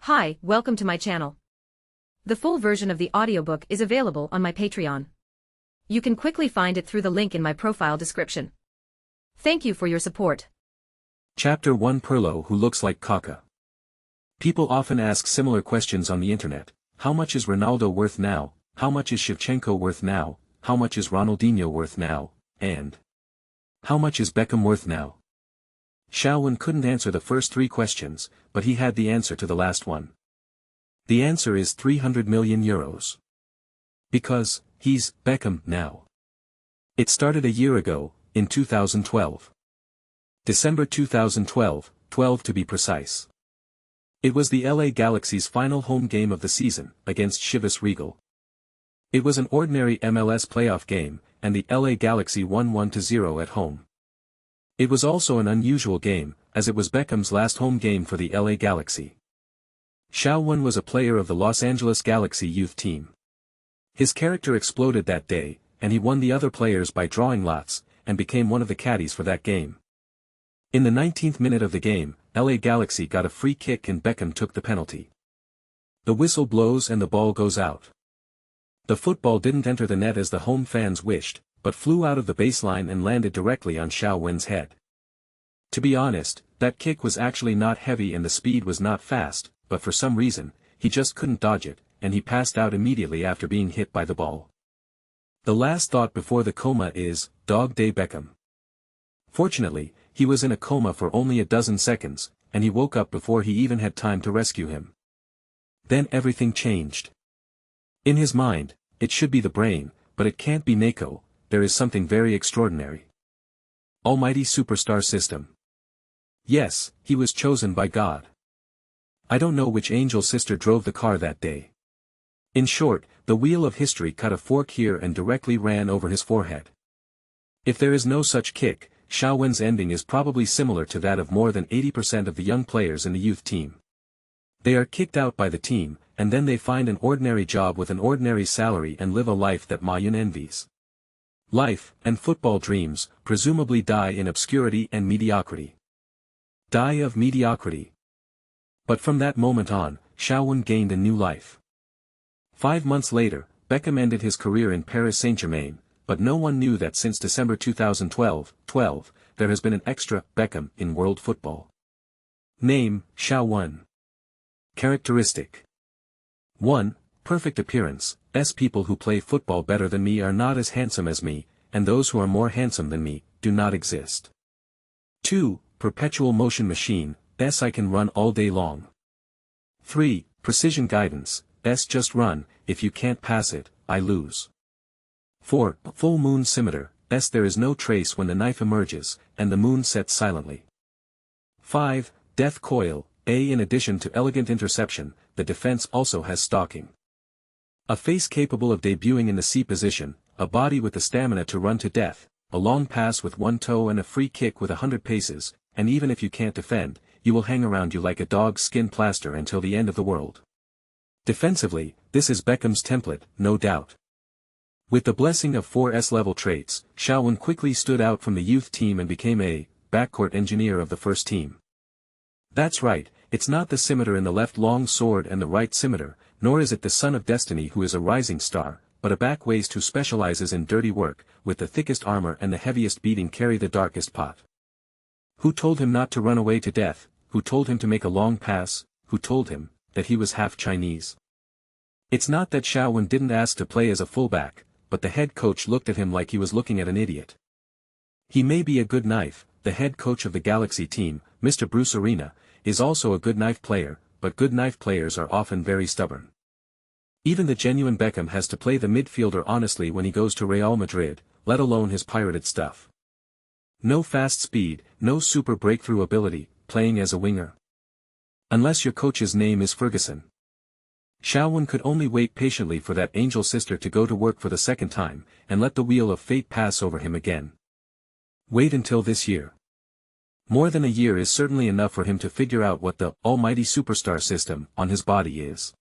Hi, welcome to my channel. The full version of the audiobook is available on my Patreon. You can quickly find it through the link in my profile description. Thank you for your support. Chapter 1 Pirlo who looks like Kaka. People often ask similar questions on the internet. How much is Ronaldo worth now? How much is Shevchenko worth now? How much is Ronaldinho worth now? And how much is Beckham worth now? Xiaowen couldn't answer the first three questions, but he had the answer to the last one. The answer is 300 million euros. Because, he's Beckham now. It started a year ago, in 2012. December 2012, 12 to be precise. It was the LA Galaxy's final home game of the season, against Chivas Regal. It was an ordinary MLS playoff game, and the LA Galaxy won 1-0 at home. It was also an unusual game, as it was Beckham's last home game for the LA Galaxy. Xiaowen was a player of the Los Angeles Galaxy youth team. His character exploded that day, and he won the other players by drawing lots, and became one of the caddies for that game. In the 19th minute of the game, LA Galaxy got a free kick and Beckham took the penalty. The whistle blows and the ball goes out. The football didn't enter the net as the home fans wished, but flew out of the baseline and landed directly on Xiaowen's head. To be honest, that kick was actually not heavy and the speed was not fast, but for some reason, he just couldn't dodge it, and he passed out immediately after being hit by the ball. The last thought before the coma is, Dog Day Beckham. Fortunately, he was in a coma for only a dozen seconds, and he woke up before he even had time to rescue him. Then everything changed. In his mind, it should be the brain, but it can't be Neko. There is something very extraordinary. Almighty Superstar System. Yes, he was chosen by God. I don't know which angel sister drove the car that day. In short, the wheel of history cut a fork here and directly ran over his forehead. If there is no such kick, Xiaowen's ending is probably similar to that of more than 80% of the young players in the youth team. They are kicked out by the team, and then they find an ordinary job with an ordinary salary and live a life that Ma Yun envies. Life, and football dreams, presumably die in obscurity and mediocrity. Die of mediocrity. But from that moment on, Xiaowen gained a new life. 5 months later, Beckham ended his career in Paris Saint-Germain, but no one knew that since December 2012, there has been an extra Beckham in world football. Name, Xiaowen. Characteristic. 1. Perfect appearance. People who play football better than me are not as handsome as me, and those who are more handsome than me, do not exist. 2. Perpetual motion machine. I can run all day long. 3. Precision guidance. Just run, if you can't pass it, I lose. 4. Full moon scimitar. There is no trace when the knife emerges, and the moon sets silently. 5. Death coil. In addition to elegant interception, the defense also has stalking. A face capable of debuting in the C position, a body with the stamina to run to death, a long pass with one toe and a free kick with 100 paces, and even if you can't defend, you will hang around you like a dog's skin plaster until the end of the world. Defensively, this is Beckham's template, no doubt. With the blessing of 4 S-level traits, Xiaowen quickly stood out from the youth team and became a backcourt engineer of the first team. That's right, it's not the scimitar in the left long sword and the right scimitar, nor is it the son of destiny who is a rising star, but a backwaist who specializes in dirty work, with the thickest armor and the heaviest beating carry the darkest pot. Who told him not to run away to death? Who told him to make a long pass? Who told him that he was half Chinese? It's not that Xiaowen didn't ask to play as a fullback, but the head coach looked at him like he was looking at an idiot. He may be a good knife. The head coach of the Galaxy team, Mr. Bruce Arena, is also a good knife player, but good knife players are often very stubborn. Even the genuine Beckham has to play the midfielder honestly when he goes to Real Madrid, let alone his pirated stuff. No fast speed, no super breakthrough ability, playing as a winger. Unless your coach's name is Ferguson. Xiaowen could only wait patiently for that angel sister to go to work for the second time, and let the wheel of fate pass over him again. Wait until this year. More than a year is certainly enough for him to figure out what the almighty superstar system on his body is.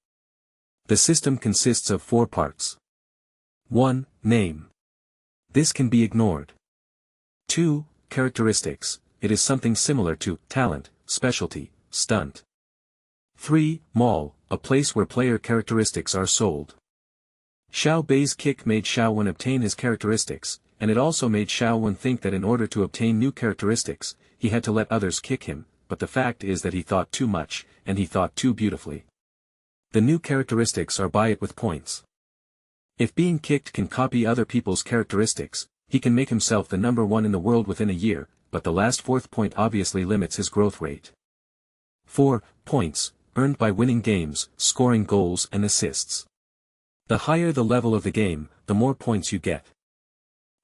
The system consists of 4 parts. 1. Name. This can be ignored. 2. Characteristics. It is something similar to talent, specialty, stunt. 3. Mall, a place where player characteristics are sold. Xiao Bei's kick made Xiao Wen obtain his characteristics, and it also made Xiao Wen think that in order to obtain new characteristics, he had to let others kick him, but the fact is that he thought too much, and he thought too beautifully. The new characteristics are buy it with points. If being kicked can copy other people's characteristics, he can make himself the number one in the world within a year, but the last fourth point obviously limits his growth rate. 4. Points, earned by winning games, scoring goals and assists. The higher the level of the game, the more points you get.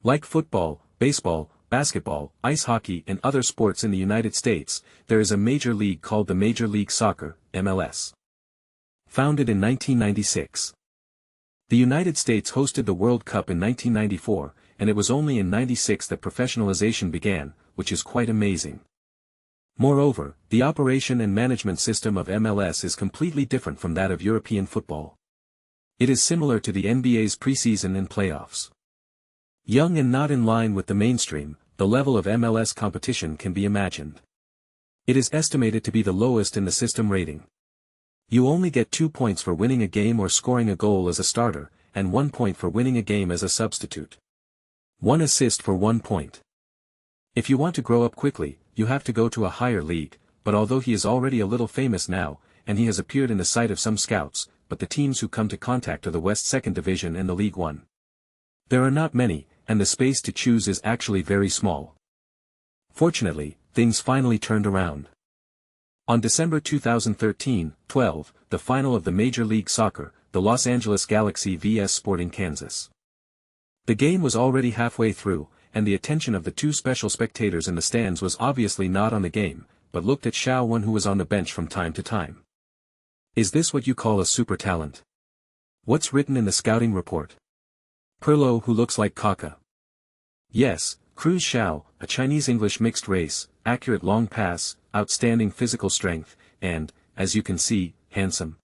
Like football, baseball, basketball, ice hockey and other sports in the United States, there is a major league called the Major League Soccer, MLS. Founded in 1996. The United States hosted the World Cup in 1994, and it was only in '96 that professionalization began, which is quite amazing. Moreover, the operation and management system of MLS is completely different from that of European football. It is similar to the NBA's preseason and playoffs. Young and not in line with the mainstream, the level of MLS competition can be imagined. It is estimated to be the lowest in the system rating. You only get 2 points for winning a game or scoring a goal as a starter, and 1 point for winning a game as a substitute. 1 assist for 1 point. If you want to grow up quickly, you have to go to a higher league, but although he is already a little famous now, and he has appeared in the sight of some scouts, but the teams who come to contact are the West 2nd Division and the League One. There are not many, and the space to choose is actually very small. Fortunately, things finally turned around. On December 2013-12, the final of the Major League Soccer, the Los Angeles Galaxy vs Sporting Kansas. The game was already halfway through, and the attention of the 2 special spectators in the stands was obviously not on the game, but looked at Xiao Wen who was on the bench from time to time. Is this what you call a super talent? What's written in the scouting report? Perlo who looks like Kaka. Yes, Cruz Xiao, a Chinese-English mixed race, accurate long pass, outstanding physical strength, and, as you can see, handsome.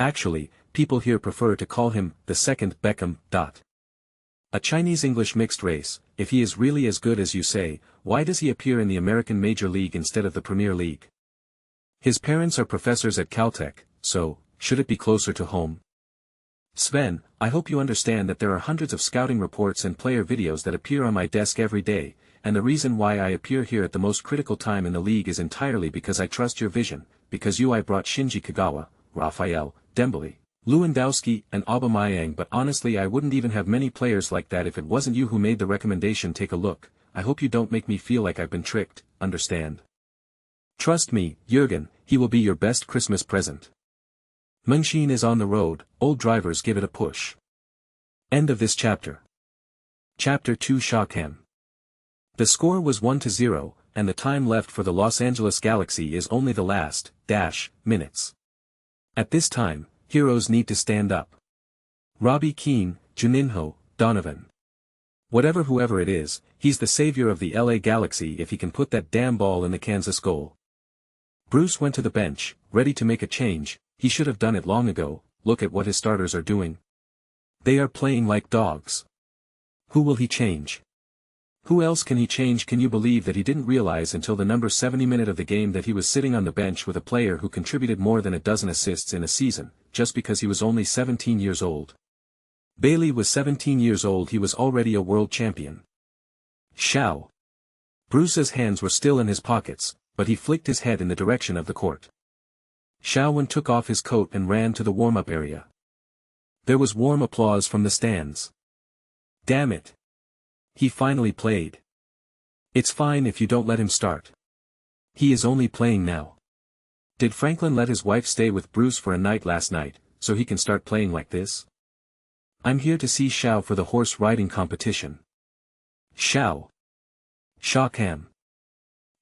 Actually, people here prefer to call him the second Beckham. A Chinese-English mixed race, if he is really as good as you say, why does he appear in the American Major League instead of the Premier League? His parents are professors at Caltech, so, should it be closer to home? Sven, I hope you understand that there are hundreds of scouting reports and player videos that appear on my desk every day, and the reason why I appear here at the most critical time in the league is entirely because I trust your vision, because I brought Shinji Kagawa, Rafael, Dembele, Lewandowski and Aubameyang, but honestly I wouldn't even have many players like that if it wasn't you who made the recommendation. Take a look. I hope you don't make me feel like I've been tricked, understand? Trust me, Jurgen, he will be your best Christmas present. Mengxin is on the road, old drivers give it a push. End of this chapter. Chapter 2 Shawcam. The score was 1-0, and the time left for the Los Angeles Galaxy is only the last, minutes. At this time, heroes need to stand up. Robbie Keane, Juninho, Donovan. Whoever it is, he's the savior of the LA Galaxy if he can put that damn ball in the Kansas goal. Bruce went to the bench, ready to make a change. He should have done it long ago. Look at what his starters are doing. They are playing like dogs. Who will he change? Who else can he change? Can you believe that he didn't realize until the number 70 minute of the game that he was sitting on the bench with a player who contributed more than a dozen assists in a season, just because he was only 17 years old? Bailey was 17 years old. He was already a world champion. Xiao. Bruce's hands were still in his pockets, but he flicked his head in the direction of the court. Xiao Wen took off his coat and ran to the warm-up area. There was warm applause from the stands. Damn it. He finally played. It's fine if you don't let him start. He is only playing now. Did Franklin let his wife stay with Bruce for a night last night, so he can start playing like this? I'm here to see Xiao for the horse riding competition. Xiao. Shawcam.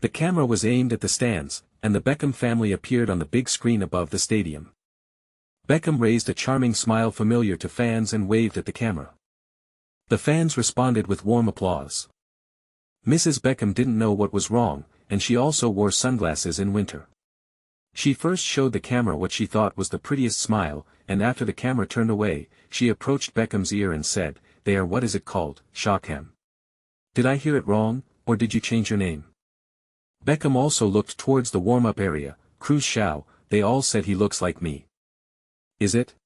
The camera was aimed at the stands, and the Beckham family appeared on the big screen above the stadium. Beckham raised a charming smile familiar to fans and waved at the camera. The fans responded with warm applause. Mrs. Beckham didn't know what was wrong, and she also wore sunglasses in winter. She first showed the camera what she thought was the prettiest smile, and after the camera turned away, she approached Beckham's ear and said, "They are what is it called, Shawcam? Did I hear it wrong, or did you change your name?" Beckham also looked towards the warm-up area. Cruz Xiao, they all said he looks like me. Is it?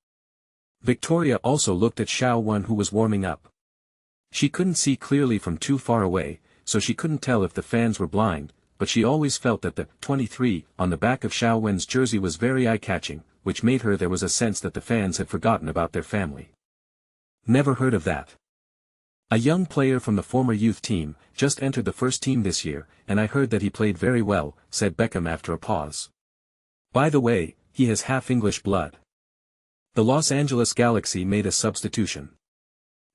Victoria also looked at Xiao Wen, who was warming up. She couldn't see clearly from too far away, so she couldn't tell if the fans were blind, but she always felt that the 23 on the back of Xiao Wen's jersey was very eye-catching, which made her there was a sense that the fans had forgotten about their family. Never heard of that. A young player from the former youth team, just entered the first team this year, and I heard that he played very well, said Beckham after a pause. By the way, he has half English blood. The Los Angeles Galaxy made a substitution.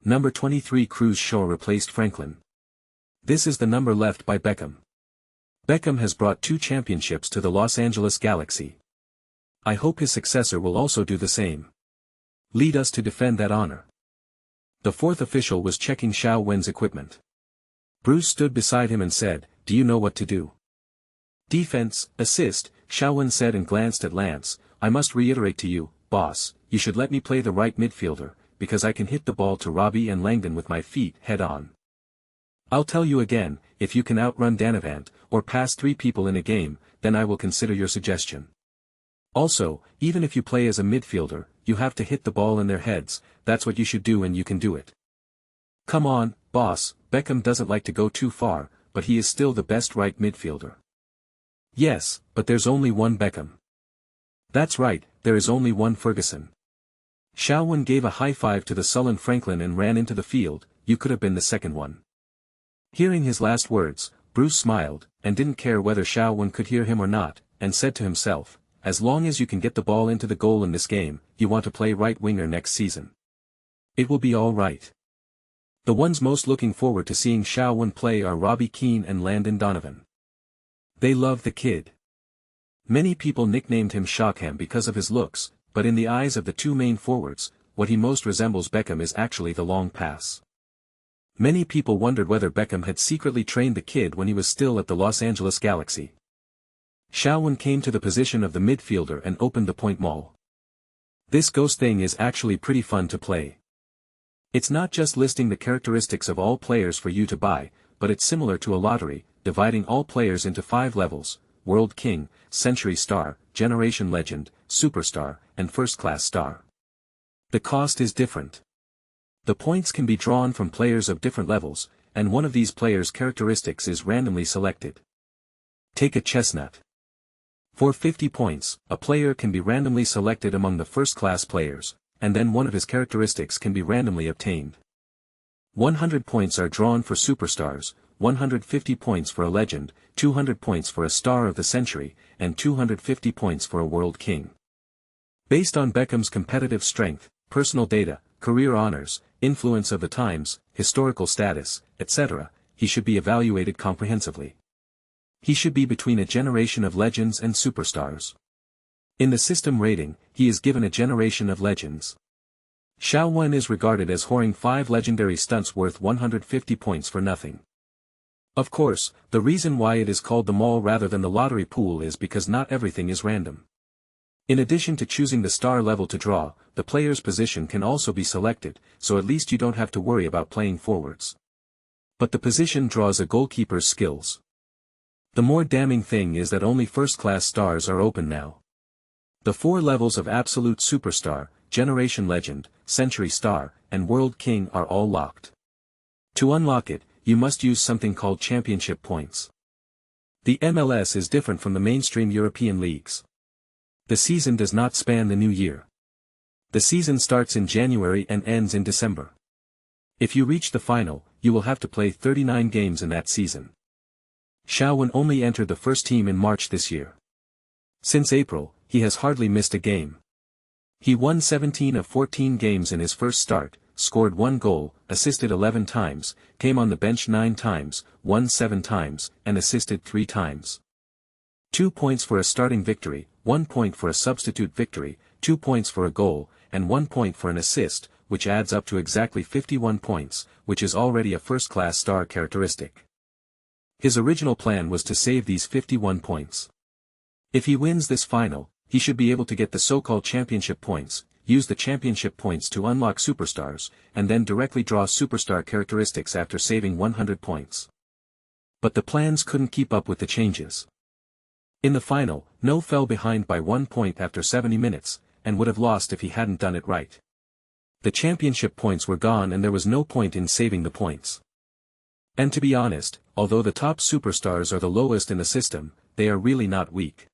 Number 23 Cruz Shaw replaced Franklin. This is the number left by Beckham. Beckham has brought 2 championships to the Los Angeles Galaxy. I hope his successor will also do the same. Lead us to defend that honor. The 4th official was checking Xiao Wen's equipment. Bruce stood beside him and said, "Do you know what to do?" "Defense, assist," Xiao Wen said and glanced at Lance. "I must reiterate to you, boss, you should let me play the right midfielder, because I can hit the ball to Robbie and Langdon with my feet head on. I'll tell you again, if you can outrun Danavant, or pass 3 people in a game, then I will consider your suggestion. Also, even if you play as a midfielder, you have to hit the ball in their heads, that's what you should do and you can do it. Come on, boss." Beckham doesn't like to go too far, but he is still the best right midfielder. Yes, but there's only one Beckham. That's right, there is only one Ferguson. Xiao Wen gave a high five to the sullen Franklin and ran into the field. "You could have been the second one." Hearing his last words, Bruce smiled, and didn't care whether Xiao Wen could hear him or not, and said to himself, "As long as you can get the ball into the goal in this game, you want to play right winger next season. It will be all right." The ones most looking forward to seeing Xiao Wen play are Robbie Keane and Landon Donovan. They love the kid. Many people nicknamed him Shockham because of his looks, but in the eyes of the 2 main forwards, what he most resembles Beckham is actually the long pass. Many people wondered whether Beckham had secretly trained the kid when he was still at the Los Angeles Galaxy. Xiao Wen came to the position of the midfielder and opened the point maul. This ghost thing is actually pretty fun to play. It's not just listing the characteristics of all players for you to buy, but it's similar to a lottery, dividing all players into 5 levels: World King, Century Star, Generation Legend, Superstar, and First Class Star. The cost is different. The points can be drawn from players of different levels, and one of these players' characteristics is randomly selected. Take a chestnut. For 50 points, a player can be randomly selected among the first-class players, and then one of his characteristics can be randomly obtained. 100 points are drawn for superstars, 150 points for a legend, 200 points for a star of the century, and 250 points for a world king. Based on Beckham's competitive strength, personal data, career honors, influence of the times, historical status, etc., he should be evaluated comprehensively. He should be between a generation of legends and superstars. In the system rating, he is given a generation of legends. Xiao Wen is regarded as whoring 5 legendary stunts worth 150 points for nothing. Of course, the reason why it is called the mall rather than the lottery pool is because not everything is random. In addition to choosing the star level to draw, the player's position can also be selected, so at least you don't have to worry about playing forwards. But the position draws a goalkeeper's skills. The more damning thing is that only first-class stars are open now. The 4 levels of Absolute Superstar, Generation Legend, Century Star, and World King are all locked. To unlock it, you must use something called championship points. The MLS is different from the mainstream European leagues. The season does not span the new year. The season starts in January and ends in December. If you reach the final, you will have to play 39 games in that season. Xiao Wen only entered the first team in March this year. Since April, he has hardly missed a game. He won 17 of 14 games in his first start, scored 1 goal, assisted 11 times, came on the bench 9 times, won 7 times, and assisted 3 times. 2 points for a starting victory, 1 point for a substitute victory, 2 points for a goal, and 1 point for an assist, which adds up to exactly 51 points, which is already a first-class star characteristic. His original plan was to save these 51 points. If he wins this final, he should be able to get the so-called championship points, use the championship points to unlock superstars, and then directly draw superstar characteristics after saving 100 points. But the plans couldn't keep up with the changes. In the final, No fell behind by 1 point after 70 minutes, and would have lost if he hadn't done it right. The championship points were gone and there was no point in saving the points. And to be honest, although the top superstars are the lowest in the system, they are really not weak.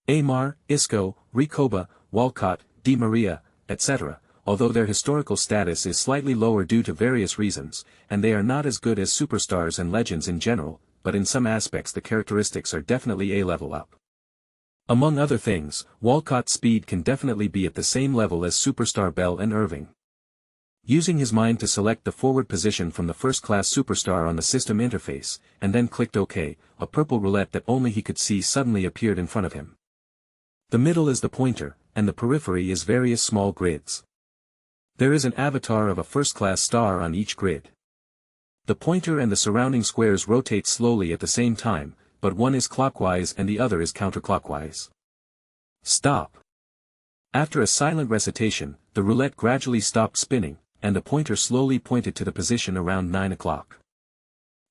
Aymar, Isco, Recoba, Walcott, Di Maria, etc., although their historical status is slightly lower due to various reasons, and they are not as good as superstars and legends in general, but in some aspects the characteristics are definitely a level up. Among other things, Walcott's speed can definitely be at the same level as superstar Bell and Irving. Using his mind to select the forward position from the first-class superstar on the system interface, and then clicked OK, a purple roulette that only he could see suddenly appeared in front of him. The middle is the pointer, and the periphery is various small grids. There is an avatar of a first-class star on each grid. The pointer and the surrounding squares rotate slowly at the same time, but one is clockwise and the other is counterclockwise. Stop. After a silent recitation, the roulette gradually stopped spinning, and the pointer slowly pointed to the position around 9 o'clock.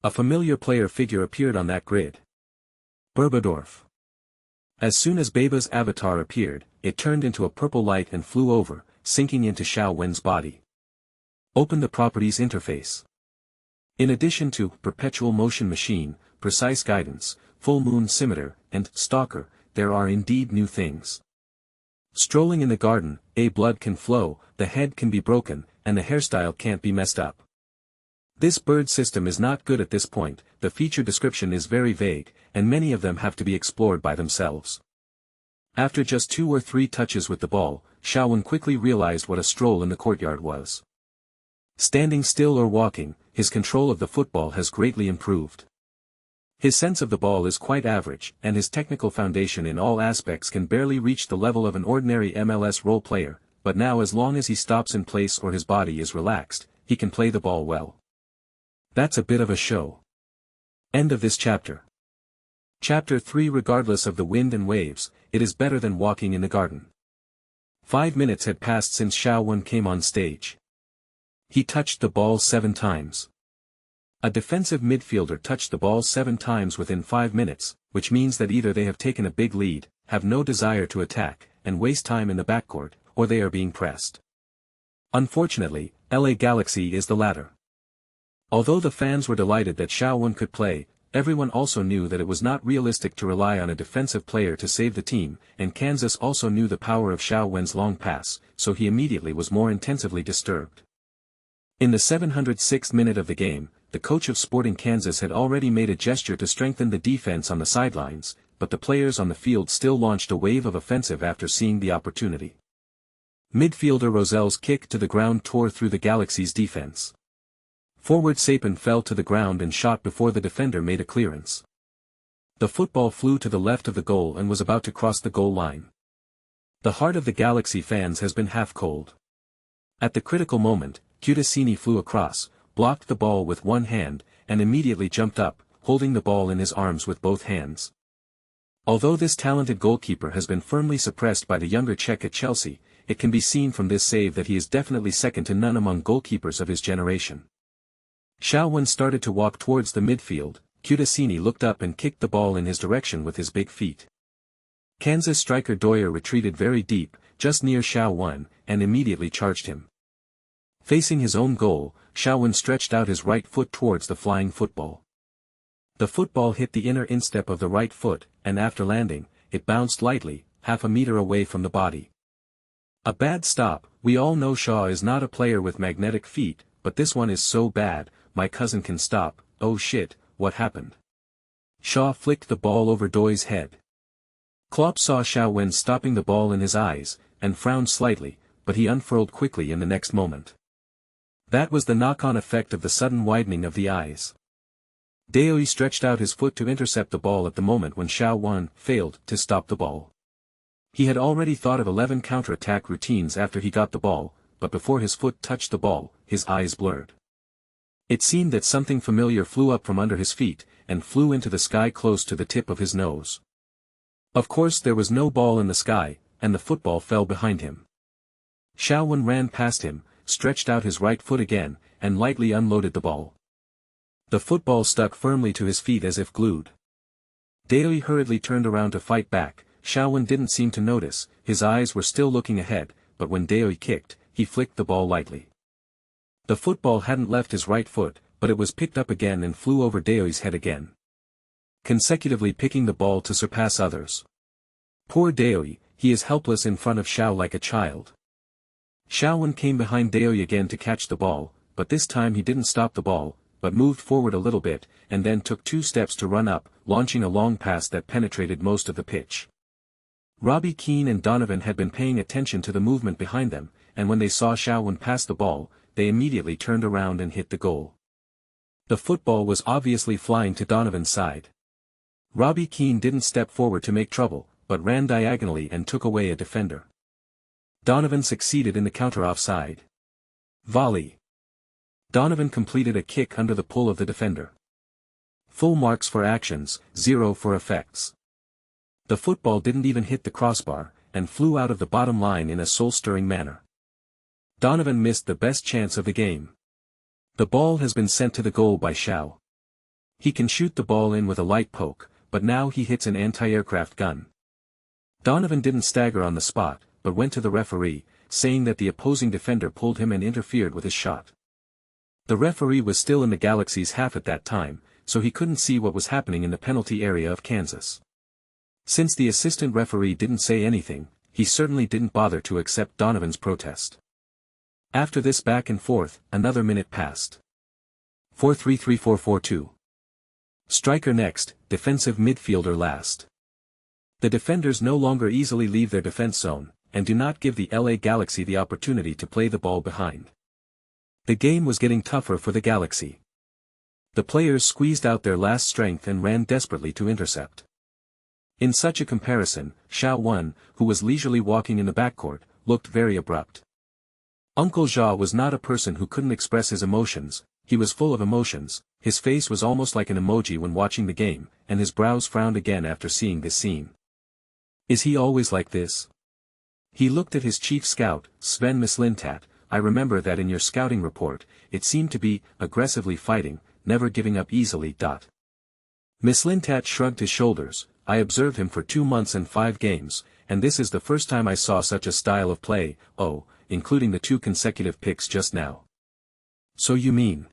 A familiar player figure appeared on that grid. Berberdorf. As soon as Beba's avatar appeared, it turned into a purple light and flew over, sinking into Xiao Wen's body. Open the Properties interface. In addition to Perpetual Motion Machine, Precise Guidance, Full Moon Scimitar, and Stalker, there are indeed new things. Strolling in the garden, blood can flow, the head can be broken, and the hairstyle can't be messed up. This bird system is not good at this point, the feature description is very vague, and many of them have to be explored by themselves. After just 2 or 3 touches with the ball, Xiao Wen quickly realized what a stroll in the courtyard was. Standing still or walking, his control of the football has greatly improved. His sense of the ball is quite average, and his technical foundation in all aspects can barely reach the level of an ordinary MLS role player, but now as long as he stops in place or his body is relaxed, he can play the ball well. That's a bit of a show. End of this chapter. Chapter 3. Regardless of the wind and waves, it is better than walking in the garden. 5 minutes had passed since Xiao Wen came on stage. He touched the ball 7 times. A defensive midfielder touched the ball 7 times within 5 minutes, which means that either they have taken a big lead, have no desire to attack, and waste time in the backcourt, or they are being pressed. Unfortunately, LA Galaxy is the latter. Although the fans were delighted that Xiao Wen could play, everyone also knew that it was not realistic to rely on a defensive player to save the team, and Kansas also knew the power of Xiao Wen's long pass, so he immediately was more intensively disturbed. In the 706th minute of the game, the coach of Sporting Kansas had already made a gesture to strengthen the defense on the sidelines, but the players on the field still launched a wave of offensive after seeing the opportunity. Midfielder Rosel's kick to the ground tore through the Galaxy's defense. Forward Sapin fell to the ground and shot before the defender made a clearance. The football flew to the left of the goal and was about to cross the goal line. The heart of the Galaxy fans has been half cold. At the critical moment, Cutaccini flew across, blocked the ball with one hand, and immediately jumped up, holding the ball in his arms with both hands. Although this talented goalkeeper has been firmly suppressed by the younger Czech at Chelsea, it can be seen from this save that he is definitely second to none among goalkeepers of his generation. Xiao Wen started to walk towards the midfield, Cutaccini looked up and kicked the ball in his direction with his big feet. Kansas striker Doyer retreated very deep, just near Xiao Wen, and immediately charged him. Facing his own goal, Xiao Wen stretched out his right foot towards the flying football. The football hit the inner instep of the right foot, and after landing, it bounced lightly, half a meter away from the body. A bad stop. We all know Shaw is not a player with magnetic feet, but this one is so bad, my cousin can stop. Oh shit, what happened? Shaw flicked the ball over Doy's head. Klopp saw Xiao Wen stopping the ball in his eyes, and frowned slightly, but he unfurled quickly in the next moment. That was the knock-on effect of the sudden widening of the eyes. Doy stretched out his foot to intercept the ball at the moment when Xiao Wen failed to stop the ball. He had already thought of 11 counter-attack routines after he got the ball, but before his foot touched the ball, his eyes blurred. It seemed that something familiar flew up from under his feet, and flew into the sky close to the tip of his nose. Of course there was no ball in the sky, and the football fell behind him. Xiao Wen ran past him, stretched out his right foot again, and lightly unloaded the ball. The football stuck firmly to his feet as if glued. Daoyi hurriedly turned around to fight back. Xiaowen didn't seem to notice, his eyes were still looking ahead, but when Daoyi kicked, he flicked the ball lightly. The football hadn't left his right foot, but it was picked up again and flew over Daoyi's head again, consecutively picking the ball to surpass others. Poor Daoyi, he is helpless in front of Xiao like a child. Xiaowen came behind Daoyi again to catch the ball, but this time he didn't stop the ball, but moved forward a little bit, and then took 2 steps to run up, launching a long pass that penetrated most of the pitch. Robbie Keane and Donovan had been paying attention to the movement behind them, and when they saw Xiaowen pass the ball, they immediately turned around and hit the goal. The football was obviously flying to Donovan's side. Robbie Keane didn't step forward to make trouble, but ran diagonally and took away a defender. Donovan succeeded in the counter offside. Volley. Donovan completed a kick under the pull of the defender. Full marks for actions, 0 for effects. The football didn't even hit the crossbar, and flew out of the bottom line in a soul-stirring manner. Donovan missed the best chance of the game. The ball has been sent to the goal by Xiao. He can shoot the ball in with a light poke, but now he hits an anti-aircraft gun. Donovan didn't stagger on the spot, but went to the referee, saying that the opposing defender pulled him and interfered with his shot. The referee was still in the Galaxy's half at that time, so he couldn't see what was happening in the penalty area of Kansas. Since the assistant referee didn't say anything, he certainly didn't bother to accept Donovan's protest. After this back and forth, another minute passed. 4-3-3-4-4-2. Striker next, defensive midfielder last. The defenders no longer easily leave their defense zone, and do not give the LA Galaxy the opportunity to play the ball behind. The game was getting tougher for the Galaxy. The players squeezed out their last strength and ran desperately to intercept. In such a comparison, Xiaowen, who was leisurely walking in the backcourt, looked very abrupt. Uncle Jia was not a person who couldn't express his emotions, he was full of emotions, his face was almost like an emoji when watching the game, and his brows frowned again after seeing this scene. Is he always like this? He looked at his chief scout, Sven Mislintat. I remember that in your scouting report, it seemed to be, aggressively fighting, never giving up easily. Mislintat shrugged his shoulders. I observed him for 2 months and 5 games, and this is the first time I saw such a style of play, including the 2 consecutive picks just now. So you mean?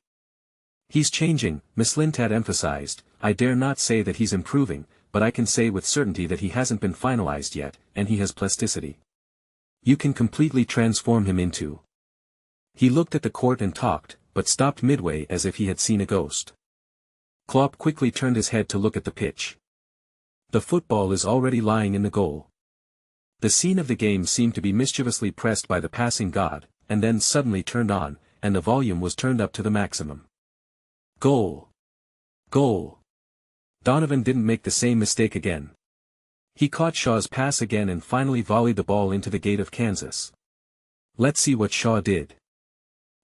He's changing, Mislintat emphasized. I dare not say that he's improving, but I can say with certainty that he hasn't been finalized yet, and he has plasticity. You can completely transform him into. He looked at the court and talked, but stopped midway as if he had seen a ghost. Klopp quickly turned his head to look at the pitch. The football is already lying in the goal. The scene of the game seemed to be mischievously pressed by the passing god, and then suddenly turned on, and the volume was turned up to the maximum. Goal! Goal! Donovan didn't make the same mistake again. He caught Shaw's pass again and finally volleyed the ball into the gate of Kansas. Let's see what Shaw did.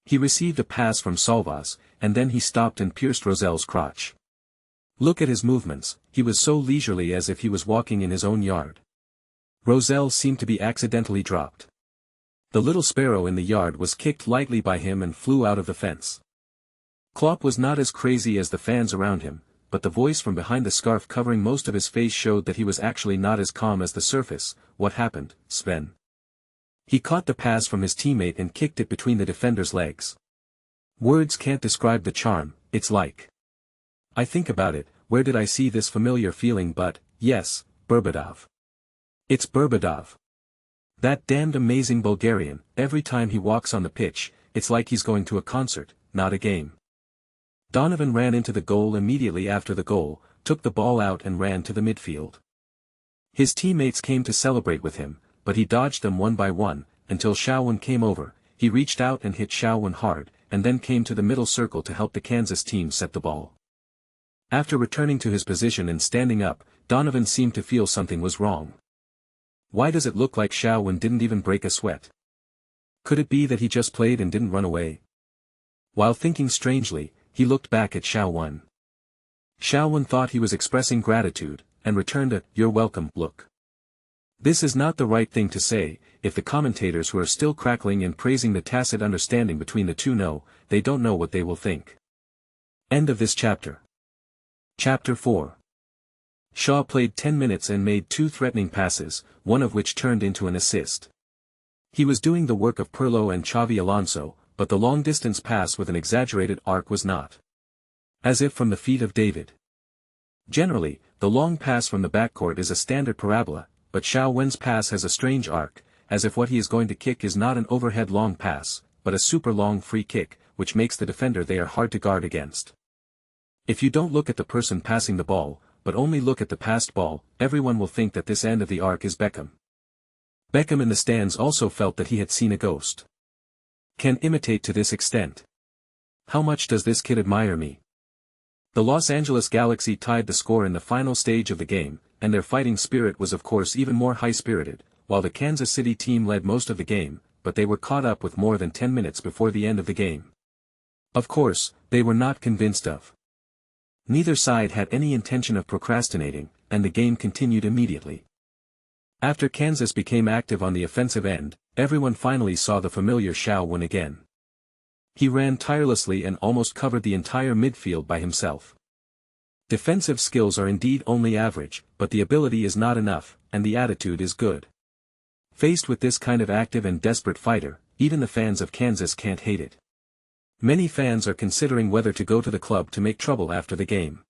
He received a pass from Salvas, and then he stopped and pierced Roselle's crotch. Look at his movements, he was so leisurely as if he was walking in his own yard. Roselle seemed to be accidentally dropped. The little sparrow in the yard was kicked lightly by him and flew out of the fence. Klopp was not as crazy as the fans around him, but the voice from behind the scarf covering most of his face showed that he was actually not as calm as the surface. What happened, Sven? He caught the pass from his teammate and kicked it between the defender's legs. Words can't describe the charm, it's like. I think about it, where did I see this familiar feeling but, yes, Berbedov. It's Berbedov. That damned amazing Bulgarian, every time he walks on the pitch, it's like he's going to a concert, not a game. Donovan ran into the goal immediately after the goal, took the ball out and ran to the midfield. His teammates came to celebrate with him, but he dodged them one by one, until Xiaowen came over. He reached out and hit Xiaowen hard, and then came to the middle circle to help the Kansas team set the ball. After returning to his position and standing up, Donovan seemed to feel something was wrong. Why does it look like Xiaowen didn't even break a sweat? Could it be that he just played and didn't run away? While thinking strangely, he looked back at Xiaowen. Xiaowen thought he was expressing gratitude, and returned a "you're welcome" look. This is not the right thing to say, if the commentators who are still crackling and praising the tacit understanding between the two know, they don't know what they will think. End of this chapter. Chapter 4. Shaw played 10 minutes and made 2 threatening passes, one of which turned into an assist. He was doing the work of Pirlo and Xavi Alonso, but the long-distance pass with an exaggerated arc was not. As if from the feet of David. Generally, the long pass from the backcourt is a standard parabola, but Xiao Wen's pass has a strange arc, as if what he is going to kick is not an overhead long pass, but a super long free kick, which makes the defender there hard to guard against. If you don't look at the person passing the ball, but only look at the passed ball, everyone will think that this end of the arc is Beckham. Beckham in the stands also felt that he had seen a ghost. Can imitate to this extent. How much does this kid admire me? The Los Angeles Galaxy tied the score in the final stage of the game, and their fighting spirit was of course even more high-spirited, while the Kansas City team led most of the game, but they were caught up with more than 10 minutes before the end of the game. Of course, they were not convinced of. Neither side had any intention of procrastinating, and the game continued immediately. After Kansas became active on the offensive end, everyone finally saw the familiar Xiao Wen again. He ran tirelessly and almost covered the entire midfield by himself. Defensive skills are indeed only average, but the ability is not enough, and the attitude is good. Faced with this kind of active and desperate fighter, even the fans of Kansas can't hate it. Many fans are considering whether to go to the club to make trouble after the game.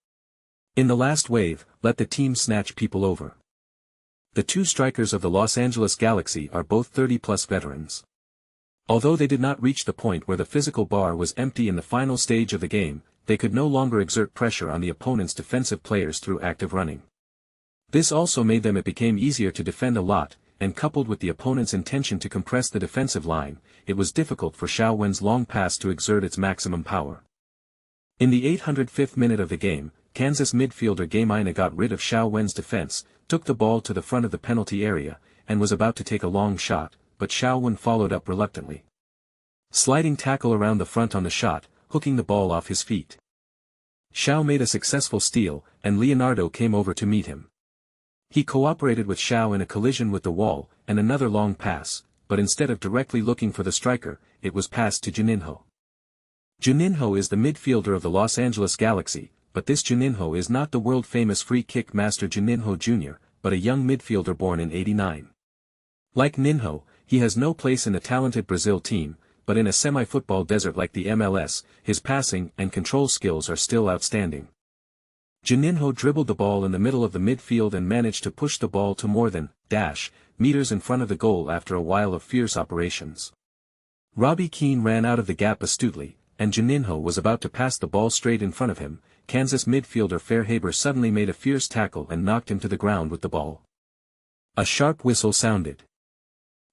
In the last wave, let the team snatch people over. The 2 strikers of the Los Angeles Galaxy are both 30-plus veterans. Although they did not reach the point where the physical bar was empty in the final stage of the game, they could no longer exert pressure on the opponent's defensive players through active running. This also made them it became easier to defend a lot, and coupled with the opponent's intention to compress the defensive line, it was difficult for Xiao Wen's long pass to exert its maximum power. In the 805th minute of the game, Kansas midfielder Gameina got rid of Xiao Wen's defense, took the ball to the front of the penalty area, and was about to take a long shot, but Xiao Wen followed up reluctantly. Sliding tackle around the front on the shot, hooking the ball off his feet. Xiao made a successful steal, and Leonardo came over to meet him. He cooperated with Xiao in a collision with the wall, and another long pass, but instead of directly looking for the striker, it was passed to Juninho. Juninho is the midfielder of the Los Angeles Galaxy, but this Juninho is not the world-famous free-kick master Juninho Jr., but a young midfielder born in '89. Like Ninho, he has no place in the talented Brazil team, but in a semi-football desert like the MLS, his passing and control skills are still outstanding. Juninho dribbled the ball in the middle of the midfield and managed to push the ball to more than meters in front of the goal after a while of fierce operations. Robbie Keane ran out of the gap astutely, and Juninho was about to pass the ball straight in front of him. Kansas midfielder Fairhaber suddenly made a fierce tackle and knocked him to the ground with the ball. A sharp whistle sounded.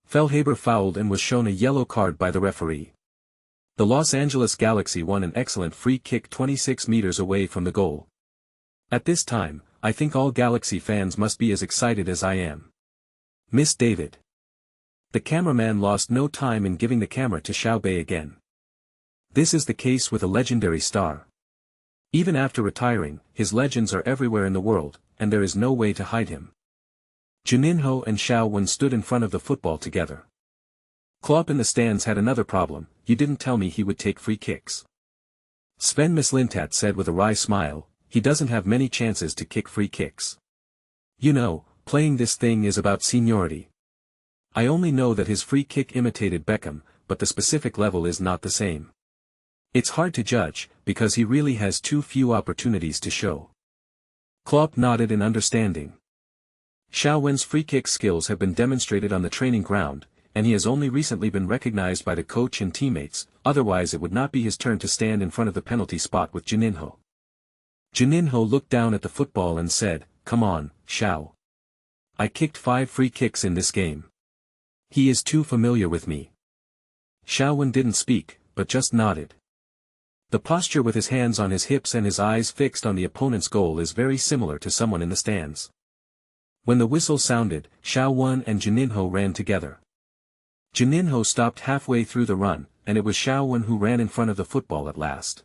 Fairhaber fouled and was shown a yellow card by the referee. The Los Angeles Galaxy won an excellent free kick 26 meters away from the goal. At this time, I think all Galaxy fans must be as excited as I am. Miss David. The cameraman lost no time in giving the camera to Xiao Bei again. This is the case with a legendary star. Even after retiring, his legends are everywhere in the world, and there is no way to hide him. Juninho and Xiao Wen stood in front of the football together. Klopp in the stands had another problem: you didn't tell me he would take free kicks. Sven Mislintat said with a wry smile, he doesn't have many chances to kick free kicks. You know, playing this thing is about seniority. I only know that his free kick imitated Beckham, but the specific level is not the same. It's hard to judge, because he really has too few opportunities to show. Klopp nodded in understanding. Xiao Wen's free kick skills have been demonstrated on the training ground, and he has only recently been recognized by the coach and teammates, otherwise it would not be his turn to stand in front of the penalty spot with Juninho. Juninho looked down at the football and said, "Come on, Xiao. I kicked 5 free kicks in this game. He is too familiar with me." Xiao Wen didn't speak, but just nodded. The posture with his hands on his hips and his eyes fixed on the opponent's goal is very similar to someone in the stands. When the whistle sounded, Xiao Wen and Juninho ran together. Juninho stopped halfway through the run, and it was Xiao Wen who ran in front of the football at last.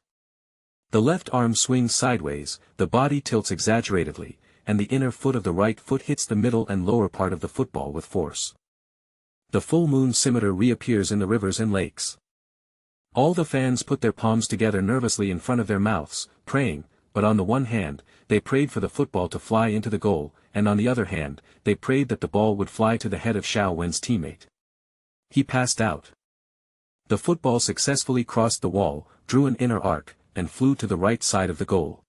The left arm swings sideways, the body tilts exaggeratedly, and the inner foot of the right foot hits the middle and lower part of the football with force. The full moon scimitar reappears in the rivers and lakes. All the fans put their palms together nervously in front of their mouths, praying, but on the one hand, they prayed for the football to fly into the goal, and on the other hand, they prayed that the ball would fly to the head of Xiao Wen's teammate. He passed out. The football successfully crossed the wall, drew an inner arc, and flew to the right side of the goal.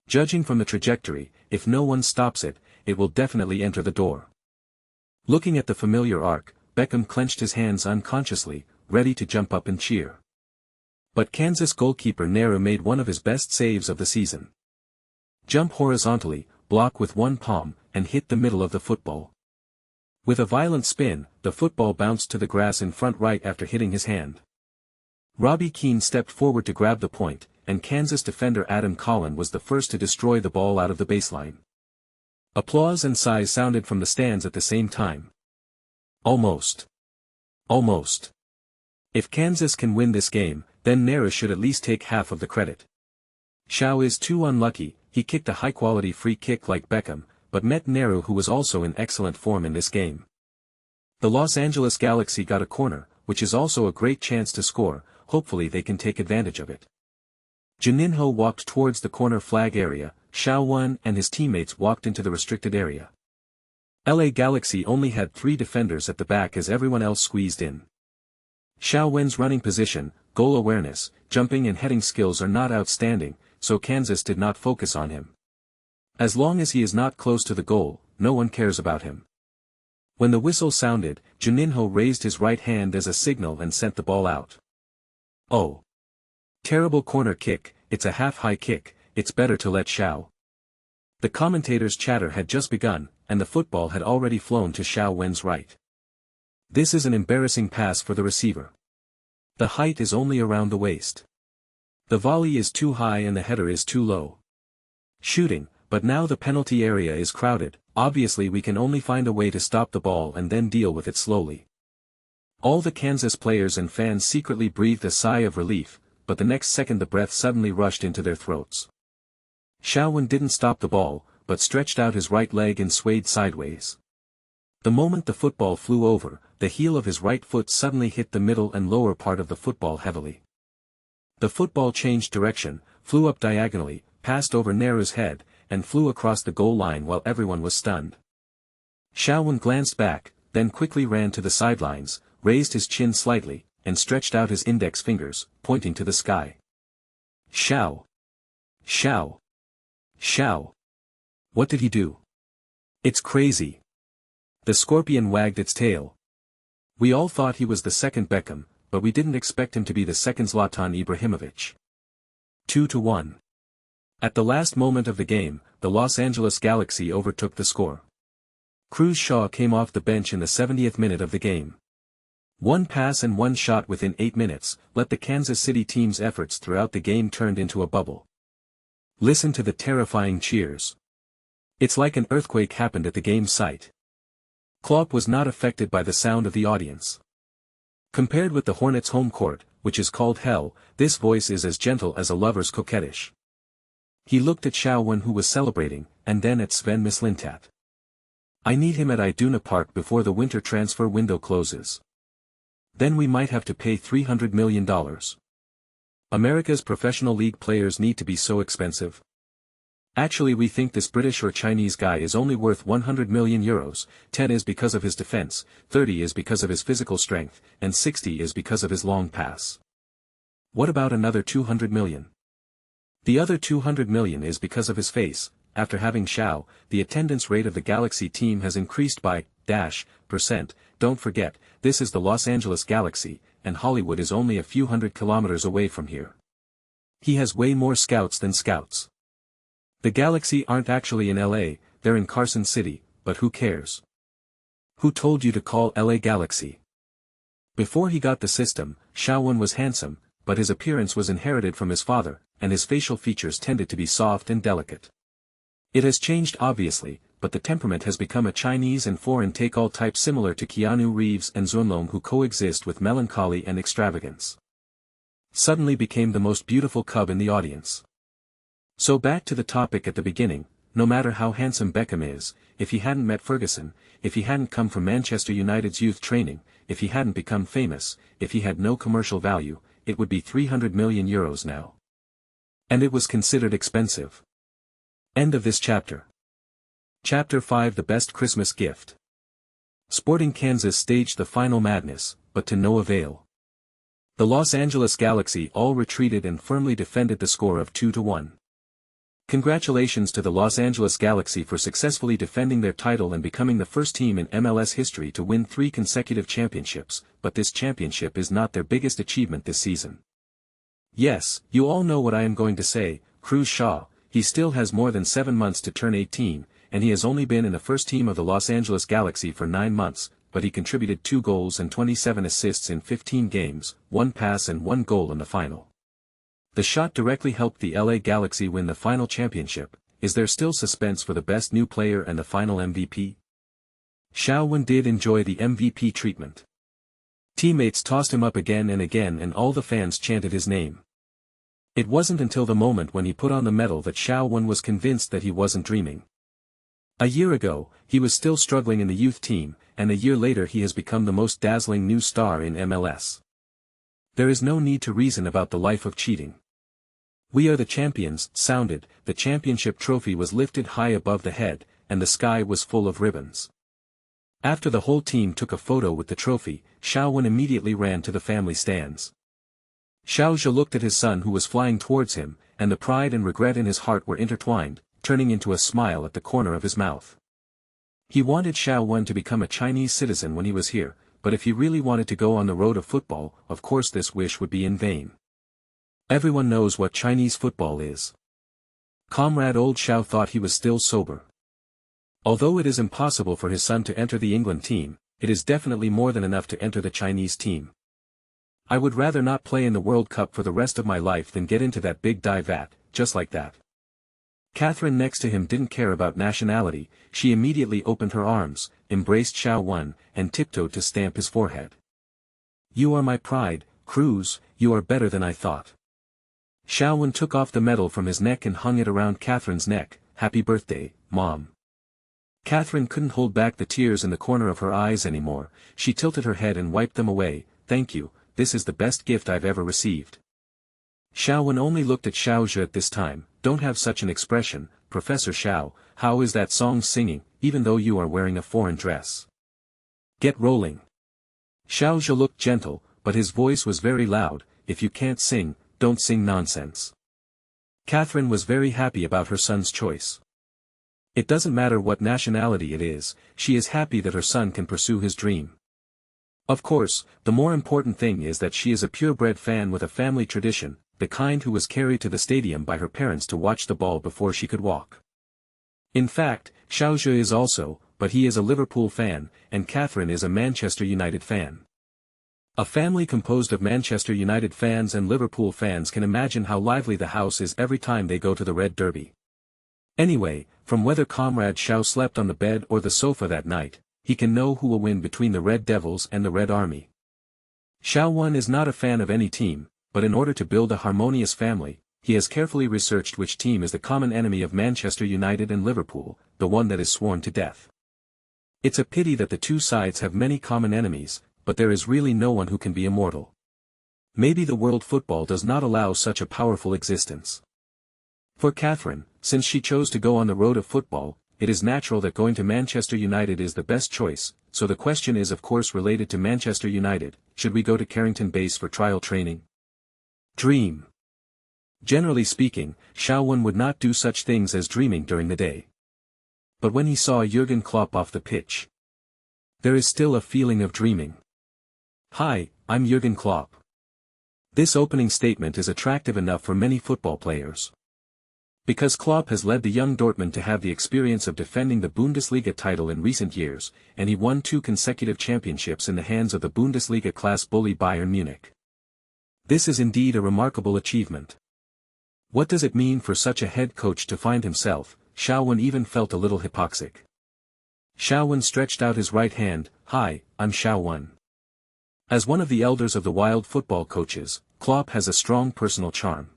Judging from the trajectory, if no one stops it, it will definitely enter the door. Looking at the familiar arc, Beckham clenched his hands unconsciously, ready to jump up and cheer. But Kansas goalkeeper Nehru made one of his best saves of the season. Jump horizontally, block with one palm, and hit the middle of the football. With a violent spin, the football bounced to the grass in front right after hitting his hand. Robbie Keane stepped forward to grab the point, and Kansas defender Adam Collin was the first to destroy the ball out of the baseline. Applause and sighs sounded from the stands at the same time. Almost. Almost. If Kansas can win this game, then Nehru should at least take half of the credit. Xiao is too unlucky. He kicked a high-quality free kick like Beckham, but met Nehru, who was also in excellent form in this game. The Los Angeles Galaxy got a corner, which is also a great chance to score. Hopefully they can take advantage of it. Juninho walked towards the corner flag area, Xiao Wen and his teammates walked into the restricted area. LA Galaxy only had 3 defenders at the back as everyone else squeezed in. Xiao Wen's running position, goal awareness, jumping and heading skills are not outstanding, so Kansas did not focus on him. As long as he is not close to the goal, no one cares about him. When the whistle sounded, Juninho raised his right hand as a signal and sent the ball out. Oh! Terrible corner kick, it's a half-high kick, it's better to let Xiao. The commentators' chatter had just begun, and the football had already flown to Xiao Wen's right. This is an embarrassing pass for the receiver. The height is only around the waist. The volley is too high and the header is too low. Shooting, but now the penalty area is crowded. Obviously we can only find a way to stop the ball and then deal with it slowly. All the Kansas players and fans secretly breathed a sigh of relief, but the next second the breath suddenly rushed into their throats. Xiao Wen didn't stop the ball, but stretched out his right leg and swayed sideways. The moment the football flew over, the heel of his right foot suddenly hit the middle and lower part of the football heavily. The football changed direction, flew up diagonally, passed over Nehru's head, and flew across the goal line while everyone was stunned. Xiao Wen glanced back, then quickly ran to the sidelines, raised his chin slightly, and stretched out his index fingers, pointing to the sky. Xiao! Xiao! Xiao! What did he do? It's crazy. The scorpion wagged its tail. We all thought he was the second Beckham, but we didn't expect him to be the second Zlatan Ibrahimovic. 2-1. At the last moment of the game, the Los Angeles Galaxy overtook the score. Cruz Shaw came off the bench in the 70th minute of the game. One pass and one shot within 8 minutes, let the Kansas City team's efforts throughout the game turned into a bubble. Listen to the terrifying cheers. It's like an earthquake happened at the game site. Klopp was not affected by the sound of the audience. Compared with the Hornets' home court, which is called hell, this voice is as gentle as a lover's coquettish. He looked at Xiao Wen, who was celebrating, and then at Sven Mislintat. I need him at Iduna Park before the winter transfer window closes. Then we might have to pay $300 million. America's professional league players need to be so expensive. Actually, we think this British or Chinese guy is only worth €100 million, 10 is because of his defense, 30 is because of his physical strength, and 60 is because of his long pass. What about another 200 million? The other 200 million is because of his face. After having Xiao, the attendance rate of the Galaxy team has increased by %. Don't forget, this is the Los Angeles Galaxy, and Hollywood is only a few hundred kilometers away from here. He has way more scouts than scouts. The Galaxy aren't actually in LA, they're in Carson City, but who cares? Who told you to call LA Galaxy? Before he got the system, Xiao Wen was handsome, but his appearance was inherited from his father, and his facial features tended to be soft and delicate. It has changed obviously, but the temperament has become a Chinese and foreign take-all type similar to Keanu Reeves and Zunlong, who coexist with melancholy and extravagance. Suddenly became the most beautiful cub in the audience. So back to the topic at the beginning, no matter how handsome Beckham is, if he hadn't met Ferguson, if he hadn't come from Manchester United's youth training, if he hadn't become famous, if he had no commercial value, it would be €300 million now. And it was considered expensive. End of this chapter. Chapter 5 The Best Christmas Gift. Sporting Kansas staged the final madness, but to no avail. The Los Angeles Galaxy all retreated and firmly defended the score of 2-1. Congratulations to the Los Angeles Galaxy for successfully defending their title and becoming the first team in MLS history to win 3 consecutive championships, but this championship is not their biggest achievement this season. Yes, you all know what I am going to say, Cruz Shaw. He still has more than 7 months to turn 18, and he has only been in the first team of the Los Angeles Galaxy for 9 months, but he contributed 2 goals and 27 assists in 15 games, 1 pass and 1 goal in the final. The shot directly helped the LA Galaxy win the final championship. Is there still suspense for the best new player and the final MVP? Xiao Wen did enjoy the MVP treatment. Teammates tossed him up again and all the fans chanted his name. It wasn't until the moment when he put on the medal that Xiao Wen was convinced that he wasn't dreaming. A year ago, he was still struggling in the youth team, and a year later he has become the most dazzling new star in MLS. There is no need to reason about the life of cheating. "We are the champions," sounded, the championship trophy was lifted high above the head, and the sky was full of ribbons. After the whole team took a photo with the trophy, Xiao Wen immediately ran to the family stands. Xiao Zhe looked at his son who was flying towards him, and the pride and regret in his heart were intertwined, turning into a smile at the corner of his mouth. He wanted Xiao Wen to become a Chinese citizen when he was here, but if he really wanted to go on the road of football, of course this wish would be in vain. Everyone knows what Chinese football is. Comrade Old Xiao thought he was still sober. Although it is impossible for his son to enter the England team, it is definitely more than enough to enter the Chinese team. "I would rather not play in the World Cup for the rest of my life than get into that big dive vat, just like that." Catherine next to him didn't care about nationality. She immediately opened her arms, embraced Xiao Wen, and tiptoed to stamp his forehead. "You are my pride, Cruz, you are better than I thought." Xiao Wen took off the medal from his neck and hung it around Catherine's neck. "Happy birthday, Mom." Catherine couldn't hold back the tears in the corner of her eyes anymore. She tilted her head and wiped them away. "Thank you, this is the best gift I've ever received." Xiao Wen only looked at Xiao Zhe at this time. "Don't have such an expression, Professor Xiao. How is that song singing, even though you are wearing a foreign dress? Get rolling." Xiao Zhe looked gentle, but his voice was very loud. "If you can't sing, don't sing nonsense." Catherine was very happy about her son's choice. It doesn't matter what nationality it is, she is happy that her son can pursue his dream. Of course, the more important thing is that she is a purebred fan with a family tradition, the kind who was carried to the stadium by her parents to watch the ball before she could walk. In fact, Xiao Zhe is also, but he is a Liverpool fan, and Catherine is a Manchester United fan. A family composed of Manchester United fans and Liverpool fans can imagine how lively the house is every time they go to the Red Derby. Anyway, from whether Comrade Xiao slept on the bed or the sofa that night, he can know who will win between the Red Devils and the Red Army. Xiao Wen is not a fan of any team, but in order to build a harmonious family, he has carefully researched which team is the common enemy of Manchester United and Liverpool, the one that is sworn to death. It's a pity that the two sides have many common enemies, but there is really no one who can be immortal. Maybe the world football does not allow such a powerful existence. For Catherine, since she chose to go on the road of football, it is natural that going to Manchester United is the best choice, so the question is of course related to Manchester United. Should we go to Carrington Base for trial training? Dream. Generally speaking, Xiao Wen would not do such things as dreaming during the day. But when he saw Jurgen Klopp off the pitch, there is still a feeling of dreaming. "Hi, I'm Jurgen Klopp." This opening statement is attractive enough for many football players. Because Klopp has led the young Dortmund to have the experience of defending the Bundesliga title in recent years, and he won 2 consecutive championships in the hands of the Bundesliga class bully Bayern Munich. This is indeed a remarkable achievement. What does it mean for such a head coach to find himself? Xiao Wen even felt a little hypoxic. Xiao Wen stretched out his right hand. "Hi, I'm Xiao Wen." As one of the elders of the wild football coaches, Klopp has a strong personal charm.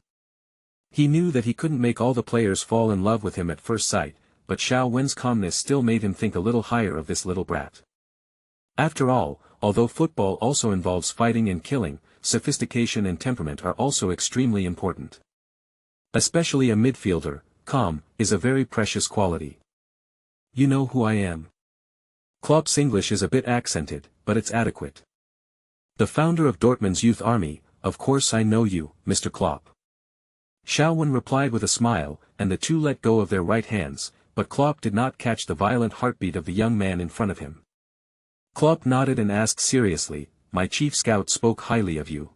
He knew that he couldn't make all the players fall in love with him at first sight, but Xiao Wen's calmness still made him think a little higher of this little brat. After all, although football also involves fighting and killing, sophistication and temperament are also extremely important. Especially a midfielder, calm, is a very precious quality. You know who I am. Klopp's English is a bit accented, but it's adequate. The founder of Dortmund's youth army, of course I know you, Mr. Klopp. Shaowen replied with a smile, and the two let go of their right hands, but Klopp did not catch the violent heartbeat of the young man in front of him. Klopp nodded and asked seriously, "My chief scout spoke highly of you.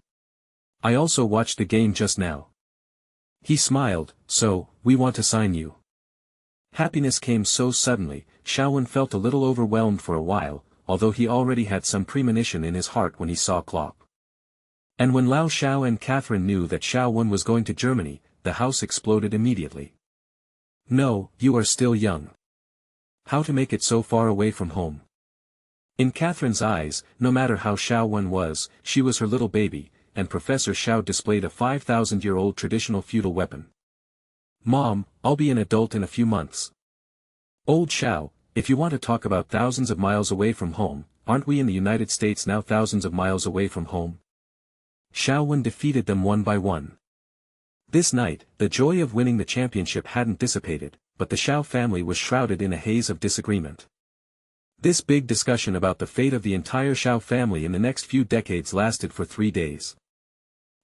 I also watched the game just now." He smiled, "So, we want to sign you." Happiness came so suddenly, Shaowen felt a little overwhelmed for a while, although he already had some premonition in his heart when he saw Klopp. And when Lao Xiao and Catherine knew that Shaowen was going to Germany, the house exploded immediately. "No, you are still young. How to make it so far away from home?" In Catherine's eyes, no matter how Shaowen was, she was her little baby, and Professor Xiao displayed a 5,000-year-old traditional feudal weapon. "Mom, I'll be an adult in a few months." "Old Xiao, if you want to talk about thousands of miles away from home, aren't we in the United States now thousands of miles away from home?" Shaowen defeated them one by one. This night, the joy of winning the championship hadn't dissipated, but the Xiao family was shrouded in a haze of disagreement. This big discussion about the fate of the entire Xiao family in the next few decades lasted for 3 days.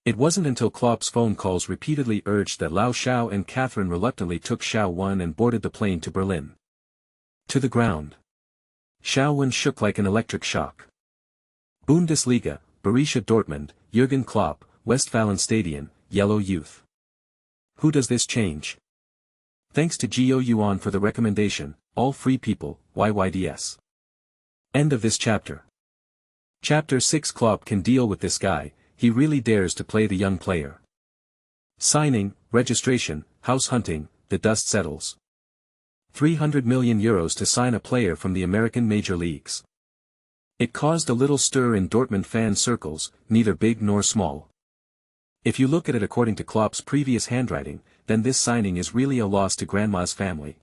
It wasn't until Klopp's phone calls repeatedly urged that Lao Xiao and Catherine reluctantly took Shaowen and boarded the plane to Berlin. To the ground. Shaowen shook like an electric shock. Bundesliga, Borussia Dortmund, Jürgen Klopp, Westfalenstadion, Yellow Youth. Who does this change? Thanks to Gio Yuan for the recommendation, all free people, YYDS. End of this chapter. Chapter 6. Klopp can deal with this guy, he really dares to play the young player. Signing, registration, house hunting, the dust settles. 300 million euros to sign a player from the American major leagues. It caused a little stir in Dortmund fan circles, neither big nor small. If you look at it according to Klopp's previous handwriting, then this signing is really a loss to Grandma's family.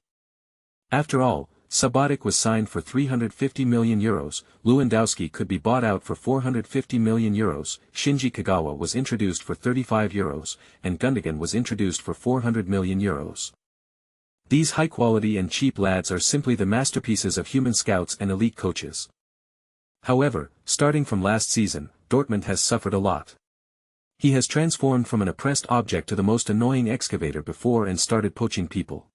After all, Subotic was signed for 350 million euros, Lewandowski could be bought out for 450 million euros, Shinji Kagawa was introduced for 35 euros, and Gundogan was introduced for 400 million euros. These high-quality and cheap lads are simply the masterpieces of human scouts and elite coaches. However, starting from last season, Dortmund has suffered a lot. He has transformed from an oppressed object to the most annoying excavator before and started poaching people.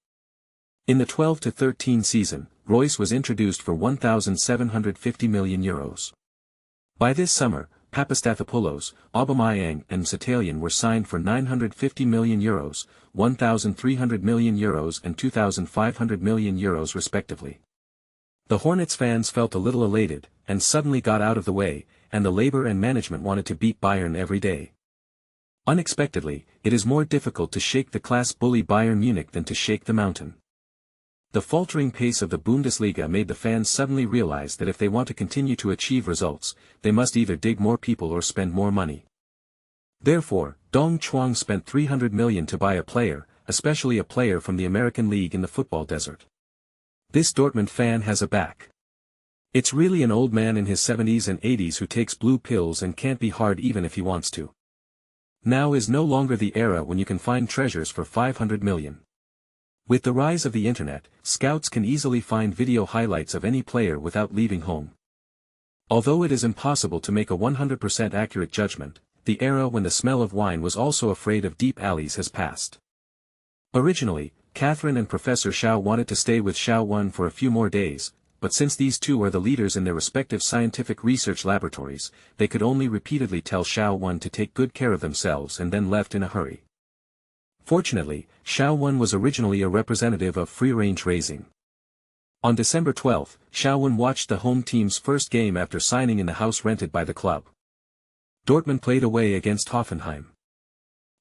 In the 12-13 season, Royce was introduced for 1,750 million euros. By this summer, Papastathopoulos, Aubameyang and Mkhitaryan were signed for 950 million euros, 1,300 million euros and 2,500 million euros respectively. The Hornets fans felt a little elated, and suddenly got out of the way, and the labor and management wanted to beat Bayern every day. Unexpectedly, it is more difficult to shake the class bully Bayern Munich than to shake the mountain. The faltering pace of the Bundesliga made the fans suddenly realize that if they want to continue to achieve results, they must either dig more people or spend more money. Therefore, Dong Chuang spent 300 million to buy a player, especially a player from the American League in the football desert. This Dortmund fan has a back. It's really an old man in his 70s and 80s who takes blue pills and can't be hard even if he wants to. Now is no longer the era when you can find treasures for 500 million. With the rise of the internet, scouts can easily find video highlights of any player without leaving home. Although it is impossible to make a 100% accurate judgment, the era when the smell of wine was also afraid of deep alleys has passed. Originally, Catherine and Professor Xiao wanted to stay with Shaowen for a few more days, but since these two are the leaders in their respective scientific research laboratories, they could only repeatedly tell Shaowen to take good care of themselves and then left in a hurry. Fortunately, Shaowen was originally a representative of free-range raising. On December 12, Shaowen watched the home team's first game after signing in the house rented by the club. Dortmund played away against Hoffenheim.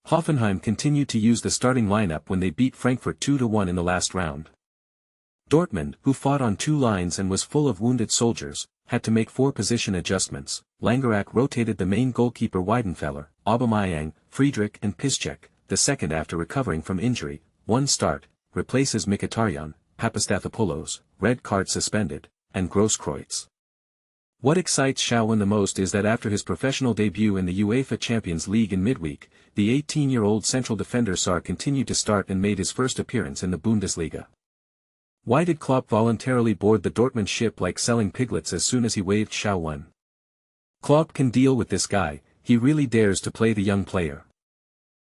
Hoffenheim continued to use the starting lineup when they beat Frankfurt 2-1 in the last round. Dortmund, who fought on two lines and was full of wounded soldiers, had to make 4 position adjustments. Langerack rotated the main goalkeeper Weidenfeller, Aubameyang, Friedrich and Piszczek, the second after recovering from injury, 1 start, replaces Mkhitaryan, Papastathopoulos, red card suspended, and Grosskreutz. What excites Shaowen the most is that after his professional debut in the UEFA Champions League in midweek, the 18-year-old central defender Sar continued to start and made his first appearance in the Bundesliga. Why did Klopp voluntarily board the Dortmund ship like selling piglets as soon as he waived Shaowen? Klopp can deal with this guy, he really dares to play the young player.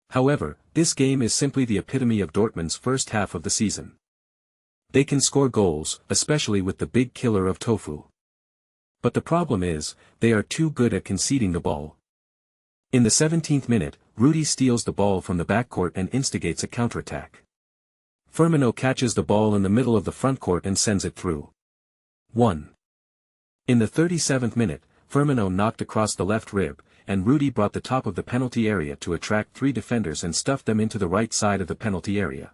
However, this game is simply the epitome of Dortmund's first half of the season. They can score goals, especially with the big killer of Tofu. But the problem is, they are too good at conceding the ball. In the 17th minute, Rudy steals the ball from the backcourt and instigates a counterattack. Firmino catches the ball in the middle of the front court and sends it through. 1. In the 37th minute, Firmino knocked across the left rib, and Rudy brought the top of the penalty area to attract 3 defenders and stuffed them into the right side of the penalty area.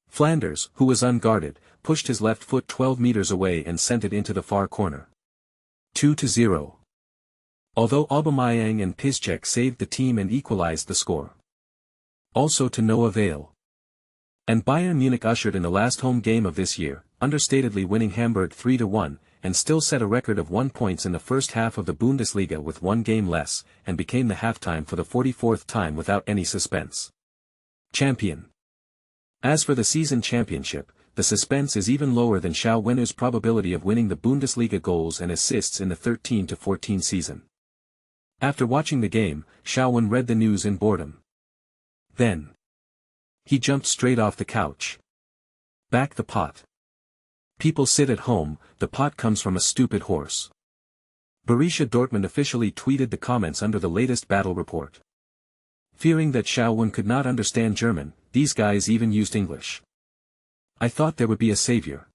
Flanders, who was unguarded, pushed his left foot 12 meters away and sent it into the far corner. 2-0. Although Aubameyang and Piszczek saved the team and equalized the score. Also to no avail. And Bayern Munich ushered in the last home game of this year, understatedly winning Hamburg 3-1, and still set a record of 1 point in the first half of the Bundesliga with 1 game less, and became the halftime for the 44th time without any suspense. Champion. As for the season championship, the suspense is even lower than Shaowen's probability of winning the Bundesliga goals and assists in the 13-14 season. After watching the game, Shaowen read the news in boredom. Then he jumped straight off the couch. Back the pot. People sit at home, the pot comes from a stupid horse. Borussia Dortmund officially tweeted the comments under the latest battle report. Fearing that Shaowen could not understand German, these guys even used English. I thought there would be a savior.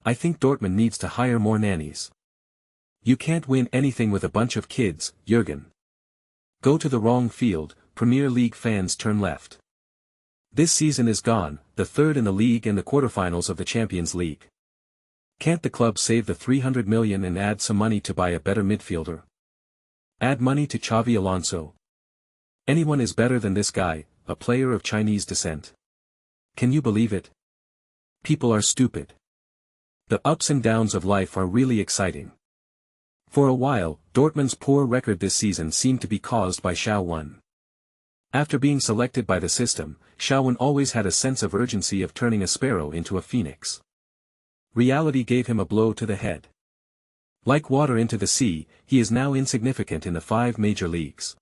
I think Dortmund needs to hire more nannies. You can't win anything with a bunch of kids, Jurgen. Go to the wrong field, Premier League fans turn left. This season is gone, the third in the league and the quarterfinals of the Champions League. Can't the club save the 300 million and add some money to buy a better midfielder? Add money to Xavi Alonso. Anyone is better than this guy, a player of Chinese descent. Can you believe it? People are stupid. The ups and downs of life are really exciting. For a while, Dortmund's poor record this season seemed to be caused by Shaowen. After being selected by the system, Shaowen always had a sense of urgency of turning a sparrow into a phoenix. Reality gave him a blow to the head. Like water into the sea, he is now insignificant in the 5 major leagues.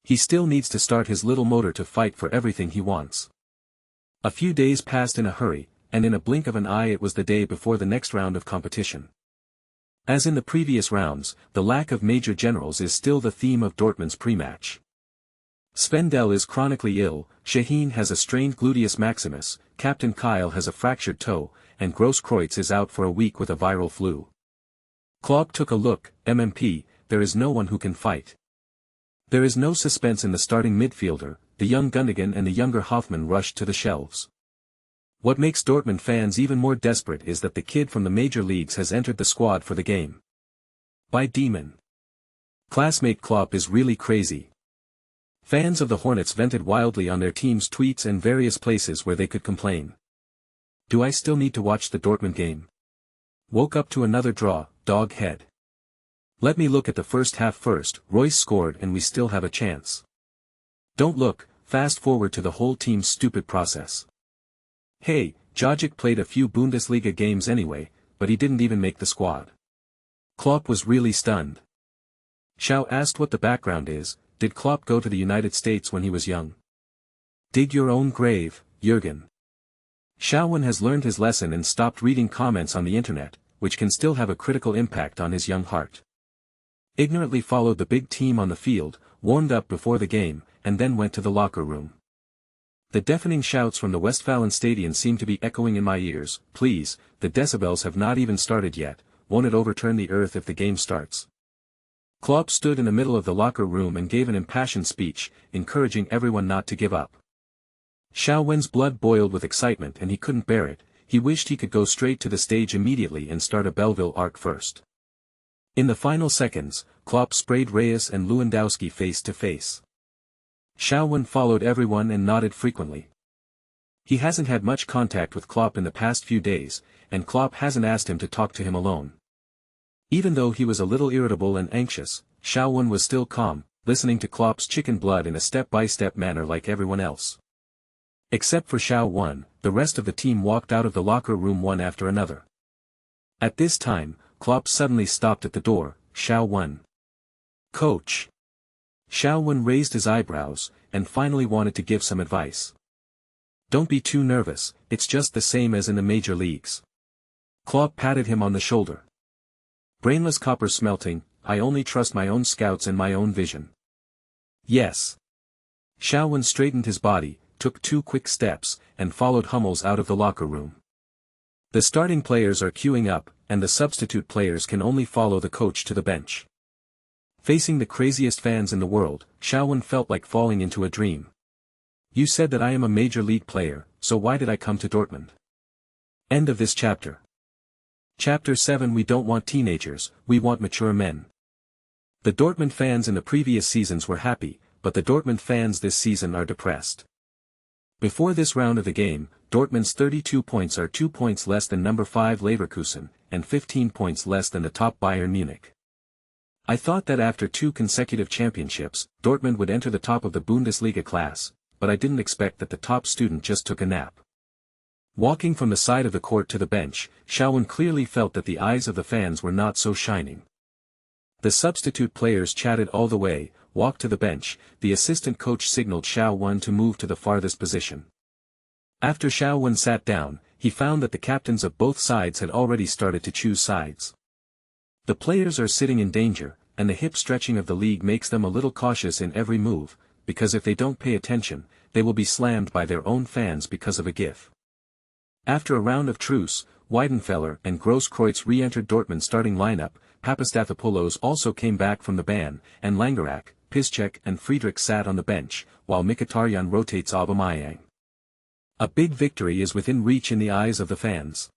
He still needs to start his little motor to fight for everything he wants. A few days passed in a hurry, and in a blink of an eye it was the day before the next round of competition. As in the previous rounds, the lack of major generals is still the theme of Dortmund's pre-match. Svendel is chronically ill, Shaheen has a strained gluteus maximus, Captain Kyle has a fractured toe, and Grosskreutz is out for a week with a viral flu. Klopp took a look, MMP, there is no one who can fight. There is no suspense in the starting midfielder, the young Gundogan and the younger Hoffmann rushed to the shelves. What makes Dortmund fans even more desperate is that the kid from the major leagues has entered the squad for the game. By demon. Classmate Klopp is really crazy. Fans of the Hornets vented wildly on their team's tweets and various places where they could complain. Do I still need to watch the Dortmund game? Woke up to another draw, dog head. Let me look at the first half first, Royce scored and we still have a chance. Don't look, fast forward to the whole team's stupid process. Hey, Jogic played a few Bundesliga games anyway, but he didn't even make the squad. Klopp was really stunned. Shao asked what the background is, did Klopp go to the United States when he was young? Dig your own grave, Jurgen. Shaowen has learned his lesson and stopped reading comments on the internet, which can still have a critical impact on his young heart. Ignorantly followed the big team on the field, warmed up before the game, and then went to the locker room. The deafening shouts from the Westfalenstadion seem to be echoing in my ears, please, the decibels have not even started yet, won't it overturn the earth if the game starts? Klopp stood in the middle of the locker room and gave an impassioned speech, encouraging everyone not to give up. Shaowen's blood boiled with excitement and he couldn't bear it, he wished he could go straight to the stage immediately and start a Belleville arc first. In the final seconds, Klopp sprayed Reyes and Lewandowski face to face. Shaowen followed everyone and nodded frequently. He hasn't had much contact with Klopp in the past few days, and Klopp hasn't asked him to talk to him alone. Even though he was a little irritable and anxious, Xiaowen was still calm, listening to Klopp's chicken blood in a step-by-step manner like everyone else. Except for Xiaowen, the rest of the team walked out of the locker room one after another. At this time, Klopp suddenly stopped at the door. Xiaowen. Coach. Xiaowen raised his eyebrows, and finally wanted to give some advice. Don't be too nervous, it's just the same as in the major leagues. Klopp patted him on the shoulder. Brainless copper smelting, I only trust my own scouts and my own vision. Yes. Xiaowen straightened his body, took 2 quick steps, and followed Hummels out of the locker room. The starting players are queuing up, and the substitute players can only follow the coach to the bench. Facing the craziest fans in the world, Xiaowen felt like falling into a dream. You said that I am a major league player, so why did I come to Dortmund? End of this chapter. Chapter 7. We don't want teenagers, we want mature men. The Dortmund fans in the previous seasons were happy, but the Dortmund fans this season are depressed. Before this round of the game, Dortmund's 32 points are 2 points less than number 5 Leverkusen, and 15 points less than the top Bayern Munich. I thought that after 2 consecutive championships, Dortmund would enter the top of the Bundesliga class, but I didn't expect that the top student just took a nap. Walking from the side of the court to the bench, Xiaowen clearly felt that the eyes of the fans were not so shining. The substitute players chatted all the way, walked to the bench, the assistant coach signaled Xiaowen to move to the farthest position. After Xiaowen sat down, he found that the captains of both sides had already started to choose sides. The players are sitting in danger, and the hip stretching of the league makes them a little cautious in every move, because if they don't pay attention, they will be slammed by their own fans because of a gif. After a round of truce, Weidenfeller and Grosskreutz re-entered Dortmund's starting lineup. Papastathopoulos also came back from the ban, and Langerack, Piszczek and Friedrich sat on the bench, while Mkhitaryan rotates Aubameyang. A big victory is within reach in the eyes of the fans.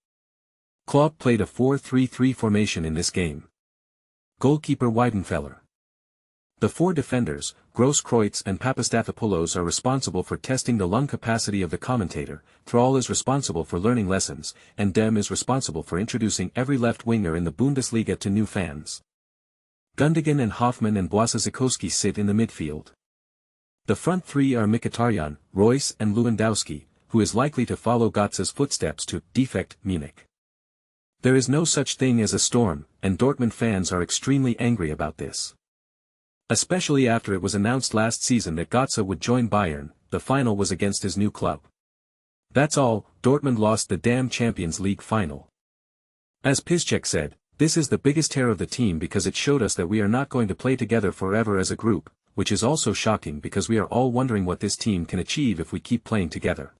Klopp played a 4-3-3 formation in this game. Goalkeeper Weidenfeller. The 4 defenders, Grosskreutz and Papastathopoulos, are responsible for testing the lung capacity of the commentator, Thrall is responsible for learning lessons, and Dem is responsible for introducing every left winger in the Bundesliga to new fans. Gundogan and Hoffmann and Błaszczykowski sit in the midfield. The front 3 are Mkhitaryan, Royce and Lewandowski, who is likely to follow Götze's footsteps to defect Munich. There is no such thing as a storm, and Dortmund fans are extremely angry about this. Especially after it was announced last season that Götze would join Bayern, the final was against his new club. That's all, Dortmund lost the damn Champions League final. As Piszczek said, this is the biggest tear of the team because it showed us that we are not going to play together forever as a group, which is also shocking because we are all wondering what this team can achieve if we keep playing together.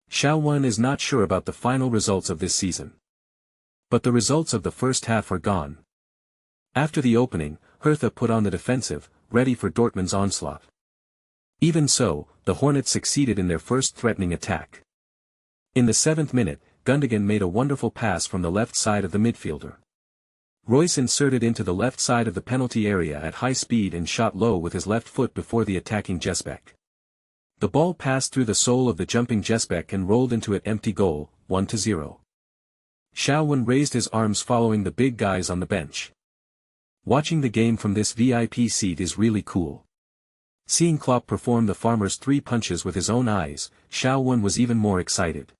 Xiaowen is not sure about the final results of this season. But the results of the first half are gone. After the opening, Hertha put on the defensive, ready for Dortmund's onslaught. Even so, the Hornets succeeded in their first threatening attack. In the 7th minute, Gundogan made a wonderful pass from the left side of the midfielder. Royce inserted into the left side of the penalty area at high speed and shot low with his left foot before the attacking Jesbek. The ball passed through the sole of the jumping Jesbek and rolled into an empty goal, 1-0. Xiaowen raised his arms following the big guys on the bench. Watching the game from this VIP seat is really cool. Seeing Klopp perform the farmer's 3 punches with his own eyes, Xiaowen was even more excited.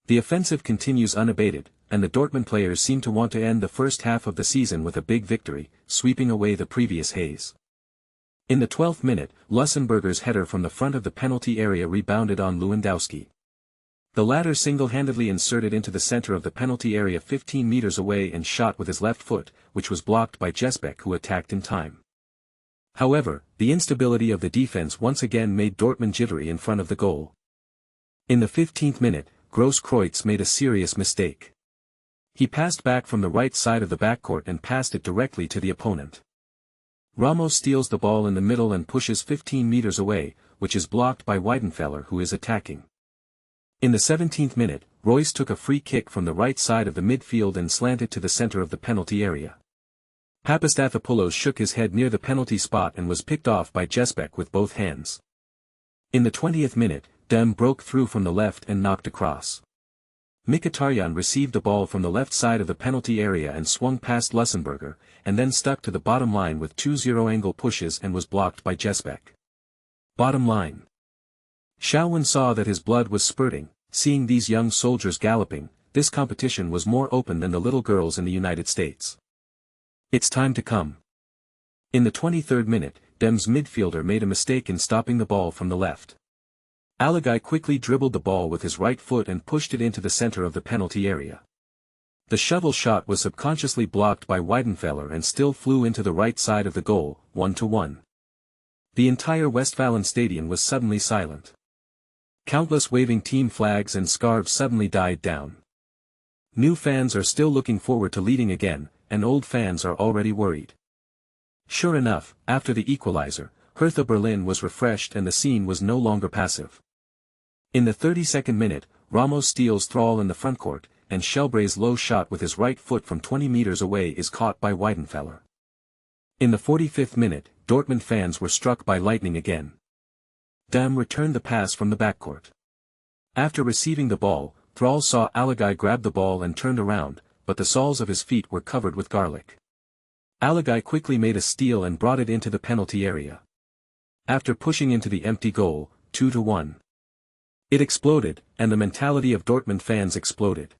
The offensive continues unabated, and the Dortmund players seem to want to end the first half of the season with a big victory, sweeping away the previous haze. In the 12th minute, Lussenberger's header from the front of the penalty area rebounded on Lewandowski. The latter single-handedly inserted into the center of the penalty area 15 meters away and shot with his left foot, which was blocked by Jesbek, who attacked in time. However, the instability of the defense once again made Dortmund jittery in front of the goal. In the 15th minute, Grosskreutz made a serious mistake. He passed back from the right side of the backcourt and passed it directly to the opponent. Ramos steals the ball in the middle and pushes 15 meters away, which is blocked by Weidenfeller, who is attacking. In the 17th minute, Royce took a free kick from the right side of the midfield and slanted to the center of the penalty area. Papastathopoulos shook his head near the penalty spot and was picked off by Jesbek with both hands. In the 20th minute, Dem broke through from the left and knocked across. Mkhitaryan received the ball from the left side of the penalty area and swung past Lussenberger, and then stuck to the bottom line with 2-0 angle pushes and was blocked by Jesbeck. Bottom line. Shaowen saw that his blood was spurting. Seeing these young soldiers galloping, this competition was more open than the little girls in the United States. It's time to come. In the 23rd minute, Dem's midfielder made a mistake in stopping the ball from the left. Alagay quickly dribbled the ball with his right foot and pushed it into the center of the penalty area. The shovel shot was subconsciously blocked by Weidenfeller and still flew into the right side of the goal, 1-1. The entire Westfalen stadium was suddenly silent. Countless waving team flags and scarves suddenly died down. New fans are still looking forward to leading again, and old fans are already worried. Sure enough, after the equalizer, Hertha Berlin was refreshed and the scene was no longer passive. In the 32nd minute, Ramos steals Thrall in the frontcourt, and Shelbray's low shot with his right foot from 20 meters away is caught by Weidenfeller. In the 45th minute, Dortmund fans were struck by lightning again. Dem returned the pass from the backcourt. After receiving the ball, Thrall saw Alagay grab the ball and turned around, but the soles of his feet were covered with garlic. Alagay quickly made a steal and brought it into the penalty area. After pushing into the empty goal, 2-1. It exploded, and the mentality of Dortmund fans exploded.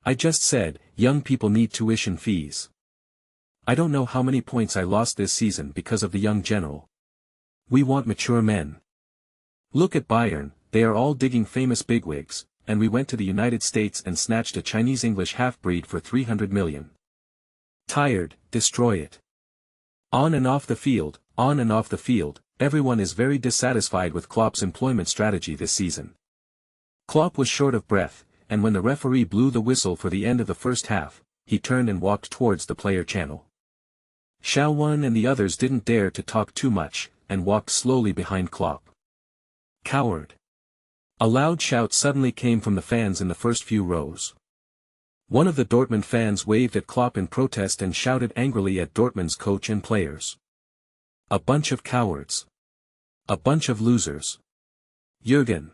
I just said, young people need tuition fees. I don't know how many points I lost this season because of the young general. We want mature men. Look at Bayern, they are all digging famous bigwigs, and we went to the United States and snatched a Chinese-English half-breed for 300 million. Tired, destroy it. On and off the field, everyone is very dissatisfied with Klopp's employment strategy this season. Klopp was short of breath, and when the referee blew the whistle for the end of the first half, he turned and walked towards the player channel. Shaowen and the others didn't dare to talk too much, and walked slowly behind Klopp. Coward. A loud shout suddenly came from the fans in the first few rows. One of the Dortmund fans waved at Klopp in protest and shouted angrily at Dortmund's coach and players. A bunch of cowards. A bunch of losers. Jürgen.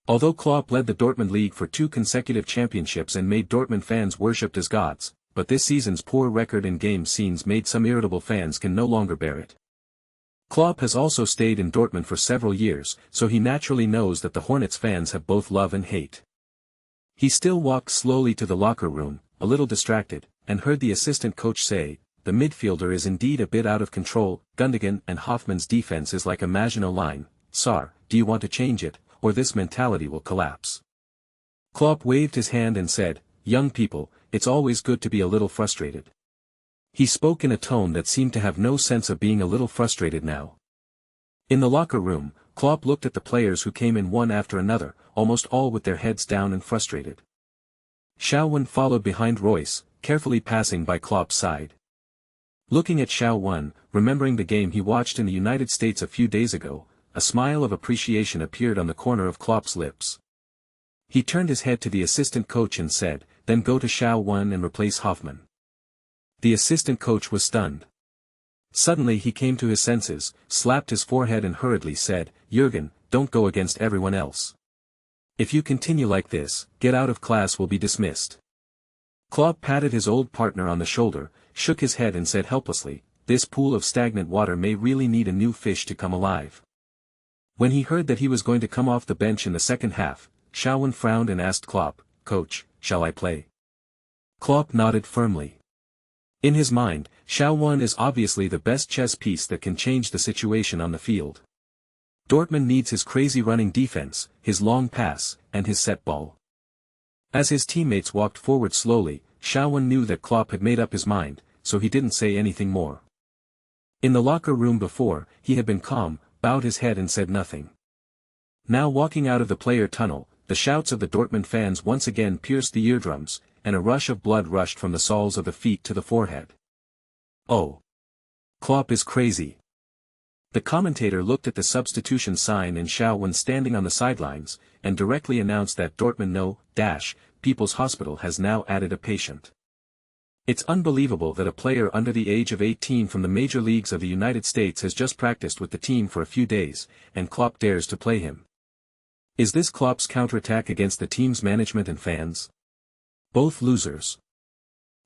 Although Klopp led the Dortmund League for 2 consecutive championships and made Dortmund fans worshipped as gods, but this season's poor record in game scenes made some irritable fans can no longer bear it. Klopp has also stayed in Dortmund for several years, so he naturally knows that the Hornets fans have both love and hate. He still walked slowly to the locker room, a little distracted, and heard the assistant coach say, "The midfielder is indeed a bit out of control. Gundogan and Hoffman's defense is like a Maginot Line. Sir, do you want to change it, or this mentality will collapse?" Klopp waved his hand and said, "Young people, it's always good to be a little frustrated." He spoke in a tone that seemed to have no sense of being a little frustrated now. In the locker room, Klopp looked at the players who came in one after another, almost all with their heads down and frustrated. Shaowen followed behind Royce, carefully passing by Klopp's side. Looking at Shaowen, remembering the game he watched in the United States a few days ago, a smile of appreciation appeared on the corner of Klopp's lips. He turned his head to the assistant coach and said, "Then go to Shaowen and replace Hoffman." The assistant coach was stunned. Suddenly he came to his senses, slapped his forehead and hurriedly said, "Jürgen, don't go against everyone else. If you continue like this, get out of class will be dismissed." Klopp patted his old partner on the shoulder, shook his head and said helplessly, "This pool of stagnant water may really need a new fish to come alive." When he heard that he was going to come off the bench in the second half, Shaowen frowned and asked Klopp, "Coach, shall I play?" Klopp nodded firmly. In his mind, Shaowen is obviously the best chess piece that can change the situation on the field. Dortmund needs his crazy running defense, his long pass, and his set ball. As his teammates walked forward slowly, Shaowen knew that Klopp had made up his mind, so he didn't say anything more. In the locker room before, he had been calm, bowed his head and said nothing. Now walking out of the player tunnel, the shouts of the Dortmund fans once again pierced the eardrums, and a rush of blood rushed from the soles of the feet to the forehead. "Oh! Klopp is crazy." The commentator looked at the substitution sign and Shaowen standing on the sidelines, and directly announced that Dortmund People's Hospital has now added a patient. It's unbelievable that a player under the age of 18 from the major leagues of the United States has just practiced with the team for a few days, and Klopp dares to play him. Is this Klopp's counterattack against the team's management and fans? Both losers.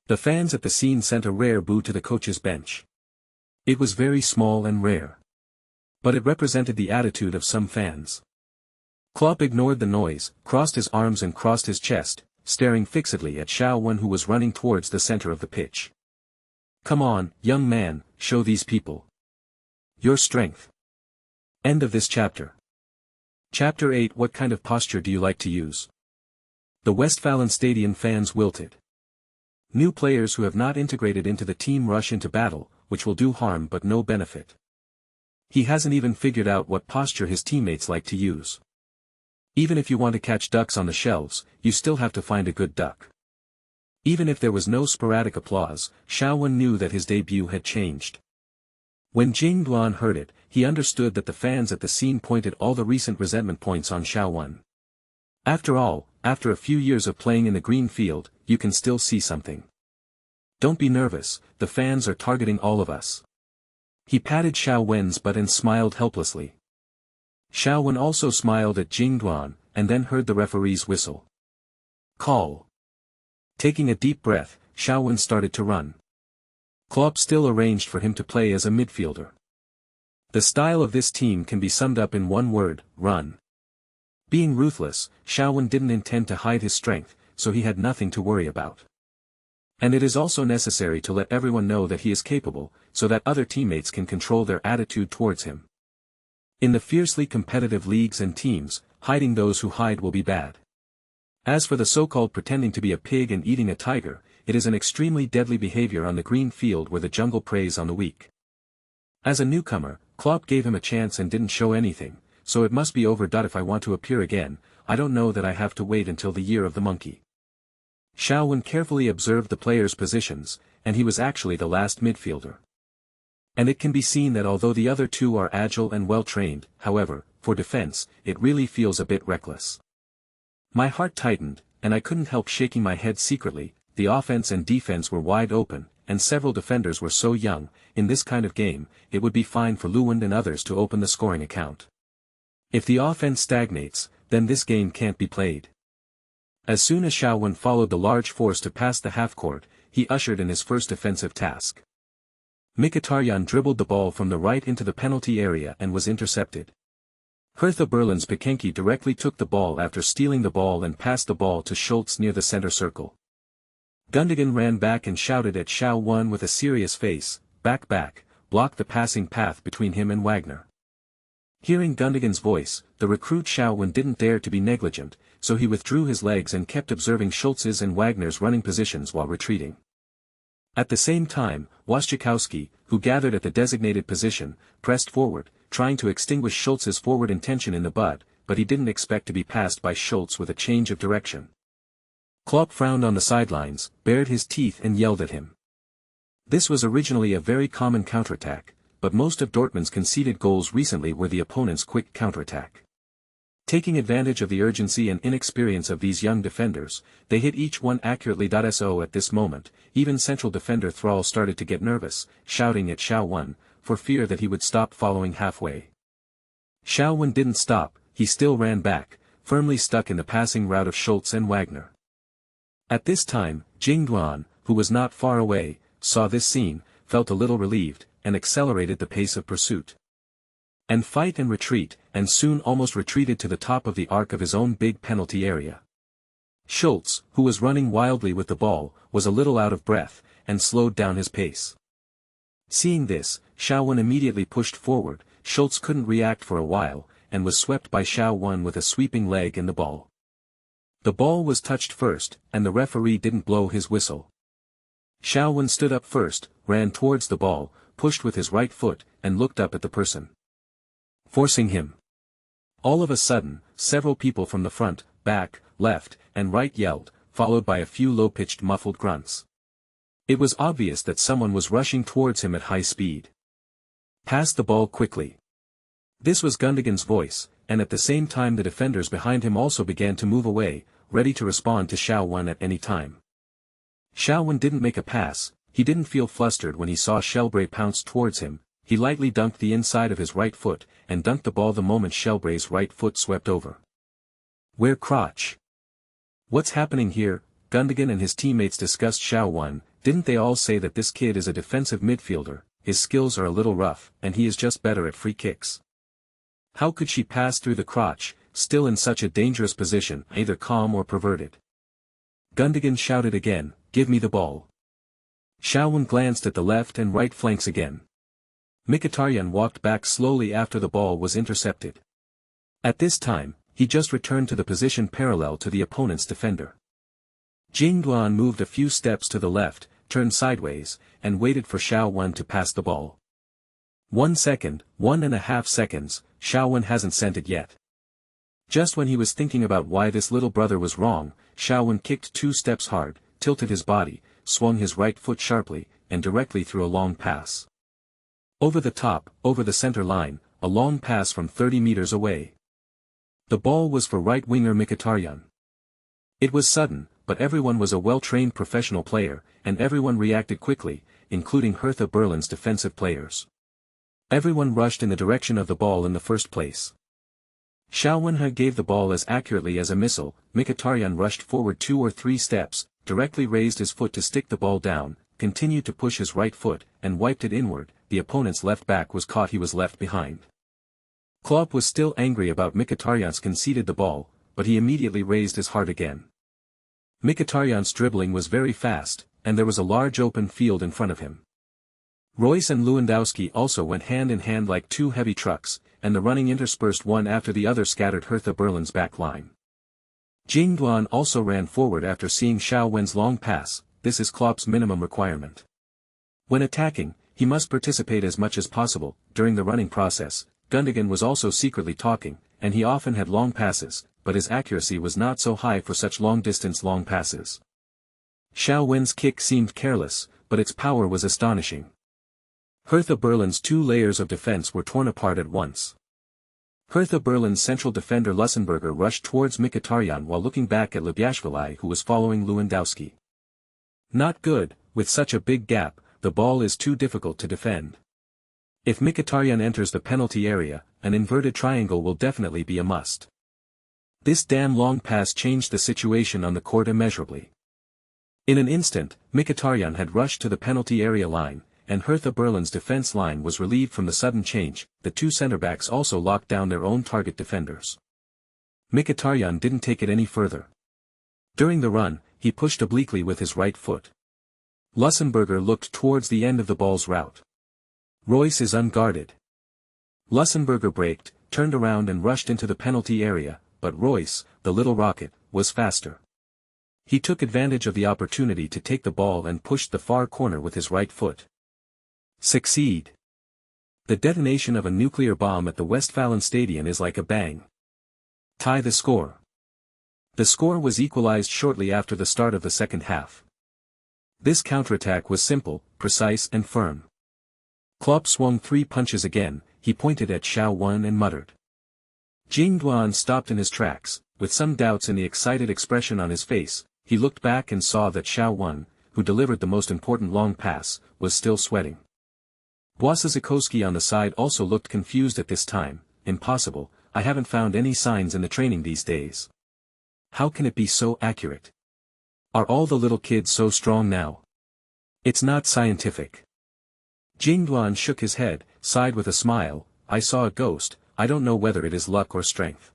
The fans at the scene sent a rare boo to the coach's bench. It was very small and rare. But it represented the attitude of some fans. Klopp ignored the noise, crossed his arms and crossed his chest, staring fixedly at Xiao who was running towards the center of the pitch. Come on, young man, show these people your strength. End of this chapter. Chapter 8. What kind of posture do you like to use? The Westfalenstadion fans wilted. New players who have not integrated into the team rush into battle, which will do harm but no benefit. He hasn't even figured out what posture his teammates like to use. Even if you want to catch ducks on the shelves, you still have to find a good duck. Even if there was no sporadic applause, Xiao knew that his debut had changed. When Jing Duan heard it, he understood that the fans at the scene pointed all the recent resentment points on Xiao. After all, after a few years of playing in the green field, you can still see something. Don't be nervous, the fans are targeting all of us. He patted Xiao butt and smiled helplessly. Xiao also smiled at Jing Duan, and then heard the referee's whistle. Call. Taking a deep breath, Xiao started to run. Klopp still arranged for him to play as a midfielder. The style of this team can be summed up in one word: run. Being ruthless, Xiao didn't intend to hide his strength, so he had nothing to worry about. And it is also necessary to let everyone know that he is capable, so that other teammates can control their attitude towards him. In the fiercely competitive leagues and teams, hiding those who hide will be bad. As for the so-called pretending to be a pig and eating a tiger, it is an extremely deadly behavior on the green field where the jungle preys on the weak. As a newcomer, Klopp gave him a chance and didn't show anything, so it must be over. If I want to appear again, I don't know that I have to wait until the year of the monkey. Xiao carefully observed the players' positions, and he was actually the last midfielder. And it can be seen that although the other two are agile and well-trained, however, for defense, it really feels a bit reckless. My heart tightened, and I couldn't help shaking my head secretly. The offense and defense were wide open, and several defenders were so young. In this kind of game, it would be fine for Lewand and others to open the scoring account. If the offense stagnates, then this game can't be played. As soon as Xiao followed the large force to pass the half-court, he ushered in his first offensive task. Mkhitaryan dribbled the ball from the right into the penalty area and was intercepted. Hertha Berlin's Pikenki directly took the ball after stealing the ball and passed the ball to Schultz near the center circle. Gundogan ran back and shouted at Xiao with a serious face, back, blocked the passing path between him and Wagner. Hearing Gundogan's voice, the recruit Xiao didn't dare to be negligent, so he withdrew his legs and kept observing Schultz's and Wagner's running positions while retreating. At the same time, Wojciechowski, who gathered at the designated position, pressed forward, trying to extinguish Schultz's forward intention in the bud, but he didn't expect to be passed by Schultz with a change of direction. Klopp frowned on the sidelines, bared his teeth and yelled at him. This was originally a very common counterattack, but most of Dortmund's conceded goals recently were the opponent's quick counterattack. Taking advantage of the urgency and inexperience of these young defenders, they hit each one accurately. So at this moment, even central defender Thrall started to get nervous, shouting at Xiao for fear that he would stop following halfway. Xiao didn't stop, he still ran back, firmly stuck in the passing route of Schultz and Wagner. At this time, Jing Duan, who was not far away, saw this scene, felt a little relieved, and accelerated the pace of pursuit. And fight and retreat, and soon almost retreated to the top of the arc of his own big penalty area. Schultz, who was running wildly with the ball, was a little out of breath, and slowed down his pace. Seeing this, Xiao immediately pushed forward. Schultz couldn't react for a while, and was swept by Xiao with a sweeping leg in the ball. The ball was touched first, and the referee didn't blow his whistle. Xiao stood up first, ran towards the ball, pushed with his right foot, and looked up at the person forcing him. All of a sudden, several people from the front, back, left, and right yelled, followed by a few low-pitched muffled grunts. It was obvious that someone was rushing towards him at high speed. Pass the ball quickly. This was Gundogan's voice, and at the same time the defenders behind him also began to move away, ready to respond to Xiao at any time. Xiao didn't make a pass. He didn't feel flustered when he saw Shelbré pounce towards him. He lightly dunked the inside of his right foot, and dunked the ball the moment Shelbré's right foot swept over. Where crotch? What's happening here? Gundogan and his teammates discussed Xiao. Didn't they all say that this kid is a defensive midfielder, his skills are a little rough, and he is just better at free kicks? How could she pass through the crotch, still in such a dangerous position, either calm or perverted? Gundogan shouted again, give me the ball. Xiao glanced at the left and right flanks again. Mkhitaryan walked back slowly after the ball was intercepted. At this time, he just returned to the position parallel to the opponent's defender. Jingduan moved a few steps to the left, turned sideways, and waited for Xiao to pass the ball. 1 second, 1.5 seconds, Xiao hasn't sent it yet. Just when he was thinking about why this little brother was wrong, Xiao kicked 2 steps hard, tilted his body, swung his right foot sharply, and directly threw a long pass. Over the top, over the center line, a long pass from 30 meters away. The ball was for right winger Mkhitaryan. It was sudden, but everyone was a well-trained professional player, and everyone reacted quickly, including Hertha Berlin's defensive players. Everyone rushed in the direction of the ball in the first place. Xiao gave the ball as accurately as a missile. Mkhitaryan rushed forward 2 or 3 steps, directly raised his foot to stick the ball down, continued to push his right foot, and wiped it inward. The opponent's left back was caught, he was left behind. Klopp was still angry about Mkhitaryan's conceded the ball, but he immediately raised his heart again. Mkhitaryan's dribbling was very fast, and there was a large open field in front of him. Royce and Lewandowski also went hand in hand like 2 heavy trucks, and the running interspersed one after the other scattered Hertha Berlin's back line. Jingduan also ran forward after seeing Xiao long pass. This is Klopp's minimum requirement. When attacking, he must participate as much as possible. During the running process, Gundogan was also secretly talking, and he often had long passes, but his accuracy was not so high for such long-distance long passes. Xiao kick seemed careless, but its power was astonishing. Hertha Berlin's 2 layers of defense were torn apart at once. Hertha Berlin's central defender Lussenberger rushed towards Mkhitaryan while looking back at Lebiashvili, who was following Lewandowski. Not good, with such a big gap, the ball is too difficult to defend. If Mkhitaryan enters the penalty area, an inverted triangle will definitely be a must. This damn long pass changed the situation on the court immeasurably. In an instant, Mkhitaryan had rushed to the penalty area line, and Hertha Berlin's defense line was relieved from the sudden change. The 2 centre-backs also locked down their own target defenders. Mkhitaryan didn't take it any further. During the run, he pushed obliquely with his right foot. Lussenberger looked towards the end of the ball's route. Royce is unguarded. Lussenberger braked, turned around and rushed into the penalty area, but Royce, the little rocket, was faster. He took advantage of the opportunity to take the ball and pushed the far corner with his right foot. Succeed. The detonation of a nuclear bomb at the Westfalenstadion is like a bang. Tie the score. The score was equalized shortly after the start of the second half. This counterattack was simple, precise and firm. Klopp swung 3 punches again. He pointed at Xiao and muttered. Jingduan stopped in his tracks, with some doubts in the excited expression on his face. He looked back and saw that Xiao, who delivered the most important long pass, was still sweating. Błaszczykowski on the side also looked confused at this time. Impossible, I haven't found any signs in the training these days. How can it be so accurate? Are all the little kids so strong now? It's not scientific. Jingduan shook his head, sighed with a smile. I saw a ghost. I don't know whether it is luck or strength.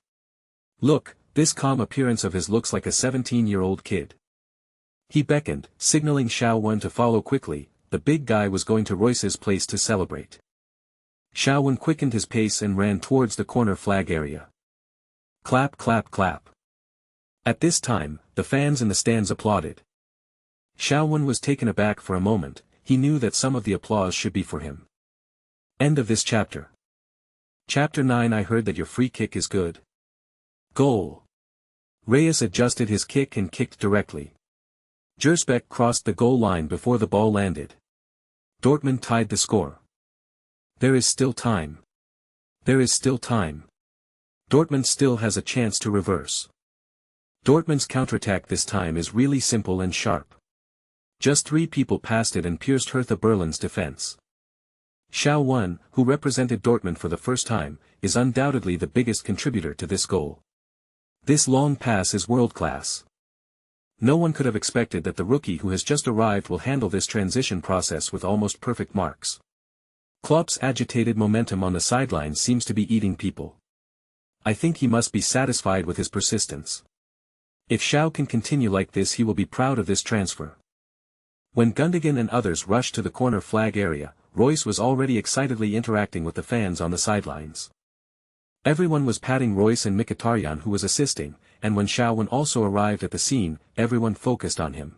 Look, this calm appearance of his looks like a 17-year-old kid. He beckoned, signaling Xiao to follow quickly. The big guy was going to Royce's place to celebrate. Xiao quickened his pace and ran towards the corner flag area. Clap, clap, clap. At this time, the fans in the stands applauded. Xiao was taken aback for a moment. He knew that some of the applause should be for him. End of this chapter. Chapter 9. I heard that your free kick is good. Goal. Reyes adjusted his kick and kicked directly. Gersbeck crossed the goal line before the ball landed. Dortmund tied the score. There is still time. There is still time. Dortmund still has a chance to reverse. Dortmund's counterattack this time is really simple and sharp. Just 3 people passed it and pierced Hertha Berlin's defense. Xiao, who represented Dortmund for the first time, is undoubtedly the biggest contributor to this goal. This long pass is world-class. No one could have expected that the rookie who has just arrived will handle this transition process with almost perfect marks. Klopp's agitated momentum on the sidelines seems to be eating people. I think he must be satisfied with his persistence. If Xiao can continue like this, he will be proud of this transfer. When Gundogan and others rushed to the corner flag area, Royce was already excitedly interacting with the fans on the sidelines. Everyone was patting Royce and Mkhitaryan, who was assisting, and when Xiao also arrived at the scene, everyone focused on him.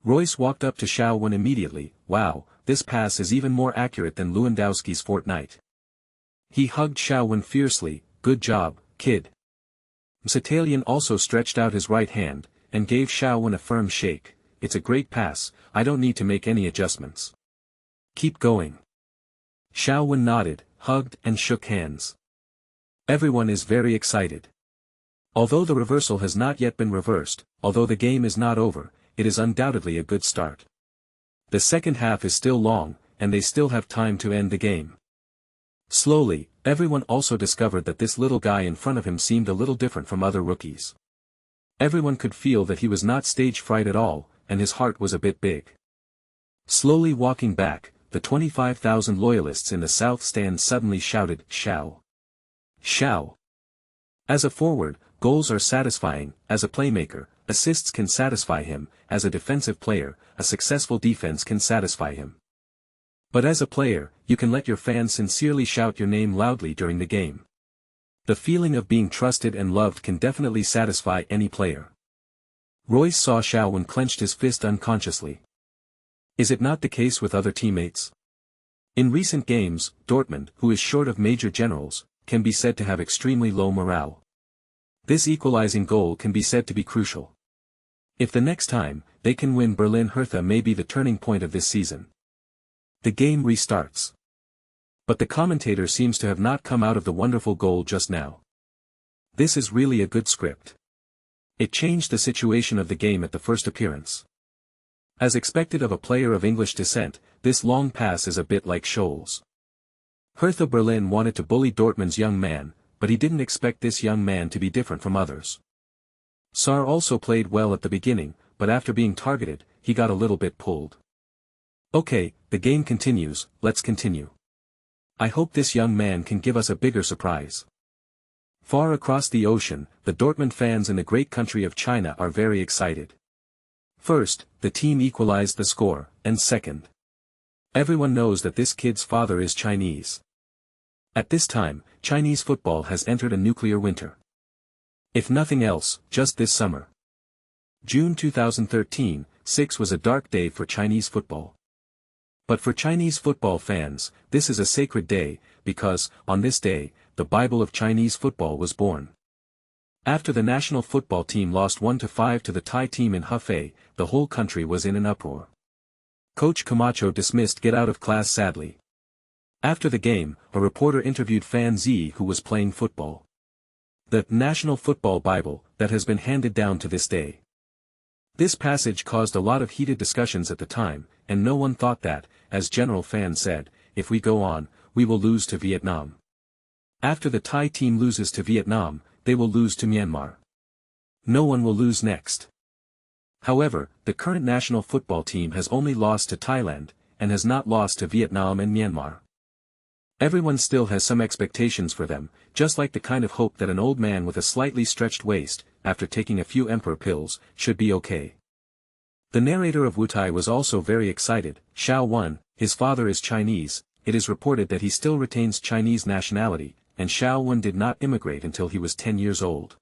Royce walked up to Xiao immediately. Wow, this pass is even more accurate than Lewandowski's fortnight. He hugged Xiao fiercely. Good job, kid. Mkhitaryan also stretched out his right hand, and gave Xiao a firm shake. It's a great pass, I don't need to make any adjustments. Keep going. Xiao nodded, hugged and shook hands. Everyone is very excited. Although the reversal has not yet been reversed, although the game is not over, it is undoubtedly a good start. The second half is still long, and they still have time to end the game. Slowly, everyone also discovered that this little guy in front of him seemed a little different from other rookies. Everyone could feel that he was not stage fright at all, and his heart was a bit big. Slowly walking back, the 25,000 loyalists in the south stand suddenly shouted, Xiao! Xiao! As a forward, goals are satisfying. As a playmaker, assists can satisfy him. As a defensive player, a successful defense can satisfy him. But as a player, you can let your fans sincerely shout your name loudly during the game. The feeling of being trusted and loved can definitely satisfy any player. Royce saw Xiao and clenched his fist unconsciously. Is it not the case with other teammates? In recent games, Dortmund, who is short of major generals, can be said to have extremely low morale. This equalizing goal can be said to be crucial. If the next time, they can win, Berlin Hertha may be the turning point of this season. The game restarts. But the commentator seems to have not come out of the wonderful goal just now. This is really a good script. It changed the situation of the game at the first appearance. As expected of a player of English descent, this long pass is a bit like Scholes. Hertha Berlin wanted to bully Dortmund's young man, but he didn't expect this young man to be different from others. Sar also played well at the beginning, but after being targeted, he got a little bit pulled. Okay, the game continues, let's continue. I hope this young man can give us a bigger surprise. Far across the ocean, the Dortmund fans in the great country of China are very excited. First, the team equalized the score, and second, everyone knows that this kid's father is Chinese. At this time, Chinese football has entered a nuclear winter. If nothing else, just this summer. June 2013, 6 was a dark day for Chinese football. But for Chinese football fans, this is a sacred day, because, on this day, the Bible of Chinese football was born. After the national football team lost 1-5 to the Thai team in Hefei, the whole country was in an uproar. Coach Camacho dismissed get out of class sadly. After the game, a reporter interviewed Fan Zi, who was playing football. The National Football Bible, that has been handed down to this day. This passage caused a lot of heated discussions at the time, and no one thought that, as General Fan said, if we go on, we will lose to Vietnam. After the Thai team loses to Vietnam, they will lose to Myanmar. No one will lose next. However, the current national football team has only lost to Thailand, and has not lost to Vietnam and Myanmar. Everyone still has some expectations for them, just like the kind of hope that an old man with a slightly stretched waist, after taking a few emperor pills, should be okay. The narrator of Wutai was also very excited. Xiao won, his father is Chinese, it is reported that he still retains Chinese nationality, and Xiao Wen did not immigrate until he was 10 years old.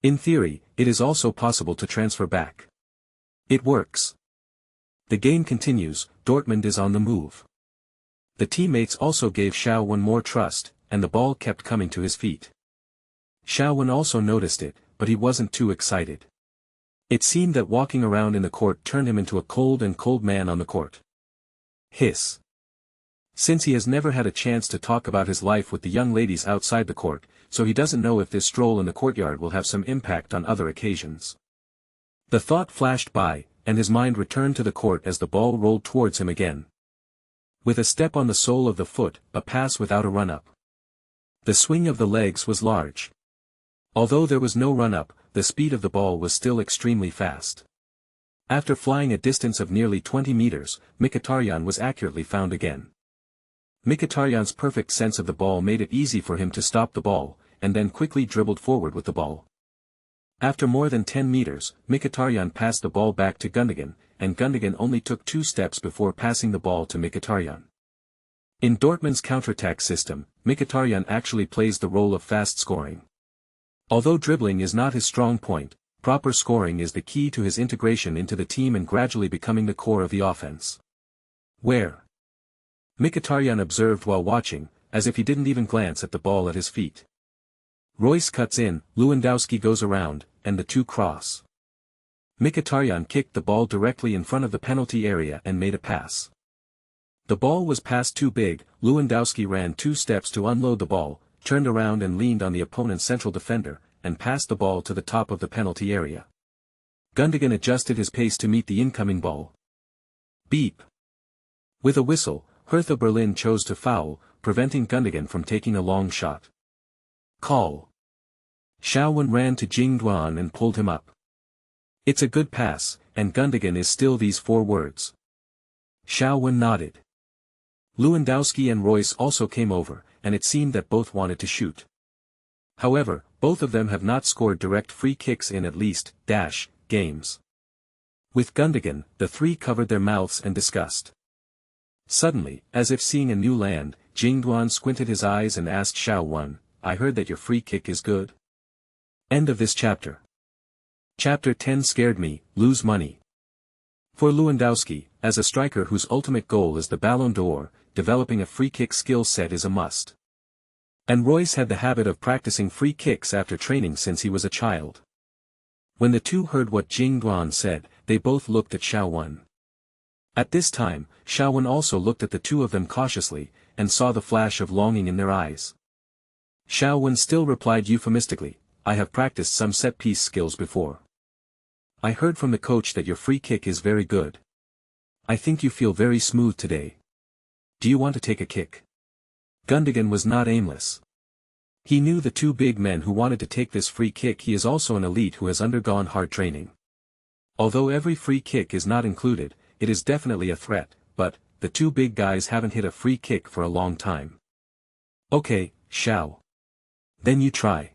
In theory, it is also possible to transfer back. It works. The game continues, Dortmund is on the move. The teammates also gave Xiao Wen more trust, and the ball kept coming to his feet. Xiao Wen also noticed it, but he wasn't too excited. It seemed that walking around in the court turned him into a cold man on the court. Hiss. Since he has never had a chance to talk about his life with the young ladies outside the court, so he doesn't know if this stroll in the courtyard will have some impact on other occasions. The thought flashed by, and his mind returned to the court as the ball rolled towards him again. With a step on the sole of the foot, a pass without a run-up. The swing of the legs was large. Although there was no run-up, the speed of the ball was still extremely fast. After flying a distance of nearly 20 meters, Mkhitaryan was accurately found again. Mkhitaryan's perfect sense of the ball made it easy for him to stop the ball, and then quickly dribbled forward with the ball. After more than 10 meters, Mkhitaryan passed the ball back to Gundogan, and Gundogan only took 2 steps before passing the ball to Mkhitaryan. In Dortmund's counterattack system, Mkhitaryan actually plays the role of fast scoring. Although dribbling is not his strong point, proper scoring is the key to his integration into the team and gradually becoming the core of the offense. Where? Mkhitaryan observed while watching, as if he didn't even glance at the ball at his feet. Royce cuts in, Lewandowski goes around, and the two cross. Mkhitaryan kicked the ball directly in front of the penalty area and made a pass. The ball was passed too big, Lewandowski ran 2 steps to unload the ball, turned around and leaned on the opponent's central defender, and passed the ball to the top of the penalty area. Gundogan adjusted his pace to meet the incoming ball. Beep. With a whistle, Hertha Berlin chose to foul, preventing Gundogan from taking a long shot. Call. Shaowen ran to Jingduan and pulled him up. It's a good pass, and Gundogan is still these 4 words. Shaowen nodded. Lewandowski and Royce also came over, and it seemed that both wanted to shoot. However, both of them have not scored direct free kicks in at least, games. With Gundogan, the 3 covered their mouths in disgust. Suddenly, as if seeing a new land, Jingduan squinted his eyes and asked Shaowen, I heard that your free kick is good? End of this chapter. Chapter 10 scared me, lose money. For Lewandowski, as a striker whose ultimate goal is the Ballon d'Or, developing a free kick skill set is a must. And Royce had the habit of practicing free kicks after training since he was a child. When the two heard what Jingduan said, they both looked at Shaowen. At this time, Shaowen also looked at the two of them cautiously, and saw the flash of longing in their eyes. Shaowen still replied euphemistically, I have practiced some set-piece skills before. I heard from the coach that your free kick is very good. I think you feel very smooth today. Do you want to take a kick? Gundogan was not aimless. He knew the 2 big men who wanted to take this free kick. He is also an elite who has undergone hard training. Although every free kick is not included, it is definitely a threat, but, the 2 big guys haven't hit a free kick for a long time. Okay, Shao. Then you try.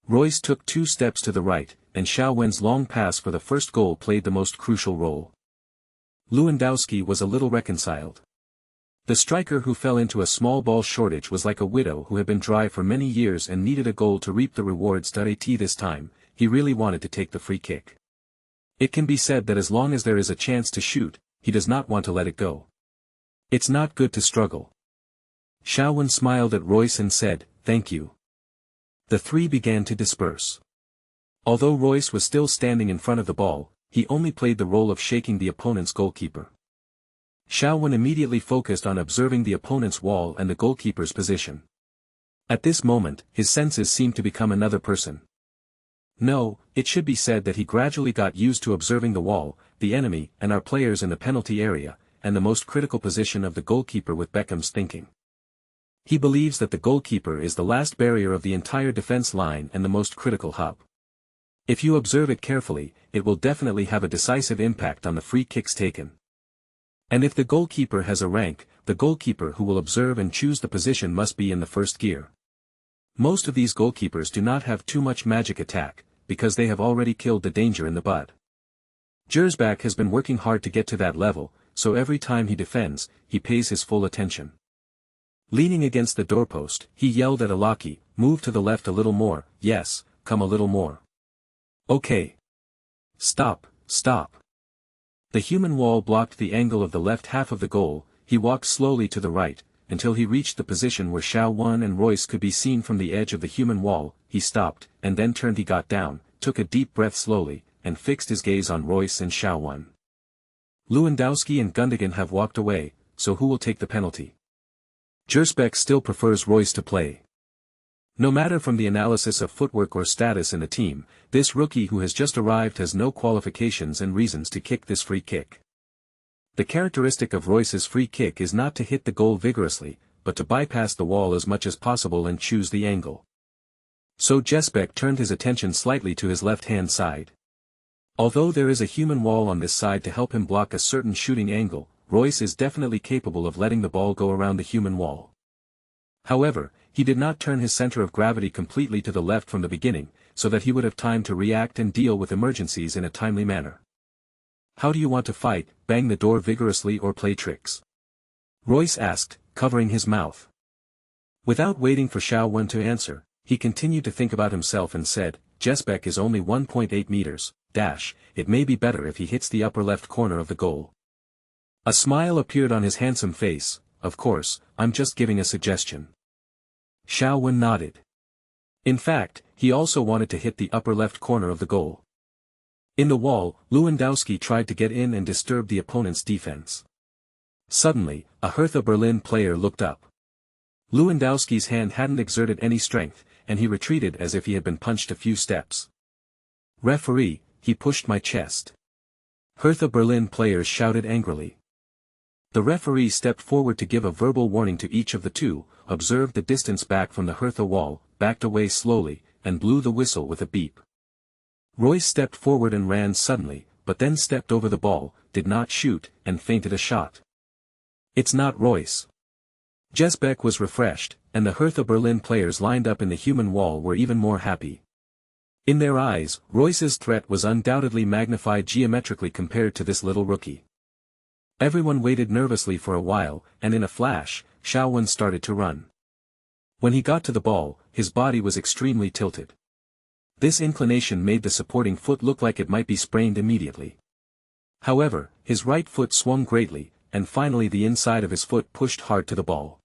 Royce took 2 steps to the right, and Shaowen's long pass for the first goal played the most crucial role. Lewandowski was a little reconciled. The striker who fell into a small ball shortage was like a widow who had been dry for many years and needed a goal to reap the rewards. At this time, he really wanted to take the free kick. It can be said that as long as there is a chance to shoot, he does not want to let it go. It's not good to struggle. Shaowen smiled at Royce and said, thank you. The 3 began to disperse. Although Royce was still standing in front of the ball, he only played the role of shaking the opponent's goalkeeper. Shaowen immediately focused on observing the opponent's wall and the goalkeeper's position. At this moment, his senses seemed to become another person. No, it should be said that he gradually got used to observing the wall, the enemy, and our players in the penalty area, and the most critical position of the goalkeeper with Beckham's thinking. He believes that the goalkeeper is the last barrier of the entire defense line and the most critical hub. If you observe it carefully, it will definitely have a decisive impact on the free kicks taken. And if the goalkeeper has a rank, the goalkeeper who will observe and choose the position must be in the first gear. Most of these goalkeepers do not have too much magic attack, because they have already killed the danger in the bud. Gersbach has been working hard to get to that level, so every time he defends, he pays his full attention. Leaning against the doorpost, he yelled at Alaki, move to the left a little more, yes, come a little more. Okay. Stop, stop. The human wall blocked the angle of the left half of the goal. He walked slowly to the right, until he reached the position where Shaowen and Royce could be seen from the edge of the human wall. He stopped, and then turned. He got down, took a deep breath slowly, and fixed his gaze on Royce and Shaowen. Lewandowski and Gundogan have walked away, so who will take the penalty? Gersbach still prefers Royce to play. No matter from the analysis of footwork or status in the team, this rookie who has just arrived has no qualifications and reasons to kick this free kick. The characteristic of Royce's free kick is not to hit the goal vigorously, but to bypass the wall as much as possible and choose the angle. So Jesbek turned his attention slightly to his left-hand side. Although there is a human wall on this side to help him block a certain shooting angle, Royce is definitely capable of letting the ball go around the human wall. However, he did not turn his center of gravity completely to the left from the beginning, so that he would have time to react and deal with emergencies in a timely manner. How do you want to fight, bang the door vigorously or play tricks? Royce asked, covering his mouth. Without waiting for Xiao Wen to answer, he continued to think about himself and said, Jesbek is only 1.8 meters, it may be better if he hits the upper left corner of the goal. A smile appeared on his handsome face. Of course, I'm just giving a suggestion. Xiao Wen nodded. In fact, he also wanted to hit the upper left corner of the goal. In the wall, Lewandowski tried to get in and disturb the opponent's defense. Suddenly, a Hertha Berlin player looked up. Lewandowski's hand hadn't exerted any strength, and he retreated as if he had been punched a few steps. Referee, he pushed my chest. Hertha Berlin players shouted angrily. The referee stepped forward to give a verbal warning to each of the two, observed the distance back from the Hertha wall, backed away slowly, and blew the whistle with a beep. Royce stepped forward and ran suddenly, but then stepped over the ball, did not shoot, and feinted a shot. It's not Royce. Jesbek was refreshed, and the Hertha Berlin players lined up in the human wall were even more happy. In their eyes, Royce's threat was undoubtedly magnified geometrically compared to this little rookie. Everyone waited nervously for a while, and in a flash, Xiao Wen started to run. When he got to the ball, his body was extremely tilted. This inclination made the supporting foot look like it might be sprained immediately. However, his right foot swung greatly, and finally the inside of his foot pushed hard to the ball.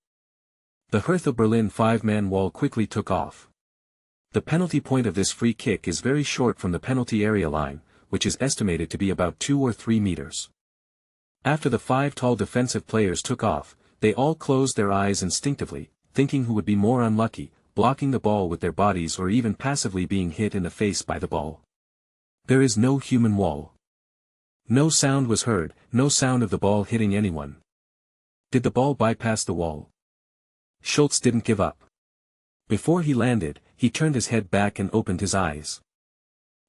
The Hertha Berlin five-man wall quickly took off. The penalty point of this free kick is very short from the penalty area line, which is estimated to be about 2 or 3 meters. After the 5 tall defensive players took off, they all closed their eyes instinctively, thinking who would be more unlucky, blocking the ball with their bodies or even passively being hit in the face by the ball. There is no human wall. No sound was heard, no sound of the ball hitting anyone. Did the ball bypass the wall? Schultz didn't give up. Before he landed, he turned his head back and opened his eyes.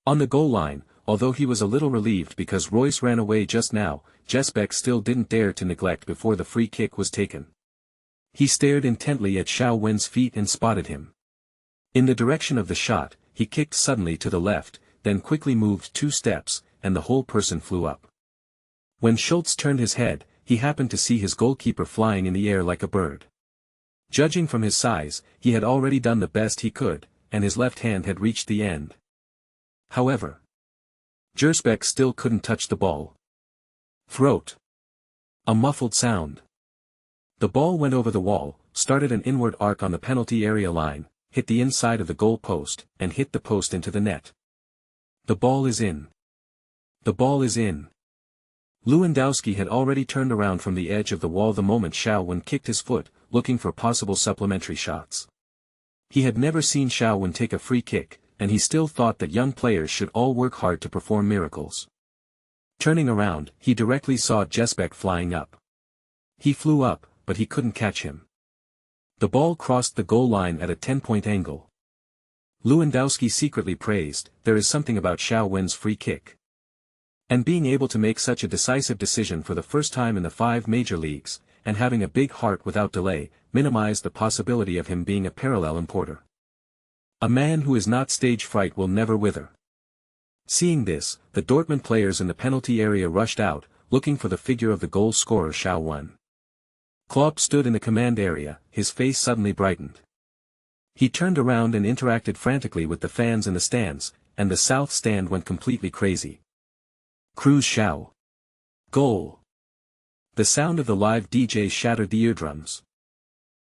On the goal line, although he was a little relieved because Royce ran away just now, Jesbek still didn't dare to neglect before the free kick was taken. He stared intently at Xiao Wen's feet and spotted him. In the direction of the shot, he kicked suddenly to the left, then quickly moved 2 steps, and the whole person flew up. When Schultz turned his head, he happened to see his goalkeeper flying in the air like a bird. Judging from his size, he had already done the best he could, and his left hand had reached the end. However, Jesbek still couldn't touch the ball. Throat. A muffled sound. The ball went over the wall, started an inward arc on the penalty area line, hit the inside of the goal post, and hit the post into the net. The ball is in. The ball is in. Lewandowski had already turned around from the edge of the wall the moment Xiao Wen kicked his foot, looking for possible supplementary shots. He had never seen Xiao Wen take a free kick, and he still thought that young players should all work hard to perform miracles. Turning around, he directly saw Jesbek flying up. He flew up, but he couldn't catch him. The ball crossed the goal line at a 10-point angle. Lewandowski secretly praised, there is something about Xiao Wen's free kick. And being able to make such a decisive decision for the first time in the 5 major leagues, and having a big heart without delay, minimized the possibility of him being a parallel importer. A man who is not stage fright will never wither. Seeing this, the Dortmund players in the penalty area rushed out, looking for the figure of the goal scorer Xiao Wen. Klopp stood in the command area, his face suddenly brightened. He turned around and interacted frantically with the fans in the stands, and the south stand went completely crazy. Cruz Xiao. Goal. The sound of the live DJ shattered the eardrums.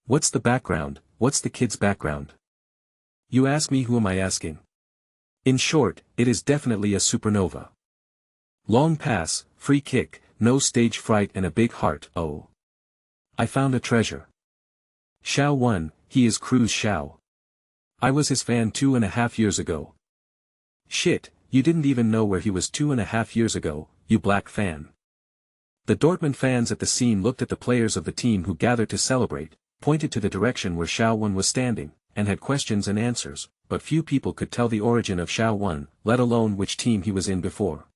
What's the background, what's the kid's background? You ask me, who am I asking? In short, it is definitely a supernova. Long pass, free kick, no stage fright and a big heart, oh. I found a treasure. Xiao Wen, he is Cruz Xiao. I was his fan 2.5 years ago. Shit, you didn't even know where he was 2.5 years ago, you black fan. The Dortmund fans at the scene looked at the players of the team who gathered to celebrate, pointed to the direction where Xiao Wen was standing, and had questions and answers, but few people could tell the origin of Xiao Wen, let alone which team he was in before.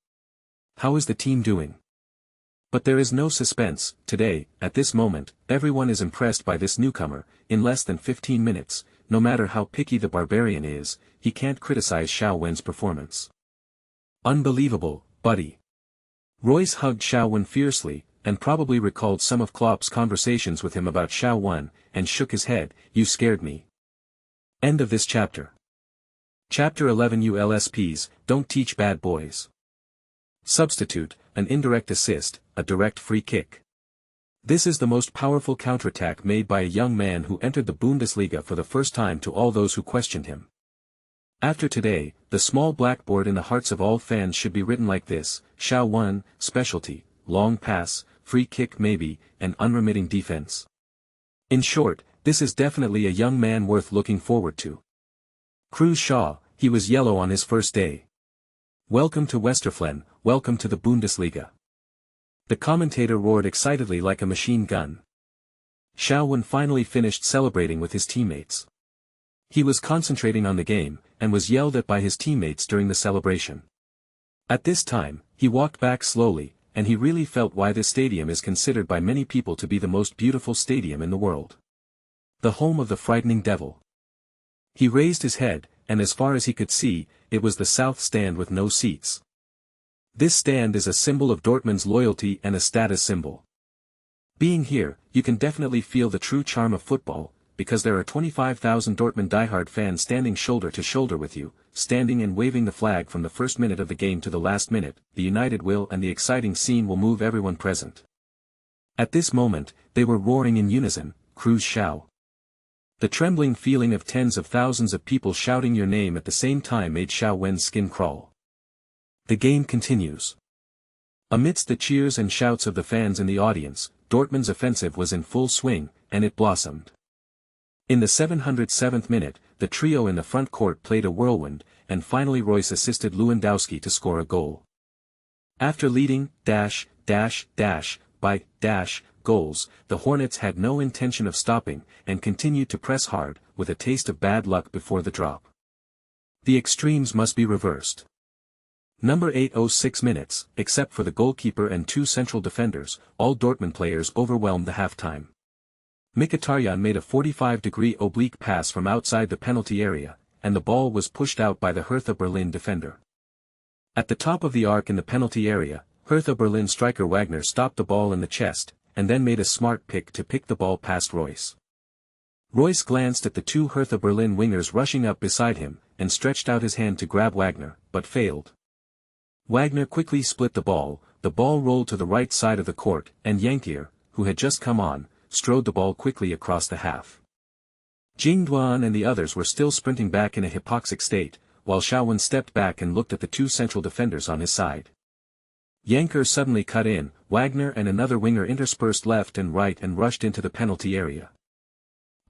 How is the team doing? But there is no suspense. Today, at this moment, everyone is impressed by this newcomer. In less than 15 minutes, no matter how picky the barbarian is, he can't criticize Xiao Wen's performance. Unbelievable, buddy. Royce hugged Xiao Wen fiercely, and probably recalled some of Klopp's conversations with him about Xiao Wen, and shook his head. You scared me. End of this chapter. Chapter 11. ULSPs, don't teach bad boys. Substitute, an indirect assist, a direct free kick. This is the most powerful counterattack made by a young man who entered the Bundesliga for the first time to all those who questioned him. After today, the small blackboard in the hearts of all fans should be written like this: Xiao Wen, specialty, long pass, free kick maybe, and unremitting defense. In short, this is definitely a young man worth looking forward to. Cruz Shaw, he was yellow on his first day. Welcome to Westerflen, welcome to the Bundesliga. The commentator roared excitedly like a machine gun. Xiao Wen finally finished celebrating with his teammates. He was concentrating on the game, and was yelled at by his teammates during the celebration. At this time, he walked back slowly, and he really felt why this stadium is considered by many people to be the most beautiful stadium in the world. The home of the frightening devil. He raised his head, and as far as he could see, it was the south stand with no seats. This stand is a symbol of Dortmund's loyalty and a status symbol. Being here, you can definitely feel the true charm of football, because there are 25,000 Dortmund diehard fans standing shoulder to shoulder with you, standing and waving the flag from the first minute of the game to the last minute. The united will and the exciting scene will move everyone present. At this moment, they were roaring in unison, Cruz Xiao. The trembling feeling of tens of thousands of people shouting your name at the same time made Xiao Wen's skin crawl. The game continues. Amidst the cheers and shouts of the fans in the audience, Dortmund's offensive was in full swing, and it blossomed. In the 707th minute, the trio in the front court played a whirlwind, and finally Royce assisted Lewandowski to score a goal. After leading, by goals, the Hornets had no intention of stopping, and continued to press hard, with a taste of bad luck before the drop. The extremes must be reversed. Number 806 minutes, except for the goalkeeper and two central defenders, all Dortmund players overwhelmed the halftime. Mkhitaryan made a 45-degree oblique pass from outside the penalty area, and the ball was pushed out by the Hertha Berlin defender. At the top of the arc in the penalty area, Hertha Berlin striker Wagner stopped the ball in the chest, and then made a smart pick to pick the ball past Royce. Royce glanced at the two Hertha Berlin wingers rushing up beside him, and stretched out his hand to grab Wagner, but failed. Wagner quickly split the ball rolled to the right side of the court, and Yankier, who had just come on, strode the ball quickly across the half. Jing Duan and the others were still sprinting back in a hypoxic state, while Xiao Wen stepped back and looked at the two central defenders on his side. Yanker suddenly cut in, Wagner and another winger interspersed left and right and rushed into the penalty area.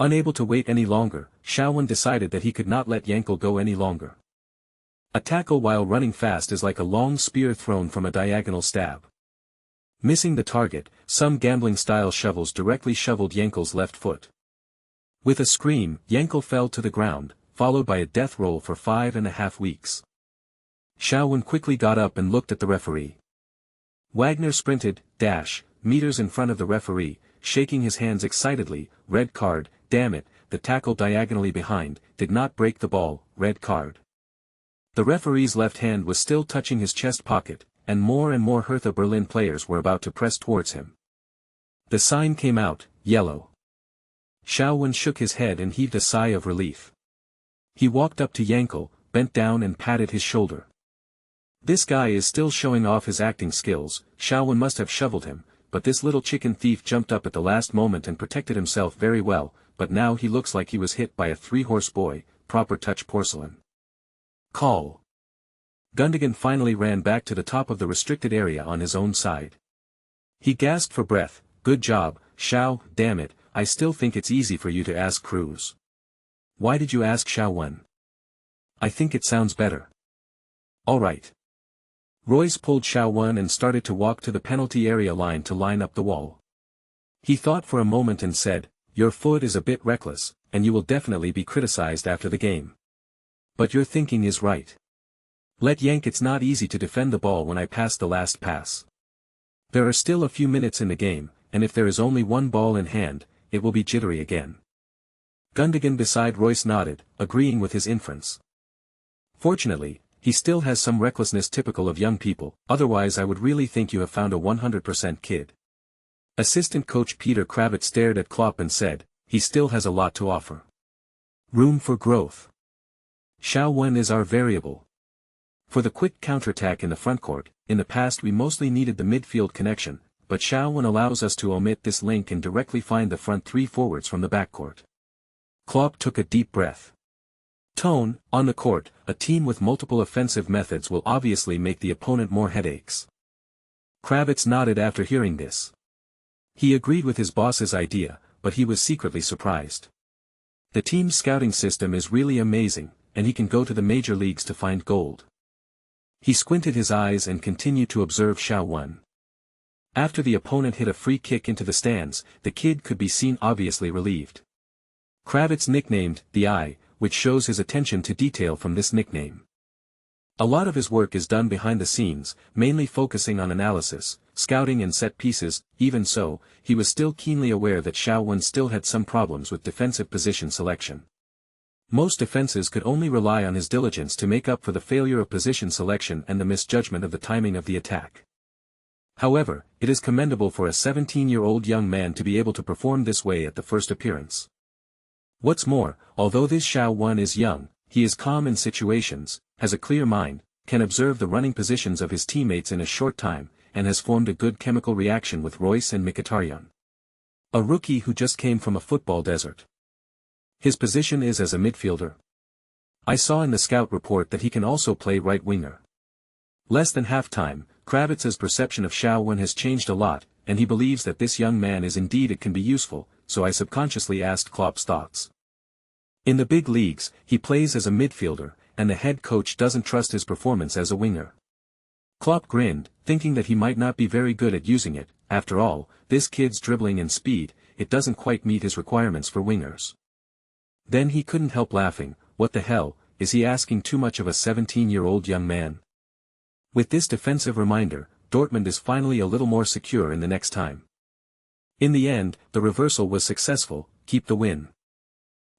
Unable to wait any longer, Xiao Wen decided that he could not let Yankel go any longer. A tackle while running fast is like a long spear thrown from a diagonal stab. Missing the target, some gambling-style shovels directly shoveled Yankel's left foot. With a scream, Yankel fell to the ground, followed by a death roll for 5.5 weeks. Xiao Wen quickly got up and looked at the referee. Wagner sprinted, meters in front of the referee, shaking his hands excitedly. Red card, damn it, the tackle diagonally behind, did not break the ball, red card. The referee's left hand was still touching his chest pocket, and more Hertha Berlin players were about to press towards him. The sign came out, yellow. Xiao Wen shook his head and heaved a sigh of relief. He walked up to Yankel, bent down and patted his shoulder. This guy is still showing off his acting skills. Xiao Wen must have shoveled him, but this little chicken thief jumped up at the last moment and protected himself very well, but now he looks like he was hit by a 3-horse boy, proper touch porcelain. Call. Gundogan finally ran back to the top of the restricted area on his own side. He gasped for breath. Good job, Xiao, damn it, I still think it's easy for you to ask Cruz. Why did you ask Xiao Wen? I think it sounds better. Alright. Royce pulled Xiao Wen and started to walk to the penalty area line to line up the wall. He thought for a moment and said, your foot is a bit reckless, and you will definitely be criticized after the game. But your thinking is right. Let yank, it's not easy to defend the ball when I pass the last pass. There are still a few minutes in the game, and if there is only one ball in hand, it will be jittery again. Gundogan beside Royce nodded, agreeing with his inference. Fortunately, he still has some recklessness typical of young people, otherwise I would really think you have found a 100% kid. Assistant coach Peter Kravic stared at Klopp and said, he still has a lot to offer. Room for growth. Xiao Wen is our variable. For the quick counterattack in the frontcourt, in the past we mostly needed the midfield connection, but Xiao Wen allows us to omit this link and directly find the front three forwards from the backcourt. Klopp took a deep breath. Tone, on the court, a team with multiple offensive methods will obviously make the opponent more headaches. Kravic nodded after hearing this. He agreed with his boss's idea, but he was secretly surprised. The team's scouting system is really amazing, and he can go to the major leagues to find gold. He squinted his eyes and continued to observe Xiao Wen. After the opponent hit a free kick into the stands, the kid could be seen obviously relieved. Kravic nicknamed the Eye, which shows his attention to detail from this nickname. A lot of his work is done behind the scenes, mainly focusing on analysis, scouting and set pieces. Even so, he was still keenly aware that Xiao Wen still had some problems with defensive position selection. Most defenses could only rely on his diligence to make up for the failure of position selection and the misjudgment of the timing of the attack. However, it is commendable for a 17-year-old young man to be able to perform this way at the first appearance. What's more, although this Xiao Wen is young, he is calm in situations, has a clear mind, can observe the running positions of his teammates in a short time, and has formed a good chemical reaction with Royce and Mkhitaryan. A rookie who just came from a football desert. His position is as a midfielder. I saw in the scout report that he can also play right winger. Less than half-time, Kravic's perception of Xiao Wen has changed a lot, and he believes that this young man is indeed it can be useful, so I subconsciously asked Klopp's thoughts. In the big leagues, he plays as a midfielder, and the head coach doesn't trust his performance as a winger. Klopp grinned, thinking that he might not be very good at using it. After all, this kid's dribbling and speed, it doesn't quite meet his requirements for wingers. Then he couldn't help laughing. What the hell, is he asking too much of a 17-year-old young man? With this defensive reminder, Dortmund is finally a little more secure in the next time. In the end, the reversal was successful. Keep the win.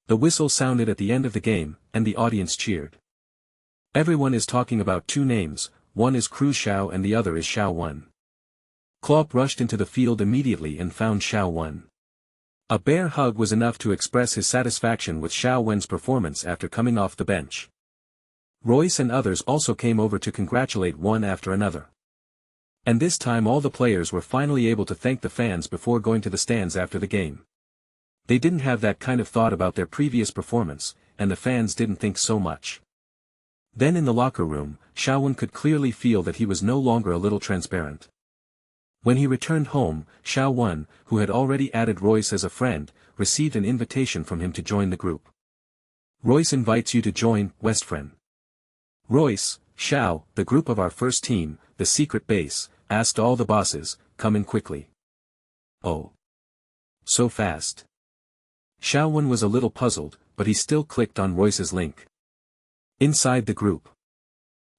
The whistle sounded at the end of the game, and the audience cheered. Everyone is talking about two names, one is Cruz Xiao and the other is Xiao Wen. Klopp rushed into the field immediately and found Xiao Wen. A bear hug was enough to express his satisfaction with Xiao Wen's performance after coming off the bench. Royce and others also came over to congratulate one after another. And this time all the players were finally able to thank the fans before going to the stands after the game. They didn't have that kind of thought about their previous performance, and the fans didn't think so much. Then in the locker room, Xiao Wen could clearly feel that he was no longer a little transparent. When he returned home, Xiao Wen, who had already added Royce as a friend, received an invitation from him to join the group. Royce invites you to join, Westfriend. Royce, Xiao, the group of our first team, the secret base, asked all the bosses, come in quickly. Oh. So fast. Xiao Wen was a little puzzled, but he still clicked on Royce's link. Inside the group.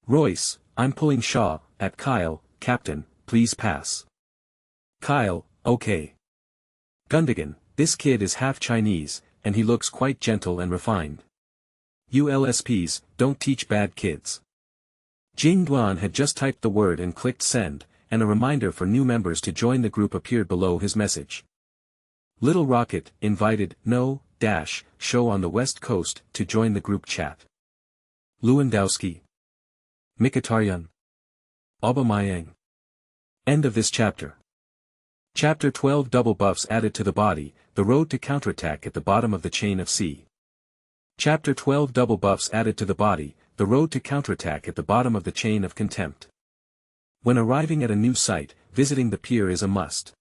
Royce, I'm pulling Shaw, at Kyle, Captain, please pass. Kyle, okay. Gundogan, this kid is half Chinese, and he looks quite gentle and refined. You LSPs, don't teach bad kids. Jing Duan had just typed the word and clicked send, and a reminder for new members to join the group appeared below his message. Little Rocket, invited, show on the West Coast, to join the group chat. Lewandowski. Mkhitaryan. Aubameyang. End of this chapter. Chapter 12 Double buffs added to the body, the road to counterattack at the bottom of the chain of C. Chapter 12 Double buffs added to the body, the road to counterattack at the bottom of the chain of contempt. When arriving at a new site, visiting the pier is a must.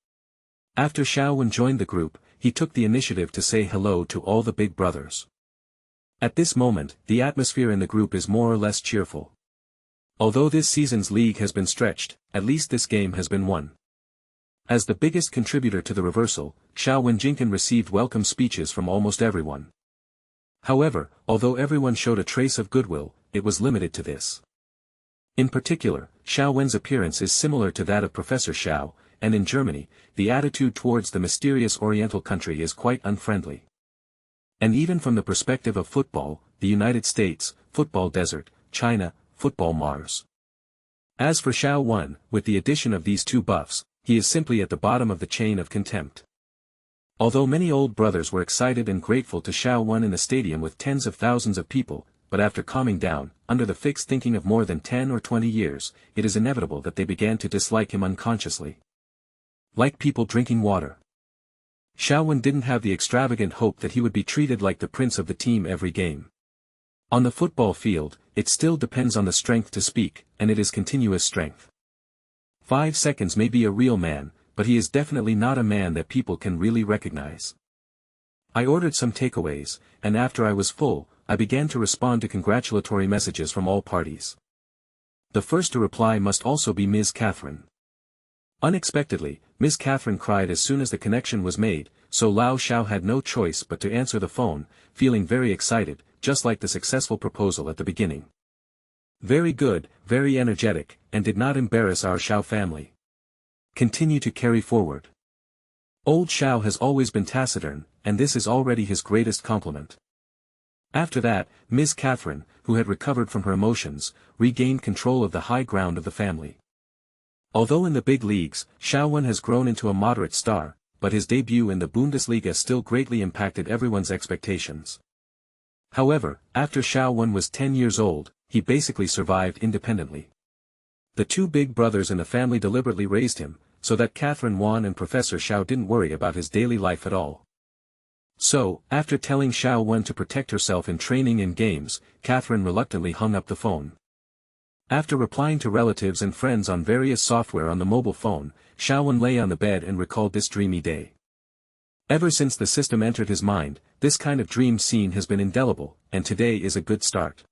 After Xiao Wen joined the group, he took the initiative to say hello to all the big brothers. At this moment, the atmosphere in the group is more or less cheerful. Although this season's league has been stretched, at least this game has been won. As the biggest contributor to the reversal, Xiao Wen Jinkin received welcome speeches from almost everyone. However, although everyone showed a trace of goodwill, it was limited to this. In particular, Xiao Wen's appearance is similar to that of Professor Xiao, and in Germany, the attitude towards the mysterious Oriental country is quite unfriendly. And even from the perspective of football, the United States, football desert, China, football Mars. As for Xiao Wen, with the addition of these two buffs, he is simply at the bottom of the chain of contempt. Although many old brothers were excited and grateful to Xiao Wen in the stadium with tens of thousands of people, but after calming down, under the fixed thinking of more than 10 or 20 years, it is inevitable that they began to dislike him unconsciously. Like people drinking water. Xiao Wen didn't have the extravagant hope that he would be treated like the prince of the team every game. On the football field, it still depends on the strength to speak, and it is continuous strength. 5 seconds may be a real man, but he is definitely not a man that people can really recognize. I ordered some takeaways, and after I was full, I began to respond to congratulatory messages from all parties. The first to reply must also be Ms. Catherine. Unexpectedly, Ms. Catherine cried as soon as the connection was made, so Lao Xiao had no choice but to answer the phone, feeling very excited, just like the successful proposal at the beginning. Very good, very energetic, and did not embarrass our Xiao family. Continue to carry forward. Old Xiao has always been taciturn, and this is already his greatest compliment. After that, Ms. Catherine, who had recovered from her emotions, regained control of the high ground of the family. Although in the big leagues, Xiao Wen has grown into a moderate star, but his debut in the Bundesliga still greatly impacted everyone's expectations. However, after Xiao Wen was 10 years old, he basically survived independently. The two big brothers in the family deliberately raised him, so that Catherine Wan and Professor Xiao didn't worry about his daily life at all. So, after telling Xiao Wen to protect herself in training and games, Catherine reluctantly hung up the phone. After replying to relatives and friends on various software on the mobile phone, Xiao Wen lay on the bed and recalled this dreamy day. Ever since the system entered his mind, this kind of dream scene has been indelible, and today is a good start.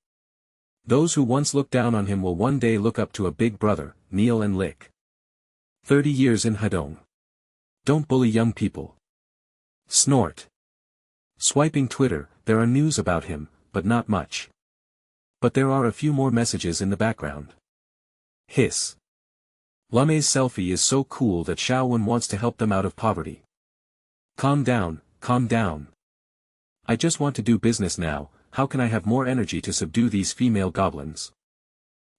Those who once looked down on him will one day look up to a big brother, kneel and lick. 30 years in Hedong. Don't bully young people. Snort. Swiping Twitter, there are news about him, but not much. But there are a few more messages in the background. Hiss. Lame's selfie is so cool that Xiao Wen wants to help them out of poverty. Calm down, calm down. I just want to do business now, how can I have more energy to subdue these female goblins?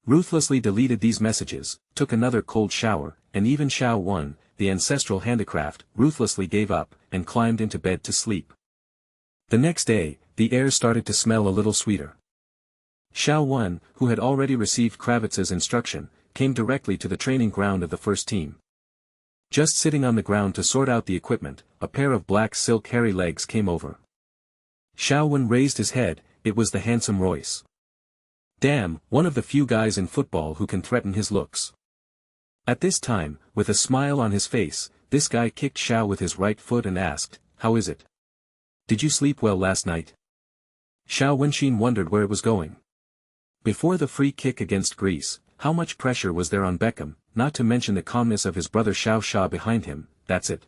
Ruthlessly deleted these messages, took another cold shower, and even Xiao Wen, the ancestral handicraft, ruthlessly gave up, and climbed into bed to sleep. The next day, the air started to smell a little sweeter. Xiao Wen, who had already received Kravitz's instruction, came directly to the training ground of the first team. Just sitting on the ground to sort out the equipment, a pair of black silk hairy legs came over. Xiao Wen raised his head, it was the handsome Royce. Damn, one of the few guys in football who can threaten his looks. At this time, with a smile on his face, this guy kicked Xiao with his right foot and asked, "How is it? Did you sleep well last night?" Xiao Wenxin wondered where it was going. Before the free kick against Greece, how much pressure was there on Beckham, not to mention the calmness of his brother Xiao Xia behind him, that's it.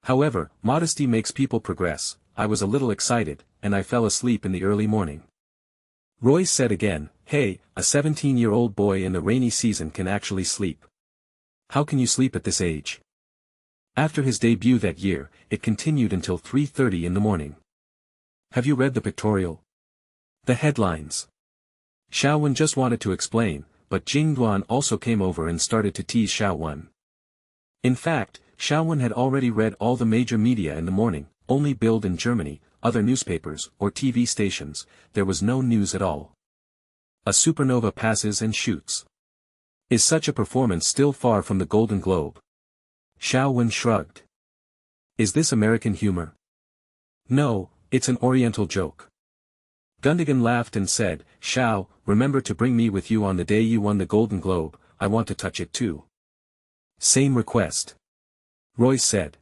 However, modesty makes people progress, I was a little excited, and I fell asleep in the early morning. Royce said again, "Hey, a 17-year-old boy in the rainy season can actually sleep. How can you sleep at this age?" After his debut that year, it continued until 3:30 in the morning. Have you read the pictorial? The headlines. Xiao Wen just wanted to explain, but Jing Duan also came over and started to tease Xiao Wen. In fact, Xiao Wen had already read all the major media in the morning, only Bild in Germany, other newspapers, or TV stations, there was no news at all. A supernova passes and shoots. Is such a performance still far from the Golden Globe? Xiao Wen shrugged. Is this American humor? No, it's an Oriental joke. Gundogan laughed and said, "Xiao, remember to bring me with you on the day you won the Golden Globe, I want to touch it too." Same request. Royce said.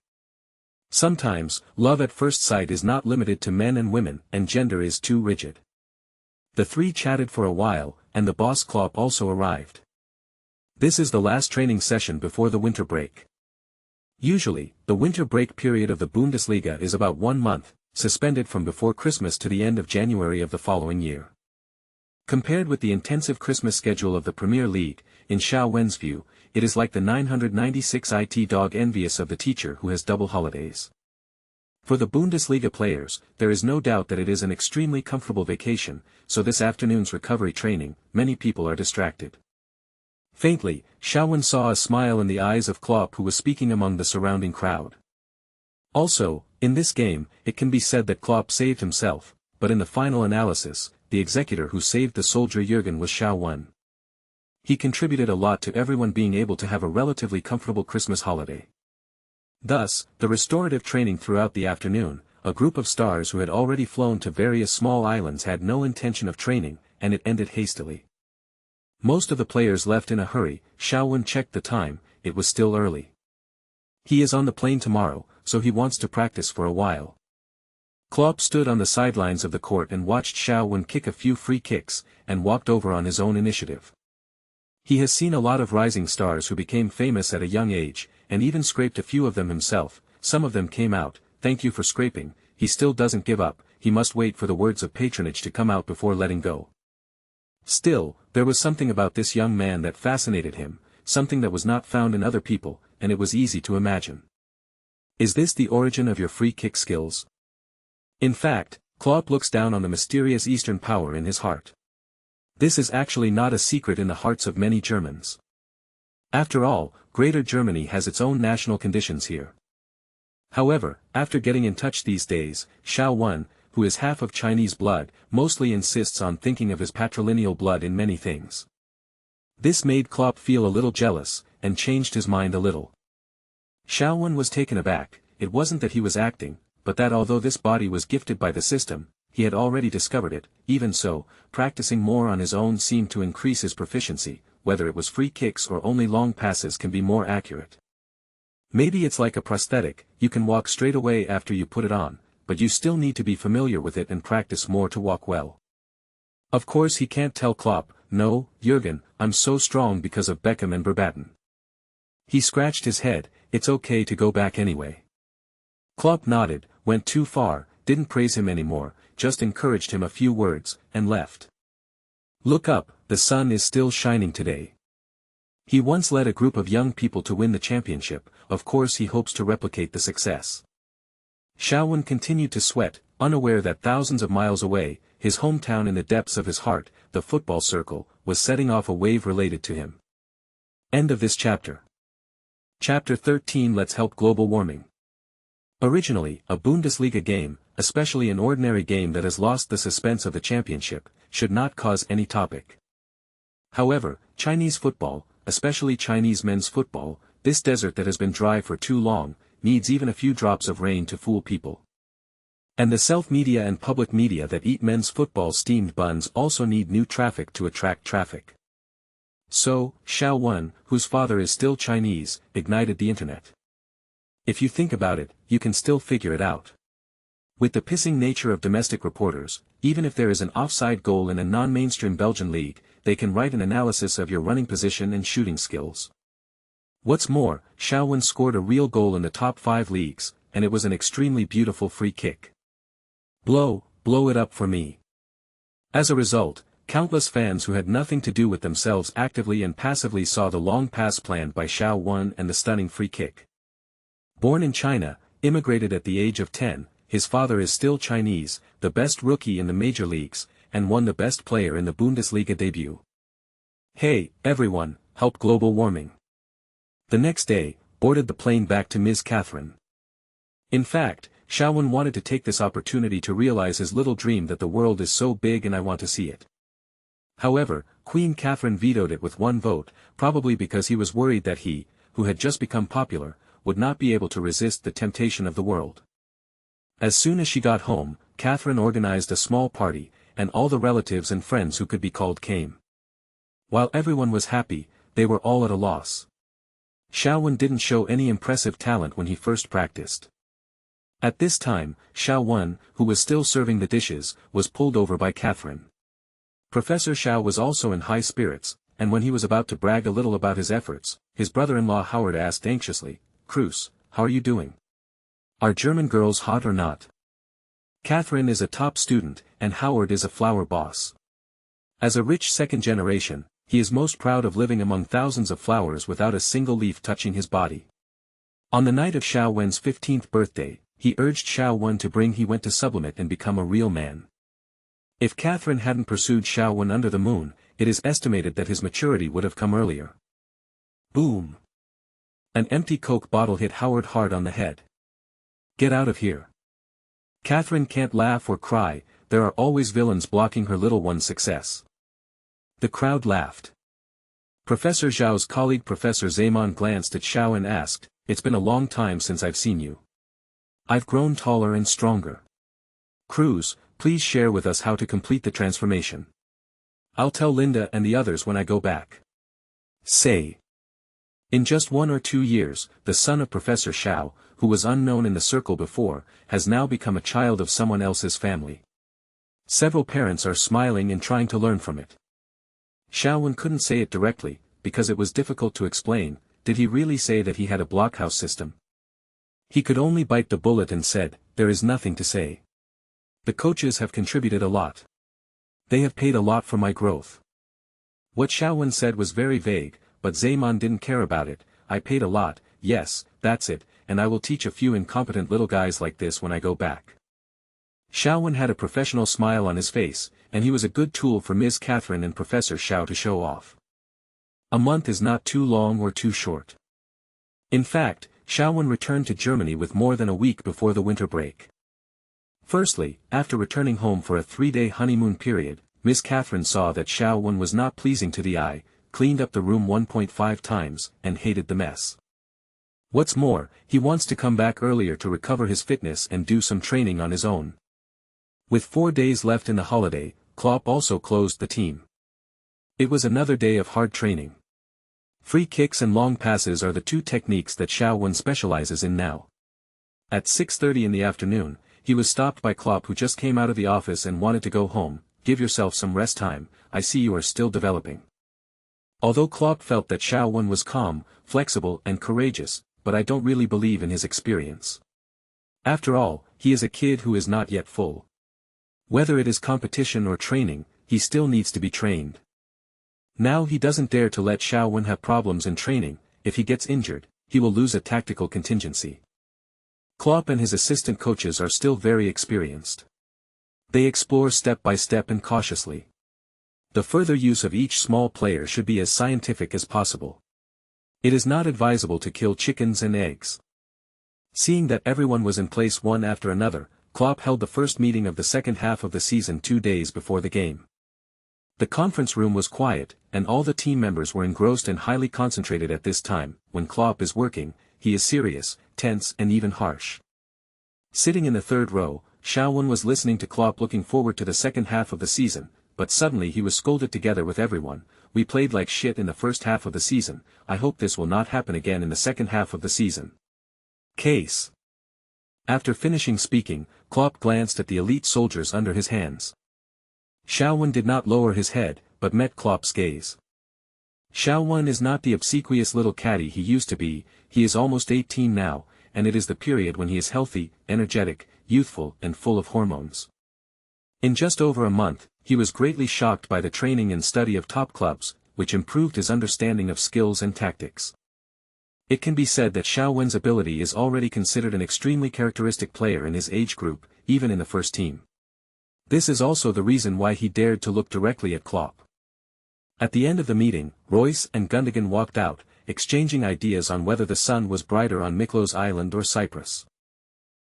Sometimes, love at first sight is not limited to men and women, and gender is too rigid. The three chatted for a while, and the boss Klopp also arrived. This is the last training session before the winter break. Usually, the winter break period of the Bundesliga is about 1 month, suspended from before Christmas to the end of January of the following year. Compared with the intensive Christmas schedule of the Premier League, in Xiao Wen's view, it is like the 996 IT dog envious of the teacher who has double holidays. For the Bundesliga players, there is no doubt that it is an extremely comfortable vacation, so this afternoon's recovery training, many people are distracted. Faintly, Xiao Wen saw a smile in the eyes of Klopp, who was speaking among the surrounding crowd. Also, in this game, it can be said that Klopp saved himself, but in the final analysis, the executor who saved the soldier Jurgen was Xiao Wen. He contributed a lot to everyone being able to have a relatively comfortable Christmas holiday. Thus, the restorative training throughout the afternoon, a group of stars who had already flown to various small islands had no intention of training, and it ended hastily. Most of the players left in a hurry. Xiao Wen checked the time, it was still early. He is on the plane tomorrow, so he wants to practice for a while. Klopp stood on the sidelines of the court and watched Xiao Wen kick a few free kicks, and walked over on his own initiative. He has seen a lot of rising stars who became famous at a young age, and even scraped a few of them himself. Some of them came out, "Thank you for scraping." He still doesn't give up, he must wait for the words of patronage to come out before letting go. Still, there was something about this young man that fascinated him, something that was not found in other people, and it was easy to imagine. Is this the origin of your free kick skills? In fact, Klopp looks down on the mysterious Eastern power in his heart. This is actually not a secret in the hearts of many Germans. After all, Greater Germany has its own national conditions here. However, after getting in touch these days, Xiao Wen, who is half of Chinese blood, mostly insists on thinking of his patrilineal blood in many things. This made Klopp feel a little jealous, and changed his mind a little. Xiao Wen was taken aback. It wasn't that he was acting, but that although this body was gifted by the system, he had already discovered it. Even so, practicing more on his own seemed to increase his proficiency. Whether it was free kicks or only long passes can be more accurate. Maybe it's like a prosthetic, you can walk straight away after you put it on, but you still need to be familiar with it and practice more to walk well. Of course he can't tell Klopp, "No, Jurgen, I'm so strong because of Beckham and Verbatim." He scratched his head, "It's okay to go back anyway." Klopp nodded, went too far, didn't praise him anymore, just encouraged him a few words, and left. Look up, the sun is still shining today. He once led a group of young people to win the championship, of course he hopes to replicate the success. Xiao Wen continued to sweat, unaware that thousands of miles away, his hometown in the depths of his heart, the football circle, was setting off a wave related to him. End of this chapter. Chapter 13. Let's help global warming. Originally, a Bundesliga game, especially an ordinary game that has lost the suspense of the championship, should not cause any topic. However, Chinese football, especially Chinese men's football, this desert that has been dry for too long, needs even a few drops of rain to fool people. And the self-media and public media that eat men's football steamed buns also need new traffic to attract traffic. So, Xiao Wen, whose father is still Chinese, ignited the internet. If you think about it, you can still figure it out. With the pissing nature of domestic reporters, even if there is an offside goal in a non-mainstream Belgian league, they can write an analysis of your running position and shooting skills. What's more, Xiao Wen scored a real goal in the top 5 leagues, and it was an extremely beautiful free kick. Blow it up for me. As a result, countless fans who had nothing to do with themselves actively and passively saw the long pass planned by Xiao Wen and the stunning free kick. Born in China, immigrated at the age of 10, his father is still Chinese, the best rookie in the major leagues, and won the best player in the Bundesliga debut. Hey, everyone, help global warming. The next day, boarded the plane back to Ms. Catherine. In fact, Xiao Wen wanted to take this opportunity to realize his little dream that the world is so big and I want to see it. However, Queen Catherine vetoed it with one vote, probably because he was worried that he, who had just become popular, would not be able to resist the temptation of the world. As soon as she got home, Catherine organized a small party, and all the relatives and friends who could be called came. While everyone was happy, they were all at a loss. Xiao Wen didn't show any impressive talent when he first practiced. At this time, Xiao Wen, who was still serving the dishes, was pulled over by Catherine. Professor Xiao was also in high spirits, and when he was about to brag a little about his efforts, his brother-in-law Howard asked anxiously, "Cruz, how are you doing? Are German girls hot or not?" Catherine is a top student, and Howard is a flower boss. As a rich second generation, he is most proud of living among thousands of flowers without a single leaf touching his body. On the night of Xiao Wen's 15th birthday, he urged Xiao Wen to bring he went to sublimate and become a real man. If Catherine hadn't pursued Xiao Wen under the moon, it is estimated that his maturity would have come earlier. Boom! An empty Coke bottle hit Howard hard on the head. Get out of here. Catherine can't laugh or cry, there are always villains blocking her little one's success. The crowd laughed. Professor Zhao's colleague Professor Zaman glanced at Xiao and asked, "It's been a long time since I've seen you. I've grown taller and stronger. Cruz, please share with us how to complete the transformation. I'll tell Linda and the others when I go back." Say. In just 1 or 2 years, the son of Professor Xiao, who was unknown in the circle before, has now become a child of someone else's family. Several parents are smiling and trying to learn from it. Xiao Wen couldn't say it directly, because it was difficult to explain. Did he really say that he had a blockhouse system? He could only bite the bullet and said, "There is nothing to say. The coaches have contributed a lot. They have paid a lot for my growth." What Xiao Wen said was very vague, but Zaman didn't care about it. "I paid a lot, yes, that's it, and I will teach a few incompetent little guys like this when I go back." Xiao Wen had a professional smile on his face, and he was a good tool for Ms. Catherine and Professor Xiao to show off. A month is not too long or too short. In fact, Xiao Wen returned to Germany with more than a week before the winter break. Firstly, after returning home for a 3-day honeymoon period, Ms. Catherine saw that Xiao Wen was not pleasing to the eye, cleaned up the room 1.5 times, and hated the mess. What's more, he wants to come back earlier to recover his fitness and do some training on his own. With 4 days left in the holiday, Klopp also closed the team. It was another day of hard training. Free kicks and long passes are the two techniques that Xiao Wen specializes in now. At 6:30 in the afternoon, he was stopped by Klopp, who just came out of the office and wanted to go home. "Give yourself some rest time, I see you are still developing." Although Klopp felt that Xiao Wen was calm, flexible and courageous, but I don't really believe in his experience. After all, he is a kid who is not yet full. Whether it is competition or training, he still needs to be trained. Now he doesn't dare to let Xiao Wen have problems in training. If he gets injured, he will lose a tactical contingency. Klopp and his assistant coaches are still very experienced. They explore step by step and cautiously. The further use of each small player should be as scientific as possible. It is not advisable to kill chickens and eggs. Seeing that everyone was in place one after another, Klopp held the first meeting of the second half of the season 2 days before the game. The conference room was quiet, and all the team members were engrossed and highly concentrated at this time. When Klopp is working, he is serious, tense and even harsh. Sitting in the third row, Xiao Wen was listening to Klopp, looking forward to the second half of the season, but suddenly he was scolded together with everyone. "We played like shit in the first half of the season, I hope this will not happen again in the second half of the season." Case. After finishing speaking, Klopp glanced at the elite soldiers under his hands. Xiao Wen did not lower his head, but met Klopp's gaze. Xiao Wen is not the obsequious little caddy he used to be. He is almost 18 now, and it is the period when he is healthy, energetic, youthful and full of hormones. In just over a month, he was greatly shocked by the training and study of top clubs, which improved his understanding of skills and tactics. It can be said that Xiao Wen's ability is already considered an extremely characteristic player in his age group, even in the first team. This is also the reason why he dared to look directly at Klopp. At the end of the meeting, Royce and Gundogan walked out, exchanging ideas on whether the sun was brighter on Miklos Island or Cyprus.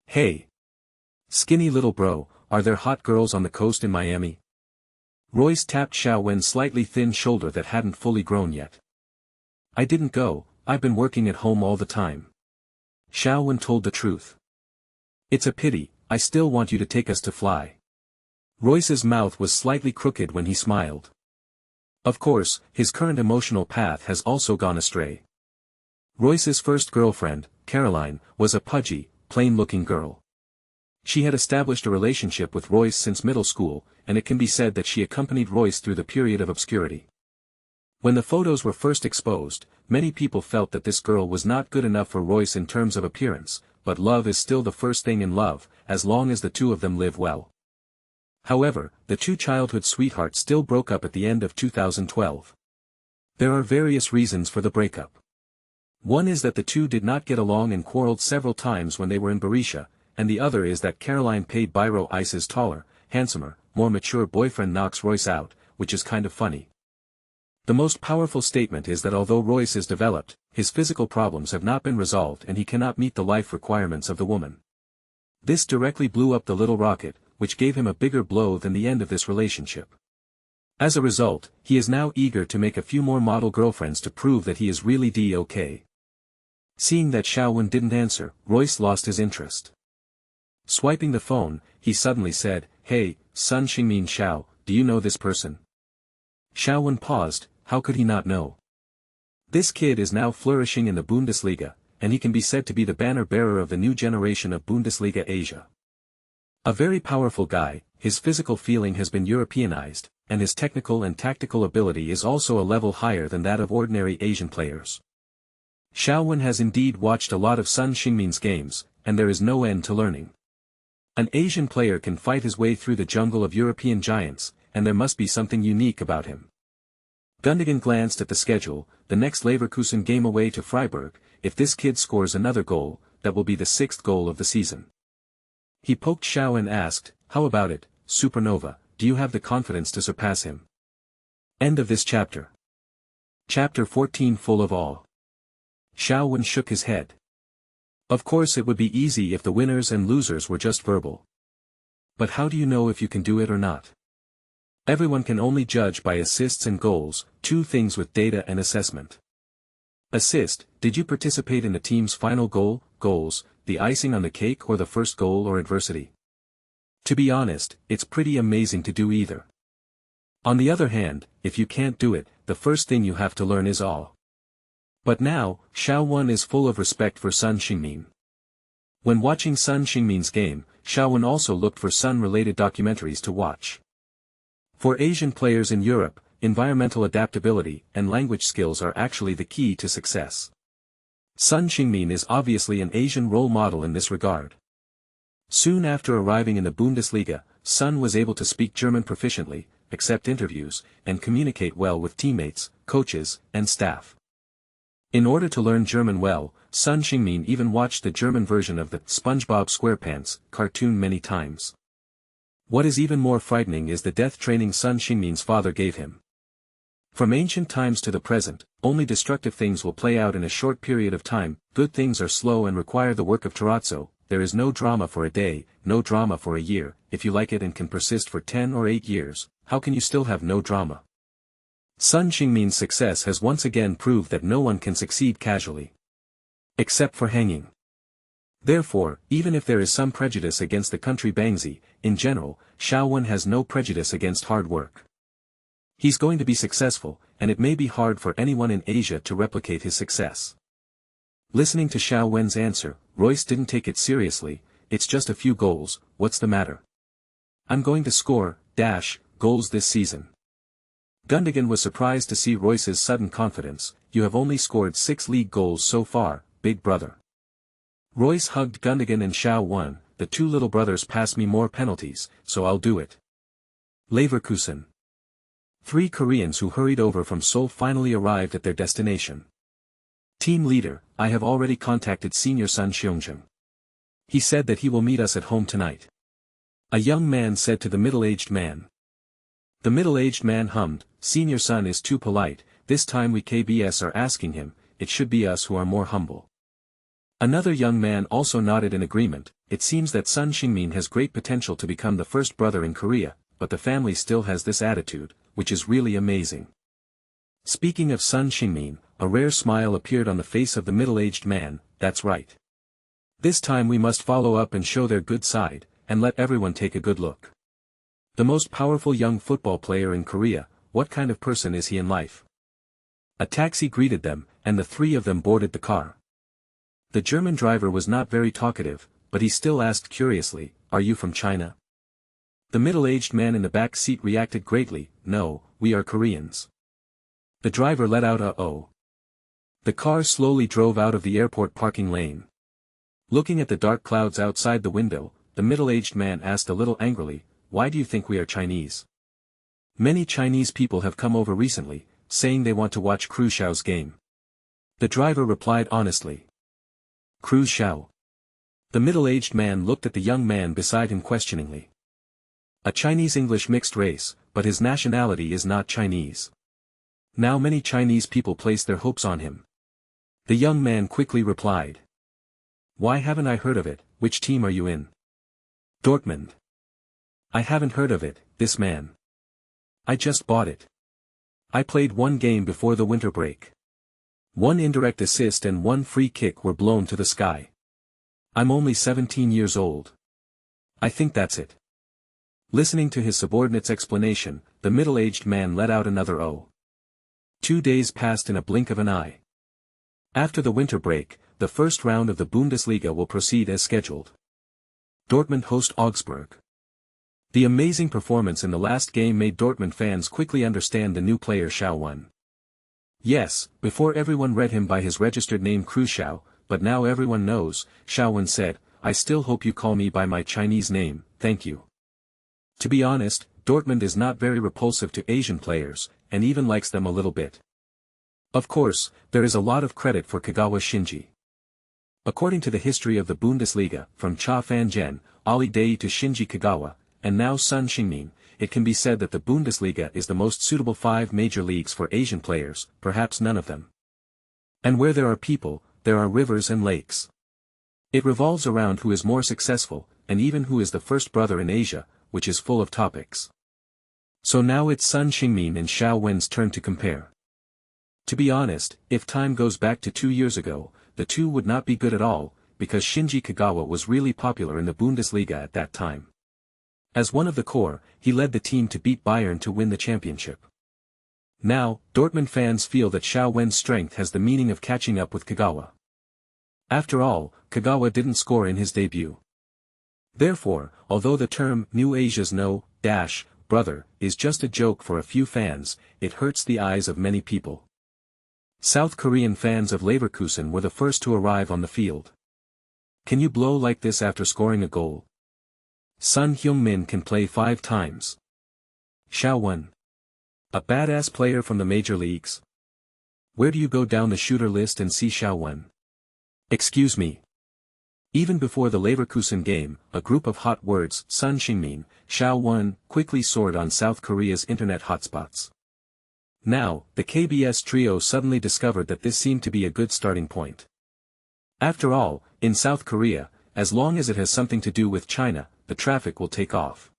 "Hey! Skinny little bro, are there hot girls on the coast in Miami?" Royce tapped Xiao Wen's slightly thin shoulder that hadn't fully grown yet. "I didn't go, I've been working at home all the time." Xiao Wen told the truth. "It's a pity, I still want you to take us to fly." Royce's mouth was slightly crooked when he smiled. Of course, his current emotional path has also gone astray. Royce's first girlfriend, Caroline, was a pudgy, plain-looking girl. She had established a relationship with Royce since middle school, and it can be said that she accompanied Royce through the period of obscurity. When the photos were first exposed, many people felt that this girl was not good enough for Royce in terms of appearance, but love is still the first thing in love, as long as the two of them live well. However, the two childhood sweethearts still broke up at the end of 2012. There are various reasons for the breakup. One is that the two did not get along and quarreled several times when they were in Berisha, and the other is that Caroline paid Biro Ice's taller, handsomer, more mature boyfriend knocks Royce out, which is kind of funny. The most powerful statement is that although Royce is developed, his physical problems have not been resolved and he cannot meet the life requirements of the woman. This directly blew up the little rocket, which gave him a bigger blow than the end of this relationship. As a result, he is now eager to make a few more model girlfriends to prove that he is really okay. Seeing that Xiaowen didn't answer, Royce lost his interest. Swiping the phone, he suddenly said, "Hey, Sun Xingmin Xiao, do you know this person?" Xiaowen paused. How could he not know? This kid is now flourishing in the Bundesliga, and he can be said to be the banner bearer of the new generation of Bundesliga Asia. A very powerful guy, his physical feeling has been Europeanized, and his technical and tactical ability is also a level higher than that of ordinary Asian players. Xiaowen has indeed watched a lot of Sun Xingmin's games, and there is no end to learning. An Asian player can fight his way through the jungle of European giants, and there must be something unique about him. Gundogan glanced at the schedule, the next Leverkusen game away to Freiburg. If this kid scores another goal, that will be the 6th goal of the season. He poked Xiao and asked, "How about it, Supernova, do you have the confidence to surpass him?" End of this chapter. Chapter 14 full of awe. Xiaowen shook his head. Of course it would be easy if the winners and losers were just verbal. But how do you know if you can do it or not? Everyone can only judge by assists and goals, two things with data and assessment. Assist, did you participate in the team's final goal? Goals, the icing on the cake or the first goal or adversity? To be honest, it's pretty amazing to do either. On the other hand, if you can't do it, the first thing you have to learn is awe. But now, Xiaowen is full of respect for Sun Xingmin. When watching Sun Xingmin's game, Xiaowen also looked for Sun-related documentaries to watch. For Asian players in Europe, environmental adaptability and language skills are actually the key to success. Sun Xingmin is obviously an Asian role model in this regard. Soon after arriving in the Bundesliga, Sun was able to speak German proficiently, accept interviews, and communicate well with teammates, coaches, and staff. In order to learn German well, Sun Xingmin even watched the German version of the SpongeBob SquarePants cartoon many times. What is even more frightening is the death training Sun Xingmin's father gave him. From ancient times to the present, only destructive things will play out in a short period of time, good things are slow and require the work of terrazzo. There is no drama for a day, no drama for a year. If you like it and can persist for 10 or 8 years, how can you still have no drama? Sun Xingmin's success has once again proved that no one can succeed casually. Except for hanging. Therefore, even if there is some prejudice against the country Bangzi, in general, Xiaowen has no prejudice against hard work. He's going to be successful, and it may be hard for anyone in Asia to replicate his success. Listening to Xiaowen's answer, Royce didn't take it seriously. It's just a few goals, what's the matter? I'm going to score, goals this season. Gundogan was surprised to see Royce's sudden confidence. You have only scored 6 league goals so far, big brother. Royce hugged Gundogan and Xiaowen. The two little brothers pass me more penalties, so I'll do it. Leverkusen. 3 Koreans who hurried over from Seoul finally arrived at their destination. Team leader, I have already contacted Senior Sun Xiongzheng. He said that he will meet us at home tonight. A young man said to the middle-aged man. The middle-aged man hummed, Senior Sun is too polite, this time we KBS are asking him, it should be us who are more humble. Another young man also nodded in agreement. It seems that Sun Xingmin has great potential to become the first brother in Korea, but the family still has this attitude, which is really amazing. Speaking of Sun Xingmin, a rare smile appeared on the face of the middle-aged man. That's right. This time we must follow up and show their good side, and let everyone take a good look. The most powerful young football player in Korea, what kind of person is he in life? A taxi greeted them, and the 3 of them boarded the car. The German driver was not very talkative, but he still asked curiously, are you from China? The middle-aged man in the back seat reacted greatly, no, we are Koreans. The driver let out a oh. The car slowly drove out of the airport parking lane. Looking at the dark clouds outside the window, the middle-aged man asked a little angrily, "Why do you think we are Chinese?" "Many Chinese people have come over recently, saying they want to watch Cruciao's game." The driver replied honestly. "Cruciao?" The middle-aged man looked at the young man beside him questioningly. "A Chinese-English mixed race, but his nationality is not Chinese. Now many Chinese people place their hopes on him." The young man quickly replied. "Why haven't I heard of it? Which team are you in?" "Dortmund." "I haven't heard of it, this man. I just bought it. I played one game before the winter break. One indirect assist and one free kick were blown to the sky. I'm only 17 years old. I think that's it." Listening to his subordinate's explanation, the middle-aged man let out another "oh." 2 days passed in a blink of an eye. After the winter break, the first round of the Bundesliga will proceed as scheduled. Dortmund host Augsburg. The amazing performance in the last game made Dortmund fans quickly understand the new player Xiao Wen. Yes, before everyone read him by his registered name Cruciao, but now everyone knows, Xiao Wen said, "I still hope you call me by my Chinese name, thank you." To be honest, Dortmund is not very repulsive to Asian players, and even likes them a little bit. Of course, there is a lot of credit for Kagawa Shinji. According to the history of the Bundesliga, from Cha Fan-jen, Ali Dei to Shinji Kagawa, and now Sun Xingmin, it can be said that the Bundesliga is the most suitable 5 major leagues for Asian players, perhaps none of them. And where there are people, there are rivers and lakes. It revolves around who is more successful, and even who is the first brother in Asia, which is full of topics. So now it's Sun Xingmin and Xiao Wen's turn to compare. To be honest, if time goes back to 2 years ago, the two would not be good at all, because Shinji Kagawa was really popular in the Bundesliga at that time. As one of the core, he led the team to beat Bayern to win the championship. Now, Dortmund fans feel that Xiao Wen's strength has the meaning of catching up with Kagawa. After all, Kagawa didn't score in his debut. Therefore, although the term New Asia's no, brother, is just a joke for a few fans, it hurts the eyes of many people. South Korean fans of Leverkusen were the first to arrive on the field. Can you blow like this after scoring a goal? Sun Heung-min can play 5 times. Xiao Wen. A badass player from the major leagues? Where do you go down the shooter list and see Xiao Wen? Excuse me. Even before the Leverkusen game, a group of hot words, Sun Xingmin, Xiao Wen, quickly soared on South Korea's internet hotspots. Now, the KBS trio suddenly discovered that this seemed to be a good starting point. After all, in South Korea, as long as it has something to do with China, the traffic will take off.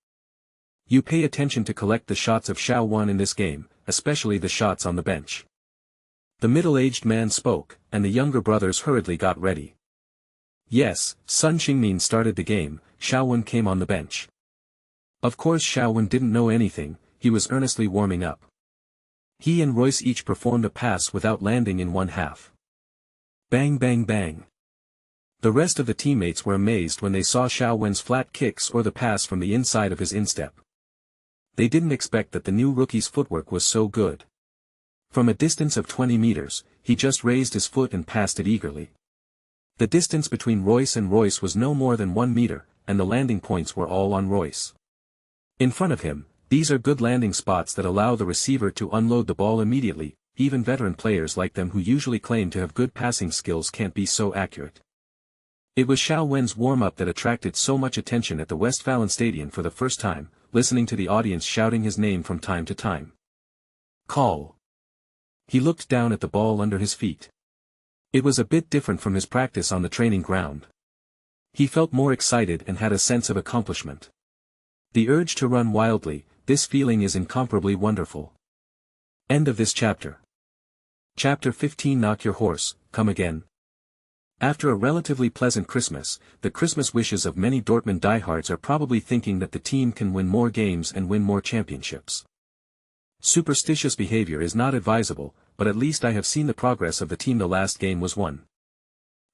You pay attention to collect the shots of Xiao Wen in this game, especially the shots on the bench. The middle-aged man spoke, and the younger brothers hurriedly got ready. Yes, Sun Xingmin started the game, Xiao Wen came on the bench. Of course Xiao Wen didn't know anything, he was earnestly warming up. He and Royce each performed a pass without landing in one half. Bang bang bang. The rest of the teammates were amazed when they saw Xiao Wen's flat kicks or the pass from the inside of his instep. They didn't expect that the new rookie's footwork was so good. From a distance of 20 meters, he just raised his foot and passed it eagerly. The distance between Royce and Royce was no more than 1 meter, and the landing points were all on Royce. In front of him, these are good landing spots that allow the receiver to unload the ball immediately. Even veteran players like them who usually claim to have good passing skills can't be so accurate. It was Xiao Wen's warm-up that attracted so much attention at the Westfalenstadion for the first time, listening to the audience shouting his name from time to time. Call. He looked down at the ball under his feet. It was a bit different from his practice on the training ground. He felt more excited and had a sense of accomplishment. The urge to run wildly, this feeling is incomparably wonderful. End of this chapter. Chapter 15. Knock your horse, come again. After a relatively pleasant Christmas, the Christmas wishes of many Dortmund diehards are probably thinking that the team can win more games and win more championships. Superstitious behavior is not advisable, but at least I have seen the progress of the team. The last game was won.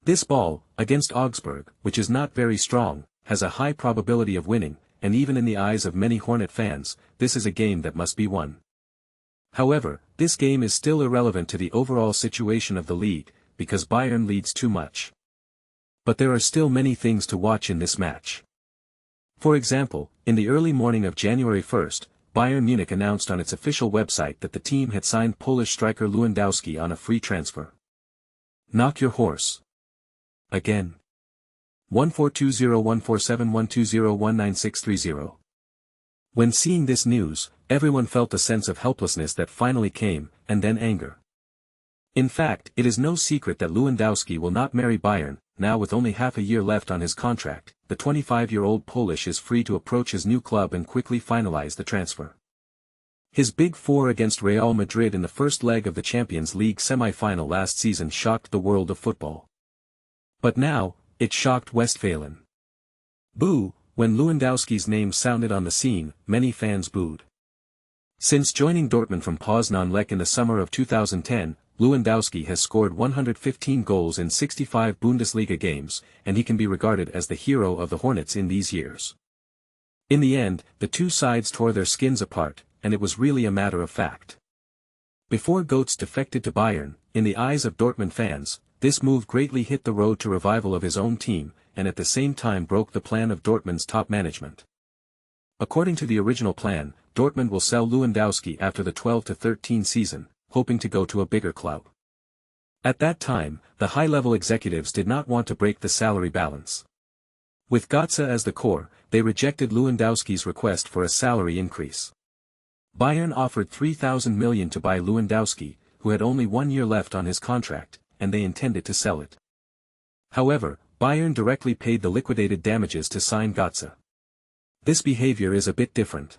This ball, against Augsburg, which is not very strong, has a high probability of winning, and even in the eyes of many Hornet fans, this is a game that must be won. However, this game is still irrelevant to the overall situation of the league, because Bayern leads too much. But there are still many things to watch in this match. For example, in the early morning of January 1st, Bayern Munich announced on its official website that the team had signed Polish striker Lewandowski on a free transfer. Knock your horse. Again. 14201471201960. When seeing this news, everyone felt a sense of helplessness that finally came, and then anger. In fact, it is no secret that Lewandowski will not marry Bayern. Now with only half a year left on his contract, the 25-year-old Polish is free to approach his new club and quickly finalize the transfer. His Big Four against Real Madrid in the first leg of the Champions League semi-final last season shocked the world of football. But now, it shocked Westphalen. Boo! When Lewandowski's name sounded on the scene, many fans booed. Since joining Dortmund from Poznan Lech in the summer of 2010, Lewandowski has scored 115 goals in 65 Bundesliga games, and he can be regarded as the hero of the Hornets in these years. In the end, the two sides tore their skins apart, and it was really a matter of fact. Before Götze defected to Bayern, in the eyes of Dortmund fans, this move greatly hit the road to revival of his own team, and at the same time broke the plan of Dortmund's top management. According to the original plan, Dortmund will sell Lewandowski after the 12-13 season, hoping to go to a bigger club. At that time, the high-level executives did not want to break the salary balance. With Götze as the core, they rejected Lewandowski's request for a salary increase. Bayern offered €3,000 million to buy Lewandowski, who had only 1 year left on his contract, and they intended to sell it. However, Bayern directly paid the liquidated damages to sign Götze. This behavior is a bit different.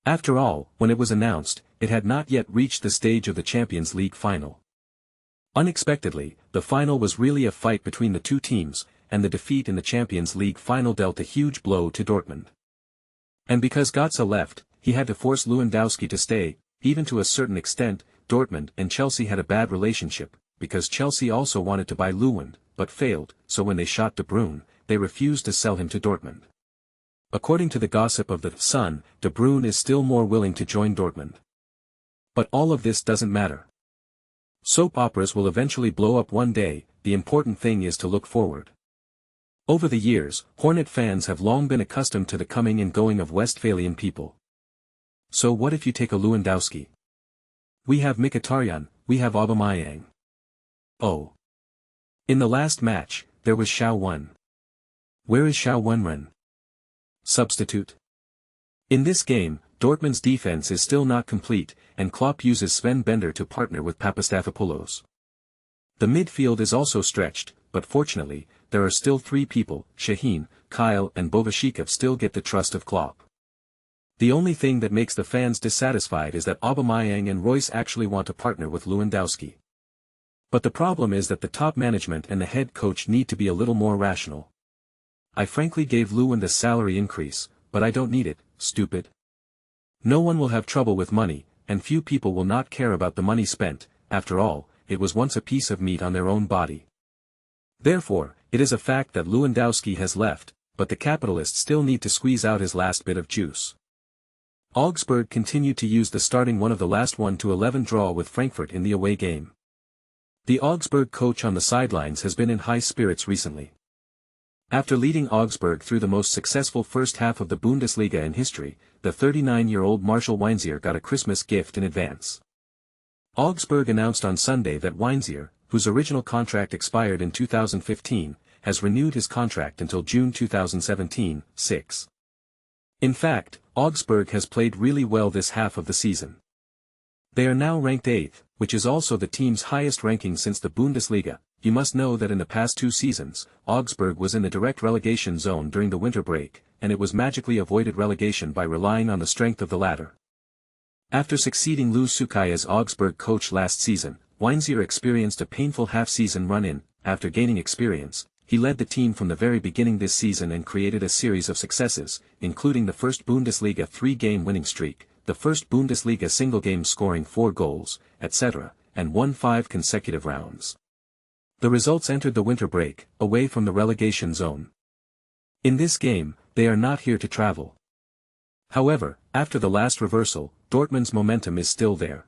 After all, when it was announced, it had not yet reached the stage of the Champions League final. Unexpectedly, the final was really a fight between the two teams, and the defeat in the Champions League final dealt a huge blow to Dortmund. And because Götze left, he had to force Lewandowski to stay. Even to a certain extent, Dortmund and Chelsea had a bad relationship, because Chelsea also wanted to buy Lewand, but failed, so when they shot De Bruyne, they refused to sell him to Dortmund. According to the gossip of the Sun, De Bruyne is still more willing to join Dortmund. But all of this doesn't matter. Soap operas will eventually blow up one day, the important thing is to look forward. Over the years, Hornet fans have long been accustomed to the coming and going of Westphalian people. So what if you take a Lewandowski? We have Mkhitaryan, we have Aubameyang. Oh. In the last match, there was Xiao Wen. Where is Xiao Wenren? Substitute. In this game, Dortmund's defense is still not complete, and Klopp uses Sven Bender to partner with Papastathopoulos. The midfield is also stretched, but fortunately, there are still 3 people, Şahin, Kyle and Bovashikov still get the trust of Klopp. The only thing that makes the fans dissatisfied is that Aubameyang and Royce actually want to partner with Lewandowski. But the problem is that the top management and the head coach need to be a little more rational. I frankly gave Lewand a salary increase, but I don't need it, stupid. No one will have trouble with money, and few people will not care about the money spent. After all, it was once a piece of meat on their own body. Therefore, it is a fact that Lewandowski has left, but the capitalists still need to squeeze out his last bit of juice. Augsburg continued to use the starting one of the last 1-11 draw with Frankfurt in the away game. The Augsburg coach on the sidelines has been in high spirits recently. After leading Augsburg through the most successful first half of the Bundesliga in history, the 39-year-old Marshall Weinzier got a Christmas gift in advance. Augsburg announced on Sunday that Weinzier, whose original contract expired in 2015, has renewed his contract until June 2017-6. In fact, Augsburg has played really well this half of the season. They are now ranked 8th, which is also the team's highest ranking since the Bundesliga. You must know that in the past 2 seasons, Augsburg was in the direct relegation zone during the winter break, and it was magically avoided relegation by relying on the strength of the latter. After succeeding Lou Sukai as Augsburg coach last season, Weinzier experienced a painful half-season run-in. After gaining experience, he led the team from the very beginning this season and created a series of successes, including the first Bundesliga 3-game winning streak, the first Bundesliga single game scoring 4 goals, etc., and won 5 consecutive rounds. The results entered the winter break, away from the relegation zone. In this game, they are not here to travel. However, after the last reversal, Dortmund's momentum is still there.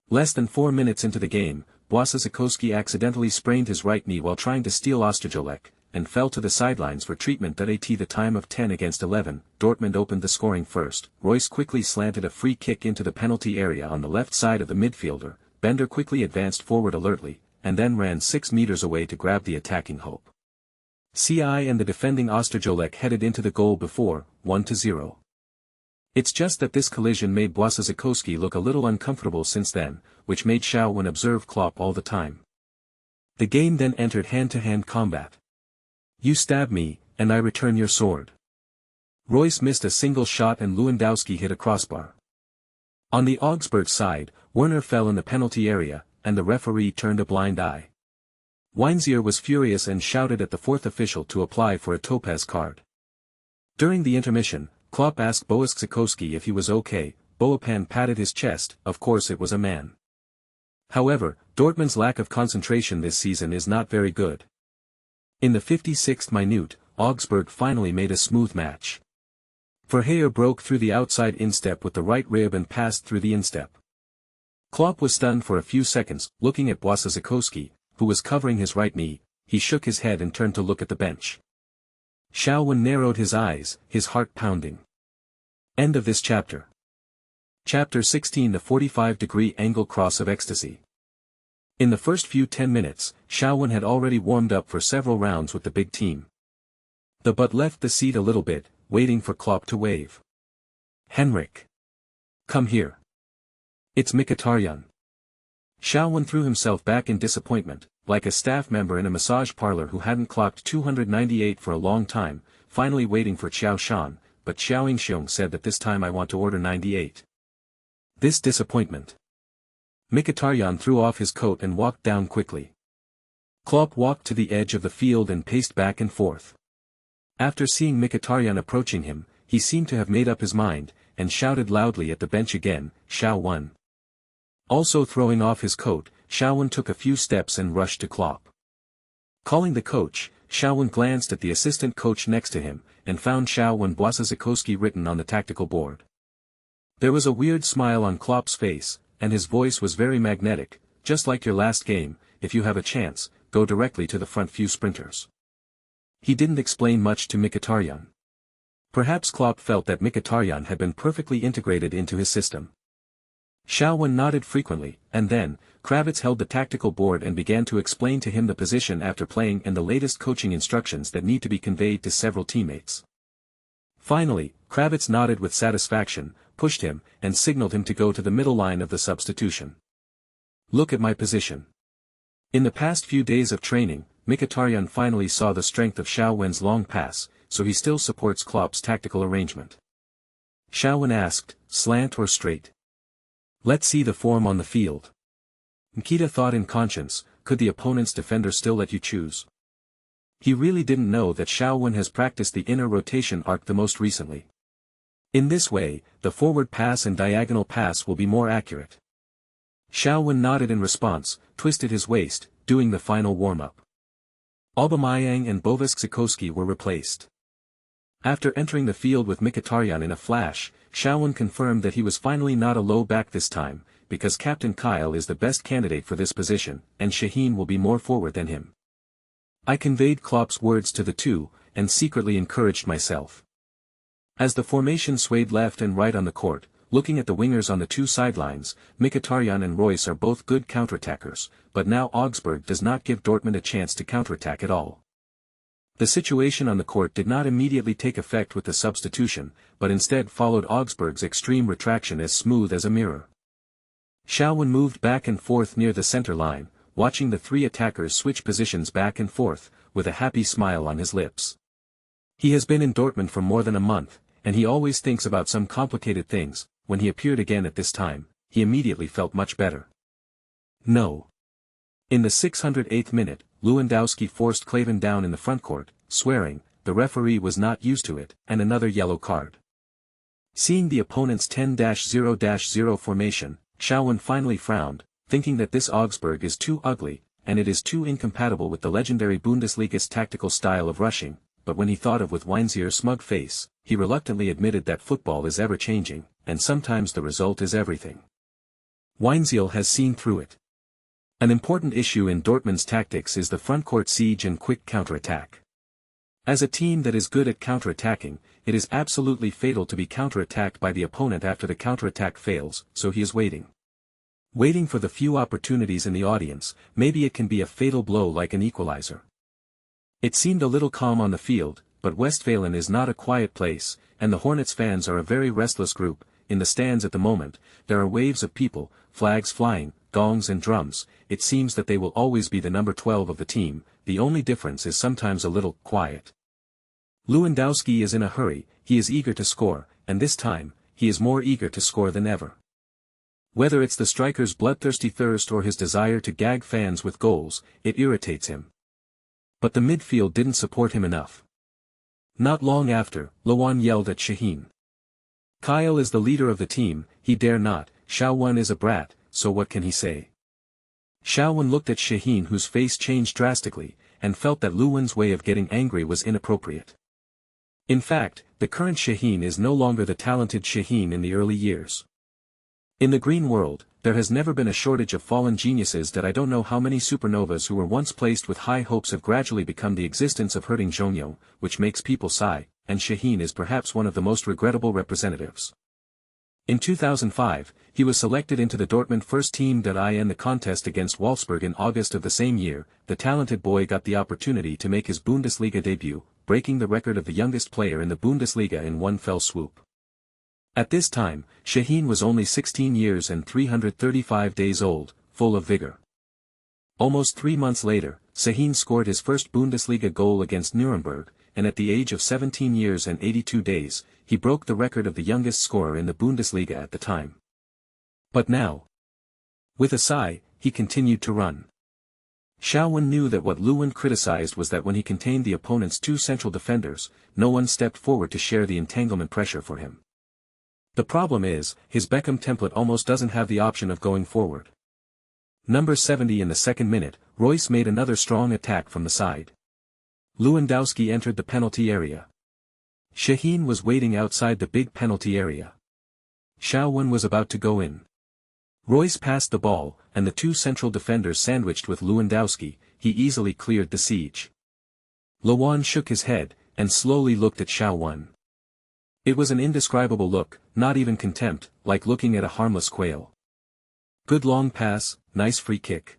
Less than 4 minutes into the game, Błaszczykowski accidentally sprained his right knee while trying to steal Ostajolek, and fell to the sidelines for treatment. At the time of 10-11, Dortmund opened the scoring first. Royce quickly slanted a free kick into the penalty area on the left side of the midfielder. Bender quickly advanced forward alertly, and then ran 6 meters away to grab the attacking hope. CI and the defending Ostajolek headed into the goal before, 1-0. It's just that this collision made Błaszczykowski look a little uncomfortable since then, which made Shaowen observe Klopp all the time. The game then entered hand-to-hand combat. You stab me, and I return your sword. Royce missed a single shot and Lewandowski hit a crossbar. On the Augsburg side, Werner fell in the penalty area, and the referee turned a blind eye. Weinzier was furious and shouted at the fourth official to apply for a topaz card. During the intermission, Klopp asked Błaszczykowski if he was okay. Boapan patted his chest. Of course it was a man. However, Dortmund's lack of concentration this season is not very good. In the 56th minute, Augsburg finally made a smooth match. Verheyer broke through the outside instep with the right rib and passed through the instep. Klopp was stunned for a few seconds, looking at Błaszczykowski, who was covering his right knee. He shook his head and turned to look at the bench. Shaowen narrowed his eyes, his heart pounding. End of this chapter. Chapter 16. The 45-degree angle cross of ecstasy. In the first few 10 minutes, Shaowen had already warmed up for several rounds with the big team. The but left the seat a little bit, waiting for Klopp to wave. Henrik. Come here. It's Mkhitaryan. Shaowen threw himself back in disappointment, like a staff member in a massage parlor who hadn't clocked 298 for a long time, finally waiting for Xiao Shan, but Xiao Yingxiong said that this time I want to order 98. This disappointment. Mkhitaryan threw off his coat and walked down quickly. Klopp walked to the edge of the field and paced back and forth. After seeing Mkhitaryan approaching him, he seemed to have made up his mind, and shouted loudly at the bench again, Shaowen. Also throwing off his coat, Shaowen took a few steps and rushed to Klopp. Calling the coach, Shaowen glanced at the assistant coach next to him, and found Shaowen Błaszczykowski written on the tactical board. There was a weird smile on Klopp's face, and his voice was very magnetic. Just like your last game, if you have a chance, go directly to the front few sprinters. He didn't explain much to Mkhitaryan. Perhaps Klopp felt that Mkhitaryan had been perfectly integrated into his system. Shaowen nodded frequently, and then, Kravitz held the tactical board and began to explain to him the position after playing and the latest coaching instructions that need to be conveyed to several teammates. Finally, Kravitz nodded with satisfaction, pushed him, and signaled him to go to the middle line of the substitution. Look at my position. In the past few days of training, Mkhitaryan finally saw the strength of Shaowen's long pass, so he still supports Klopp's tactical arrangement. Shaowen asked, slant or straight? Let's see the form on the field. Nkita thought in conscience, could the opponent's defender still let you choose? He really didn't know that Shaowen has practiced the inner rotation arc the most recently. In this way, the forward pass and diagonal pass will be more accurate. Shaowen nodded in response, twisted his waist, doing the final warm-up. Aubameyang and Błaszczykowski were replaced. After entering the field with Mkhitaryan in a flash, Shaowen confirmed that he was finally not a low back this time, because Captain Kyle is the best candidate for this position, and Shaheen will be more forward than him. I conveyed Klopp's words to the two, and secretly encouraged myself. As the formation swayed left and right on the court, looking at the wingers on the two sidelines, Mkhitaryan and Royce are both good counterattackers, but now Augsburg does not give Dortmund a chance to counterattack at all. The situation on the court did not immediately take effect with the substitution, but instead followed Augsburg's extreme retraction as smooth as a mirror. Shaowen moved back and forth near the center line, watching the three attackers switch positions back and forth, with a happy smile on his lips. He has been in Dortmund for more than a month, and he always thinks about some complicated things. When he appeared again at this time, he immediately felt much better. No. In the 608th minute, Lewandowski forced Klavan down in the front court, swearing, the referee was not used to it, and another yellow card. Seeing the opponent's 10-0-0 formation, Shaowen finally frowned, thinking that this Augsburg is too ugly, and it is too incompatible with the legendary Bundesliga's tactical style of rushing, but when he thought of with Weinzier's smug face, he reluctantly admitted that football is ever-changing, and sometimes the result is everything. Weinziel has seen through it. An important issue in Dortmund's tactics is the front-court siege and quick counter-attack. As a team that is good at counter-attacking, it is absolutely fatal to be counter-attacked by the opponent after the counter-attack fails, so he is waiting. Waiting for the few opportunities in the audience, maybe it can be a fatal blow like an equalizer. It seemed a little calm on the field, but Westfalen is not a quiet place, and the Hornets fans are a very restless group. In the stands at the moment, there are waves of people, flags flying, gongs and drums. It seems that they will always be the number 12 of the team, the only difference is sometimes a little quiet. Lewandowski is in a hurry, he is eager to score, and this time, he is more eager to score than ever. Whether it's the striker's bloodthirsty thirst or his desire to gag fans with goals, it irritates him. But the midfield didn't support him enough. Not long after, Lawan yelled at Şahin. Kyle is the leader of the team, he dare not, Şahin is a brat, so what can he say? Şahin looked at Şahin whose face changed drastically, and felt that Lawan's way of getting angry was inappropriate. In fact, the current Şahin is no longer the talented Şahin in the early years. In the green world, there has never been a shortage of fallen geniuses that I don't know how many supernovas who were once placed with high hopes have gradually become the existence of hurting Jonyo, which makes people sigh, and Şahin is perhaps one of the most regrettable representatives. In 2005, he was selected into the Dortmund first team. In the contest against Wolfsburg in August of the same year, the talented boy got the opportunity to make his Bundesliga debut, breaking the record of the youngest player in the Bundesliga in one fell swoop. At this time, Şahin was only 16 years and 335 days old, full of vigor. Almost 3 months later, Şahin scored his first Bundesliga goal against Nuremberg, and at the age of 17 years and 82 days, he broke the record of the youngest scorer in the Bundesliga at the time. But now, with a sigh, he continued to run. Şahin knew that what Lawan criticized was that when he contained the opponent's 2 central defenders, no one stepped forward to share the entanglement pressure for him. The problem is, his Beckham template almost doesn't have the option of going forward. Number 70 in the second minute, Royce made another strong attack from the side. Lewandowski entered the penalty area. Şahin was waiting outside the big penalty area. Şahin was about to go in. Royce passed the ball, and the 2 central defenders sandwiched with Lewandowski, he easily cleared the siege. Lawan shook his head, and slowly looked at Şahin. It was an indescribable look, not even contempt, like looking at a harmless quail. Good long pass, nice free kick.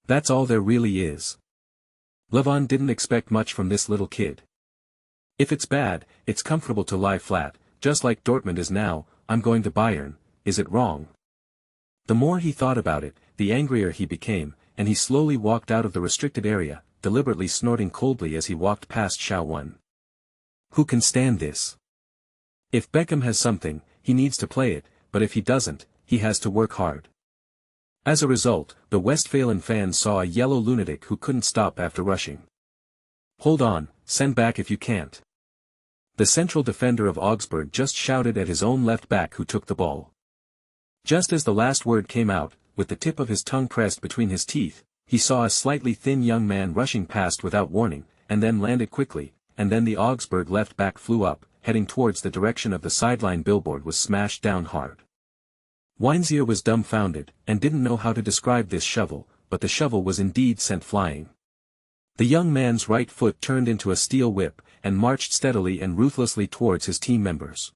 That's all there really is. Lawan didn't expect much from this little kid. If it's bad, it's comfortable to lie flat, just like Dortmund is now. I'm going to Bayern, is it wrong? The more he thought about it, the angrier he became, and he slowly walked out of the restricted area, deliberately snorting coldly as he walked past Şahin. Who can stand this? If Beckham has something, he needs to play it, but if he doesn't, he has to work hard. As a result, the Westfalen fans saw a yellow lunatic who couldn't stop after rushing. Hold on, send back if you can't. The central defender of Augsburg just shouted at his own left back who took the ball. Just as the last word came out, with the tip of his tongue pressed between his teeth, he saw a slightly thin young man rushing past without warning, and then landed quickly, and then the Augsburg left back flew up, heading towards the direction of the sideline. Billboard was smashed down hard. Weinzier was dumbfounded, and didn't know how to describe this shovel, but the shovel was indeed sent flying. The young man's right foot turned into a steel whip, and marched steadily and ruthlessly towards his team members.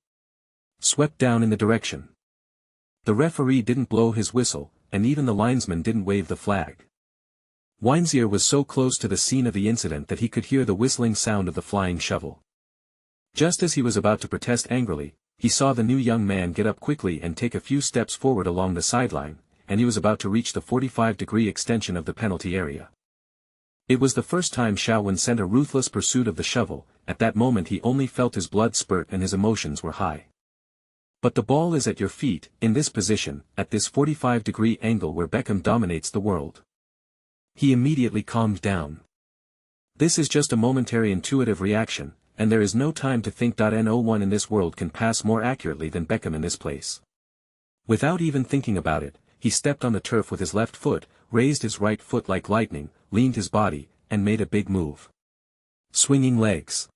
Swept down in the direction. The referee didn't blow his whistle, and even the linesman didn't wave the flag. Weinzier was so close to the scene of the incident that he could hear the whistling sound of the flying shovel. Just as he was about to protest angrily, he saw the new young man get up quickly and take a few steps forward along the sideline, and he was about to reach the 45-degree extension of the penalty area. It was the first time Şahin sent a ruthless pursuit of the shovel. At that moment he only felt his blood spurt and his emotions were high. But the ball is at your feet, in this position, at this 45-degree angle where Beckham dominates the world. He immediately calmed down. This is just a momentary intuitive reaction, and there is no time to think. No one in this world can pass more accurately than Beckham in this place. Without even thinking about it, he stepped on the turf with his left foot, raised his right foot like lightning, leaned his body, and made a big move. Swinging legs.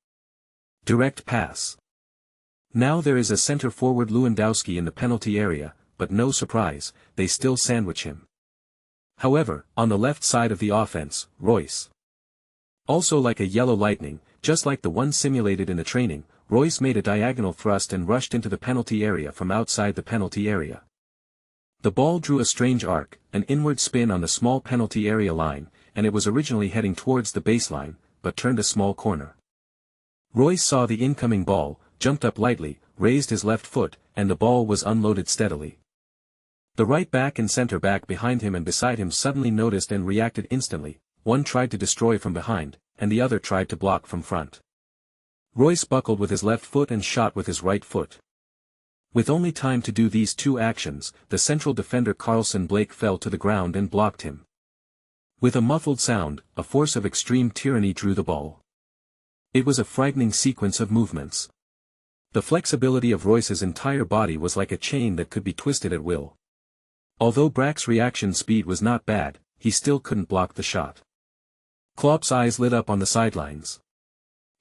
Direct pass. Now there is a center-forward Lewandowski in the penalty area, but no surprise, they still sandwich him. However, on the left side of the offense, Royce. Also like a yellow lightning, just like the one simulated in the training, Royce made a diagonal thrust and rushed into the penalty area from outside the penalty area. The ball drew a strange arc, an inward spin on the small penalty area line, and it was originally heading towards the baseline, but turned a small corner. Royce saw the incoming ball, jumped up lightly, raised his left foot, and the ball was unloaded steadily. The right back and center back behind him and beside him suddenly noticed and reacted instantly. One tried to destroy from behind, and the other tried to block from front. Royce buckled with his left foot and shot with his right foot. With only time to do these two actions, the central defender Carlson Blake fell to the ground and blocked him. With a muffled sound, a force of extreme tyranny drew the ball. It was a frightening sequence of movements. The flexibility of Royce's entire body was like a chain that could be twisted at will. Although Brack's reaction speed was not bad, he still couldn't block the shot. Klopp's eyes lit up on the sidelines.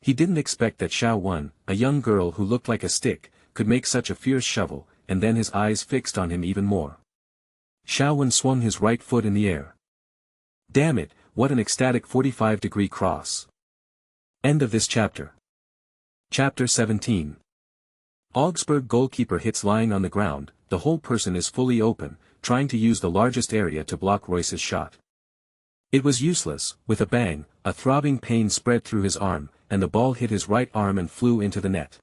He didn't expect that Xiao Wen, a young girl who looked like a stick, could make such a fierce shovel, and then his eyes fixed on him even more. Xiao Wen swung his right foot in the air. Damn it, what an ecstatic 45-degree cross. End of this chapter. Chapter 17. Augsburg goalkeeper hits lying on the ground, the whole person is fully open, trying to use the largest area to block Royce's shot. It was useless. With a bang, a throbbing pain spread through his arm, and the ball hit his right arm and flew into the net.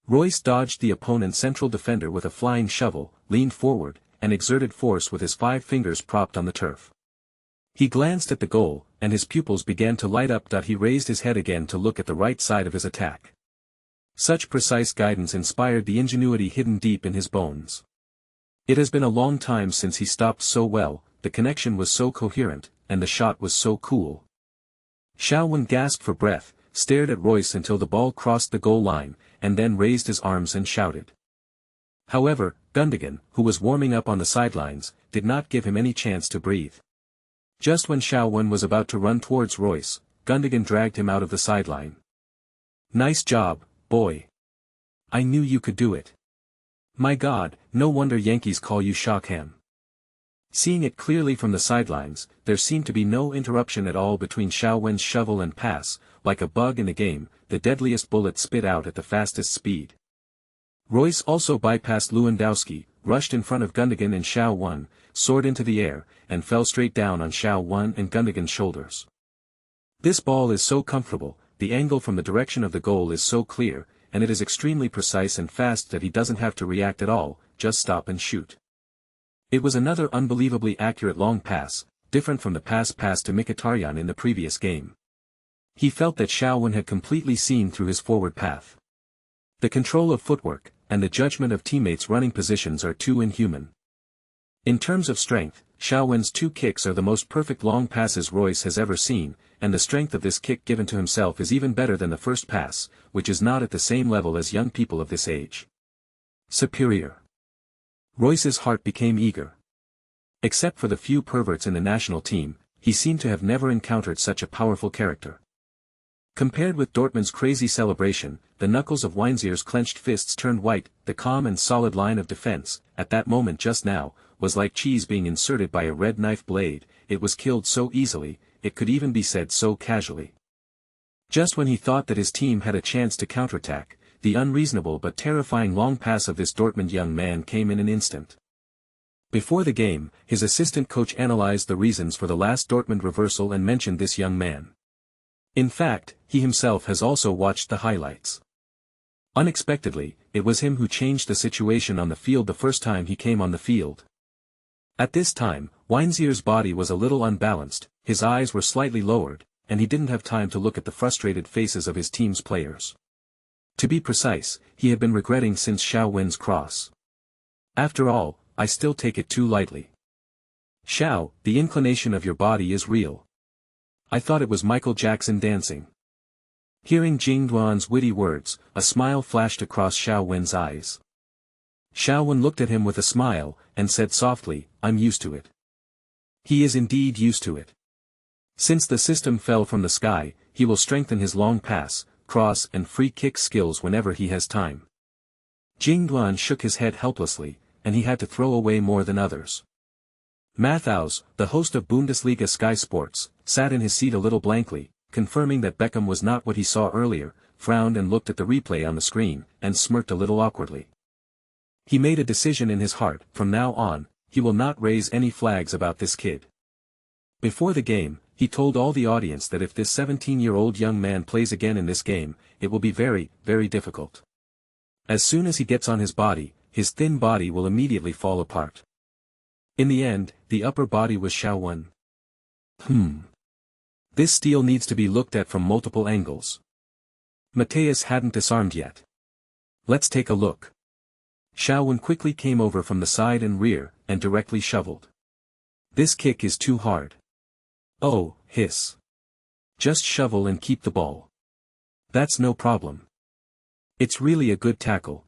Royce dodged the opponent's central defender with a flying shovel, leaned forward, and exerted force with his 5 fingers propped on the turf. He glanced at the goal, and his pupils began to light up. He raised his head again to look at the right side of his attack. Such precise guidance inspired the ingenuity hidden deep in his bones. It has been a long time since he stopped so well, the connection was so coherent, and the shot was so cool. Xiao Wen gasped for breath, stared at Royce until the ball crossed the goal line, and then raised his arms and shouted. However, Gundogan, who was warming up on the sidelines, did not give him any chance to breathe. Just when Xiao Wen was about to run towards Royce, Gundogan dragged him out of the sideline. Nice job, boy. I knew you could do it. My God, no wonder Yankees call you Shockham. Seeing it clearly from the sidelines, there seemed to be no interruption at all between Xiao Wen's shovel and pass. Like a bug in a game, the deadliest bullet spit out at the fastest speed. Royce also bypassed Lewandowski, rushed in front of Gundogan and Xiao Wen, soared into the air, and fell straight down on Xiao Wen and Gundogan's shoulders. This ball is so comfortable, the angle from the direction of the goal is so clear, and it is extremely precise and fast that he doesn't have to react at all, just stop and shoot. It was another unbelievably accurate long pass, different from the pass passed to Mkhitaryan in the previous game. He felt that Xiao Wen had completely seen through his forward path. The control of footwork, and the judgment of teammates' running positions are too inhuman. In terms of strength, Xiao Wen's 2 kicks are the most perfect long passes Royce has ever seen, and the strength of this kick given to himself is even better than the first pass, which is not at the same level as young people of this age. Superior. Royce's heart became eager. Except for the few perverts in the national team, he seemed to have never encountered such a powerful character. Compared with Dortmund's crazy celebration, the knuckles of Weinzier's clenched fists turned white. The calm and solid line of defense, at that moment just now, was like cheese being inserted by a red knife blade. It was killed so easily, it could even be said so casually. Just when he thought that his team had a chance to counterattack, the unreasonable but terrifying long pass of this Dortmund young man came in an instant. Before the game, his assistant coach analyzed the reasons for the last Dortmund reversal and mentioned this young man. In fact, he himself has also watched the highlights. Unexpectedly, it was him who changed the situation on the field the first time he came on the field. At this time, Weinzier's body was a little unbalanced, his eyes were slightly lowered, and he didn't have time to look at the frustrated faces of his team's players. To be precise, he had been regretting since Xiao Wen's cross. After all, I still take it too lightly. Xiao, the inclination of your body is real. I thought it was Michael Jackson dancing. Hearing Jing Duan's witty words, a smile flashed across Xiao Wen's eyes. Xiao Wen looked at him with a smile, and said softly, I'm used to it. He is indeed used to it. Since the system fell from the sky, he will strengthen his long pass, cross and free kick skills whenever he has time. Jing Duan shook his head helplessly, and he had to throw away more than others. Matthäus, the host of Bundesliga Sky Sports, sat in his seat a little blankly, confirming that Beckham was not what he saw earlier, frowned and looked at the replay on the screen, and smirked a little awkwardly. He made a decision in his heart: from now on, he will not raise any flags about this kid. Before the game, he told all the audience that if this 17-year-old young man plays again in this game, it will be very, very difficult. As soon as he gets on his thin body will immediately fall apart. In the end, the upper body was Xiaowen. This steel needs to be looked at from multiple angles. Matthäus hadn't disarmed yet. Let's take a look. Xiaowen quickly came over from the side and rear, and directly shoveled. This kick is too hard. Oh, hiss. Just shovel and keep the ball. That's no problem. It's really a good tackle.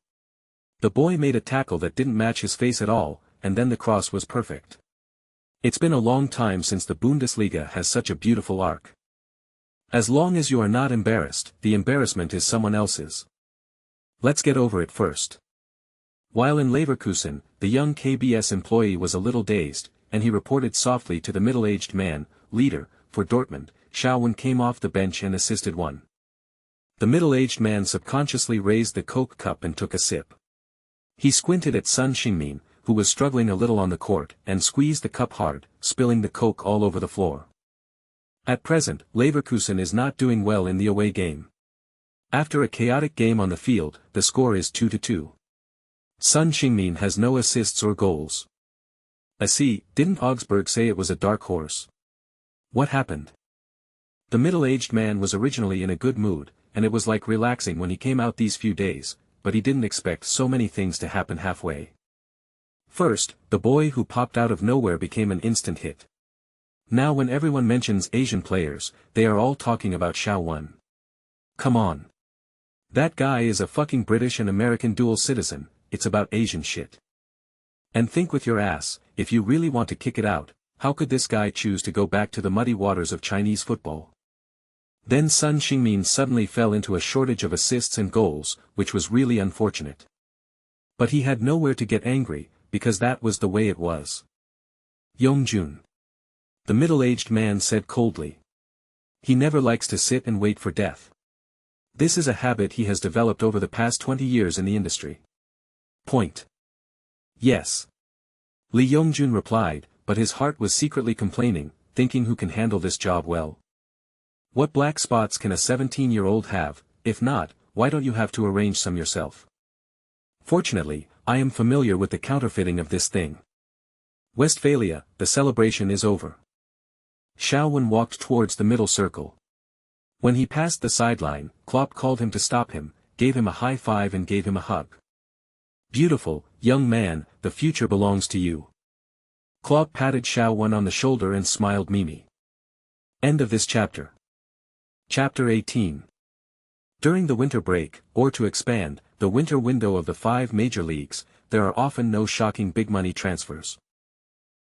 The boy made a tackle that didn't match his face at all, and then the cross was perfect. It's been a long time since the Bundesliga has such a beautiful arc. As long as you are not embarrassed, the embarrassment is someone else's. Let's get over it first. While in Leverkusen, the young KBS employee was a little dazed, and he reported softly to the middle-aged man, leader, for Dortmund. Xiaowen came off the bench and assisted one. The middle-aged man subconsciously raised the Coke cup and took a sip. He squinted at Sun Xingmin, who was struggling a little on the court, and squeezed the cup hard, spilling the Coke all over the floor. At present, Leverkusen is not doing well in the away game. After a chaotic game on the field, the score is 2-2. Sun Xingmin has no assists or goals. Didn't Augsburg say it was a dark horse? What happened? The middle-aged man was originally in a good mood, and it was like relaxing when he came out these few days, but he didn't expect so many things to happen halfway. First, the boy who popped out of nowhere became an instant hit. Now when everyone mentions Asian players, they are all talking about Xiaowen. Come on. That guy is a fucking British and American dual citizen, it's about Asian shit. And think with your ass, if you really want to kick it out, how could this guy choose to go back to the muddy waters of Chinese football? Then Sun Xingmin suddenly fell into a shortage of assists and goals, which was really unfortunate. But he had nowhere to get angry, because that was the way it was. Yongjun. The middle-aged man said coldly. He never likes to sit and wait for death. This is a habit he has developed over the past 20 years in the industry. Point. Yes. Li Yongjun replied, but his heart was secretly complaining, thinking who can handle this job well. What black spots can a 17-year-old have? If not, why don't you have to arrange some yourself? Fortunately, I am familiar with the counterfeiting of this thing. Westphalia, the celebration is over. Xiaowen walked towards the middle circle. When he passed the sideline, Klopp called him to stop him, gave him a high five and gave him a hug. Beautiful, young man, the future belongs to you. Klopp patted Xiaowen on the shoulder and smiled Mimi. End of this chapter. Chapter 18. During the winter break, or to expand, the winter window of the 5 major leagues, there are often no shocking big money transfers.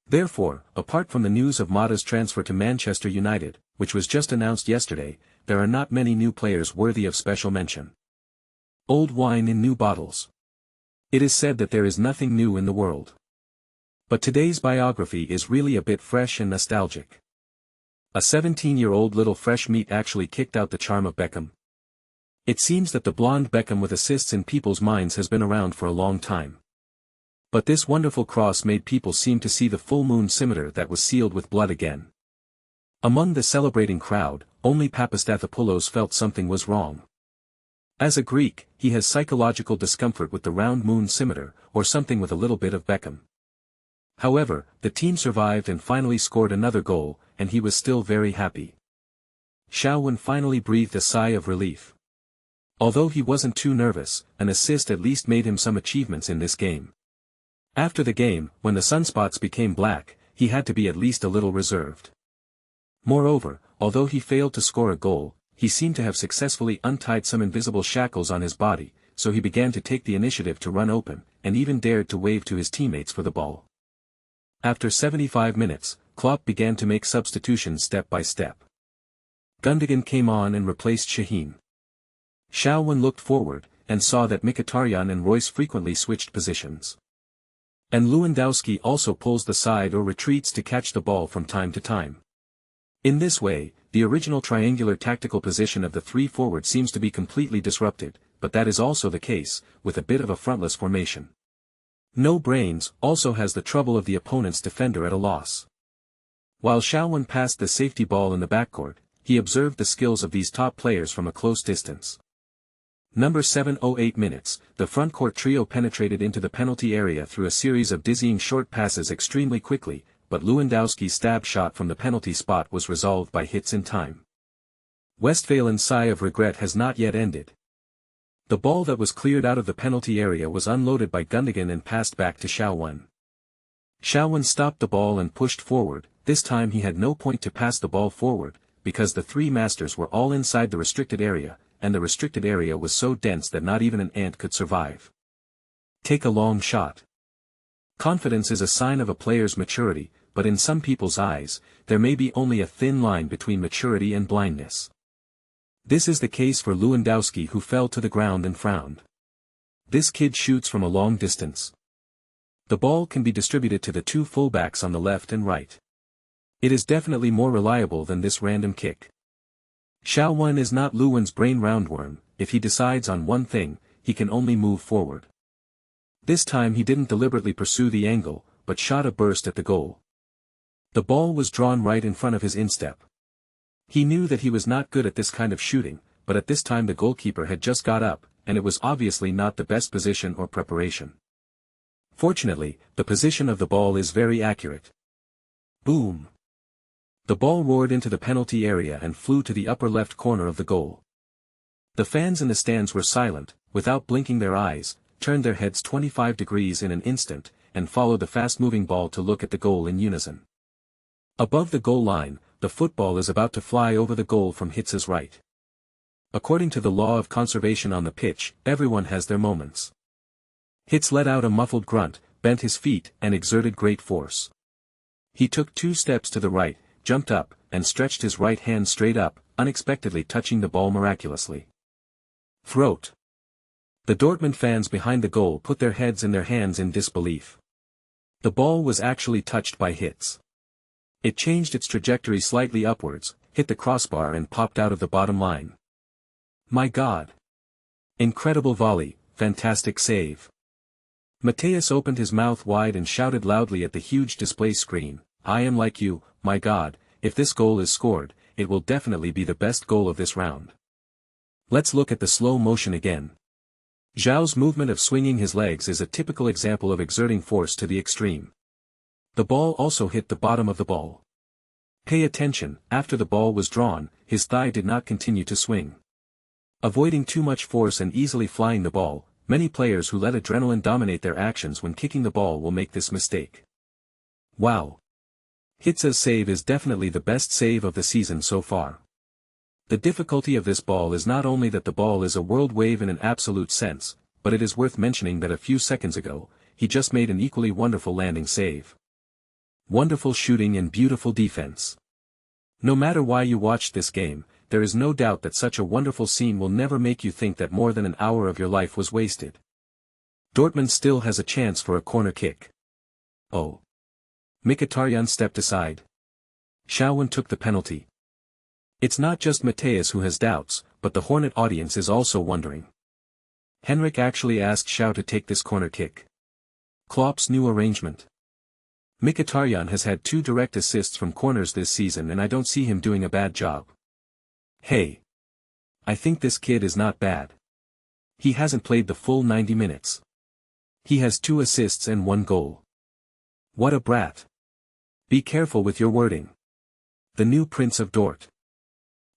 Therefore, apart from the news of Mata's transfer to Manchester United, which was just announced yesterday, there are not many new players worthy of special mention. Old wine in new bottles. It is said that there is nothing new in the world. But today's biography is really a bit fresh and nostalgic. A 17-year-old little fresh meat actually kicked out the charm of Beckham. It seems that the blonde Beckham with assists in people's minds has been around for a long time. But this wonderful cross made people seem to see the full moon scimitar that was sealed with blood again. Among the celebrating crowd, only Papastathopoulos felt something was wrong. As a Greek, he has psychological discomfort with the round moon scimitar, or something with a little bit of Beckham. However, the team survived and finally scored another goal, and he was still very happy. Xiaowen finally breathed a sigh of relief. Although he wasn't too nervous, an assist at least made him some achievements in this game. After the game, when the sunspots became black, he had to be at least a little reserved. Moreover, although he failed to score a goal, he seemed to have successfully untied some invisible shackles on his body, so he began to take the initiative to run open, and even dared to wave to his teammates for the ball. After 75 minutes, Klopp began to make substitutions step by step. Gundogan came on and replaced Shaheen. Xiaowen looked forward, and saw that Mkhitaryan and Royce frequently switched positions. And Lewandowski also pulls the side or retreats to catch the ball from time to time. In this way, the original triangular tactical position of the three forward seems to be completely disrupted, but that is also the case, with a bit of a frontless formation. No brains also has the trouble of the opponent's defender at a loss. While Shaowen passed the safety ball in the backcourt, he observed the skills of these top players from a close distance. Number 7:08 minutes, the frontcourt trio penetrated into the penalty area through a series of dizzying short passes extremely quickly, but Lewandowski's stab shot from the penalty spot was resolved by hits in time. Westphalen's sigh of regret has not yet ended. The ball that was cleared out of the penalty area was unloaded by Gundogan and passed back to Shaowen. Shaowen stopped the ball and pushed forward. This time he had no point to pass the ball forward, because the three masters were all inside the restricted area, and the restricted area was so dense that not even an ant could survive. Take a long shot. Confidence is a sign of a player's maturity, but in some people's eyes, there may be only a thin line between maturity and blindness. This is the case for Lewandowski, who fell to the ground and frowned. This kid shoots from a long distance. The ball can be distributed to the two fullbacks on the left and right. It is definitely more reliable than this random kick. Shaowen is not Lewin's brain roundworm. If he decides on one thing, he can only move forward. This time he didn't deliberately pursue the angle, but shot a burst at the goal. The ball was drawn right in front of his instep. He knew that he was not good at this kind of shooting, but at this time the goalkeeper had just got up, and it was obviously not the best position or preparation. Fortunately, the position of the ball is very accurate. Boom! The ball roared into the penalty area and flew to the upper left corner of the goal. The fans in the stands were silent, without blinking their eyes, turned their heads 25 degrees in an instant, and followed the fast-moving ball to look at the goal in unison. Above the goal line, the football is about to fly over the goal from Hitz's right. According to the law of conservation on the pitch, everyone has their moments. Hitz let out a muffled grunt, bent his feet, and exerted great force. He took 2 steps to the right, jumped up, and stretched his right hand straight up, unexpectedly touching the ball miraculously. Throat. The Dortmund fans behind the goal put their heads in their hands in disbelief. The ball was actually touched by Hitz. It changed its trajectory slightly upwards, hit the crossbar and popped out of the bottom line. My God! Incredible volley, fantastic save. Mateus opened his mouth wide and shouted loudly at the huge display screen, I am like you, my God, if this goal is scored, it will definitely be the best goal of this round. Let's look at the slow motion again. Zhao's movement of swinging his legs is a typical example of exerting force to the extreme. The ball also hit the bottom of the ball. Pay attention, after the ball was drawn, his thigh did not continue to swing. Avoiding too much force and easily flying the ball, many players who let adrenaline dominate their actions when kicking the ball will make this mistake. Wow! Hitz's save is definitely the best save of the season so far. The difficulty of this ball is not only that the ball is a world wave in an absolute sense, but it is worth mentioning that a few seconds ago, he just made an equally wonderful landing save. Wonderful shooting and beautiful defense. No matter why you watched this game, there is no doubt that such a wonderful scene will never make you think that more than an hour of your life was wasted. Dortmund still has a chance for a corner kick. Oh. Mkhitaryan stepped aside. Shaowen took the penalty. It's not just Mateus who has doubts, but the Hornet audience is also wondering. Henrik actually asked Shao to take this corner kick. Klopp's new arrangement. Mkhitaryan has had 2 direct assists from corners this season and I don't see him doing a bad job. Hey. I think this kid is not bad. He hasn't played the full 90 minutes. He has 2 assists and 1 goal. What a brat. Be careful with your wording. The new Prince of Dort.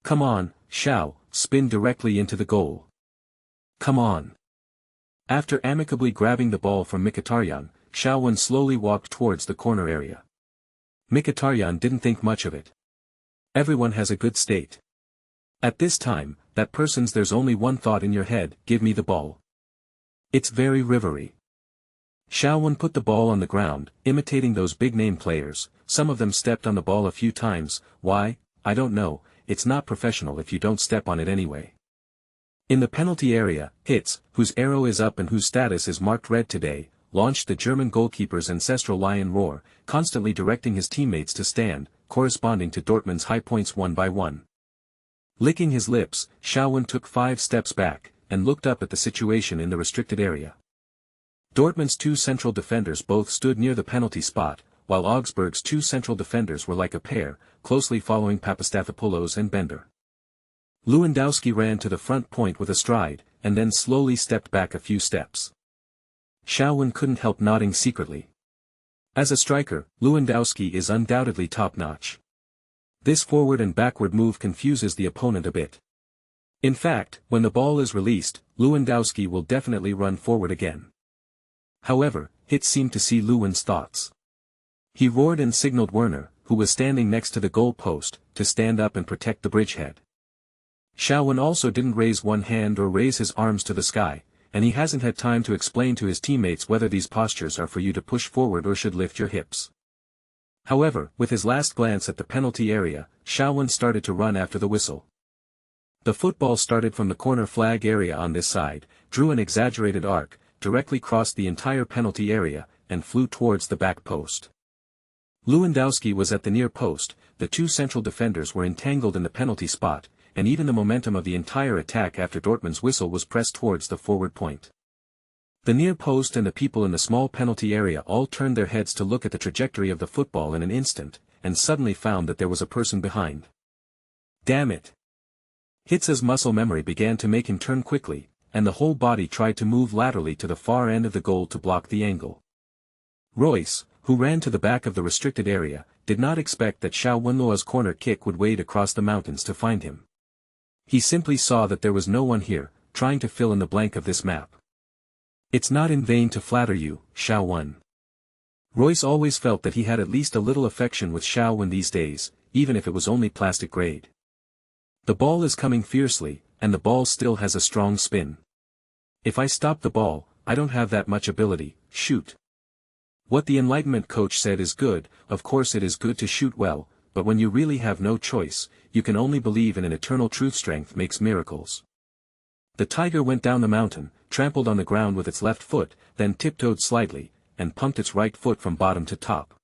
Come on, Shao, spin directly into the goal. Come on. After amicably grabbing the ball from Mkhitaryan, Shaowen slowly walked towards the corner area. Mkhitaryan didn't think much of it. Everyone has a good state. At this time, that person's there's only one thought in your head, give me the ball. It's very rivery. Shaowen put the ball on the ground, imitating those big-name players. Some of them stepped on the ball a few times. Why? I don't know, it's not professional if you don't step on it anyway. In the penalty area, Hitz, whose arrow is up and whose status is marked red today, launched the German goalkeeper's ancestral lion roar, constantly directing his teammates to stand, corresponding to Dortmund's high points one by one. Licking his lips, Schauwen took 5 steps back, and looked up at the situation in the restricted area. Dortmund's 2 central defenders both stood near the penalty spot, while Augsburg's 2 central defenders were like a pair, closely following Papastathopoulos and Bender. Lewandowski ran to the front point with a stride, and then slowly stepped back a few steps. Schauwen couldn't help nodding secretly. As a striker, Lewandowski is undoubtedly top-notch. This forward and backward move confuses the opponent a bit. In fact, when the ball is released, Lewandowski will definitely run forward again. However, Hitz seemed to see Lewan's thoughts. He roared and signaled Werner, who was standing next to the goal post, to stand up and protect the bridgehead. Schauwen also didn't raise one hand or raise his arms to the sky, and he hasn't had time to explain to his teammates whether these postures are for you to push forward or should lift your hips. However, with his last glance at the penalty area, Schauwen started to run after the whistle. The football started from the corner flag area on this side, drew an exaggerated arc, directly crossed the entire penalty area, and flew towards the back post. Lewandowski was at the near post, the 2 central defenders were entangled in the penalty spot, and even the momentum of the entire attack after Dortmund's whistle was pressed towards the forward point. The near post and the people in the small penalty area all turned their heads to look at the trajectory of the football in an instant, and suddenly found that there was a person behind. Damn it! Hitz's muscle memory began to make him turn quickly, and the whole body tried to move laterally to the far end of the goal to block the angle. Royce, who ran to the back of the restricted area, did not expect that Schauwenloa's corner kick would wade across the mountains to find him. He simply saw that there was no one here, trying to fill in the blank of this map. It's not in vain to flatter you, Schauwen. Royce always felt that he had at least a little affection with Schauwen these days, even if it was only plastic grade. The ball is coming fiercely, and the ball still has a strong spin. If I stop the ball, I don't have that much ability, shoot. What the Enlightenment coach said is good, of course it is good to shoot well, but when you really have no choice, you can only believe in an eternal truth. Strength makes miracles. The tiger went down the mountain, trampled on the ground with its left foot, then tiptoed slightly, and pumped its right foot from bottom to top.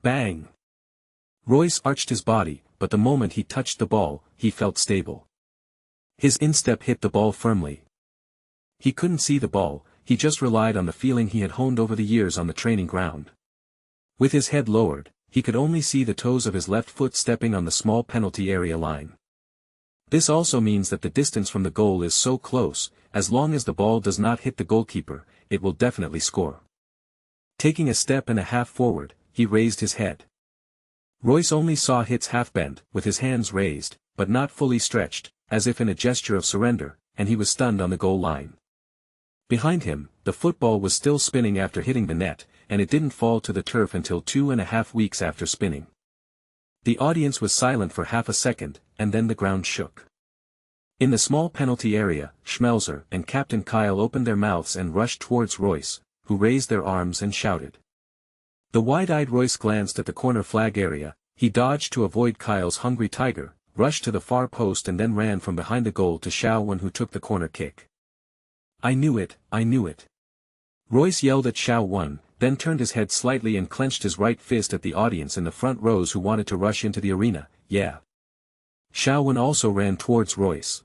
Bang! Royce arched his body, but the moment he touched the ball, he felt stable. His instep hit the ball firmly. He couldn't see the ball, he just relied on the feeling he had honed over the years on the training ground. With his head lowered, he could only see the toes of his left foot stepping on the small penalty area line. This also means that the distance from the goal is so close, as long as the ball does not hit the goalkeeper, it will definitely score. Taking a step and a half forward, he raised his head. Royce only saw Hitz half bent, with his hands raised, but not fully stretched, as if in a gesture of surrender, and he was stunned on the goal line. Behind him, the football was still spinning after hitting the net, and it didn't fall to the turf until 2.5 weeks after spinning. The audience was silent for half a second, and then the ground shook. In the small penalty area, Schmelzer and Captain Kyle opened their mouths and rushed towards Royce, who raised their arms and shouted. The wide-eyed Royce glanced at the corner flag area, he dodged to avoid Kyle's hungry tiger, rushed to the far post and then ran from behind the goal to Schauwen, who took the corner kick. I knew it, I knew it. Royce yelled at Schauwen, then turned his head slightly and clenched his right fist at the audience in the front rows who wanted to rush into the arena. Yeah. Schauwen also ran towards Royce.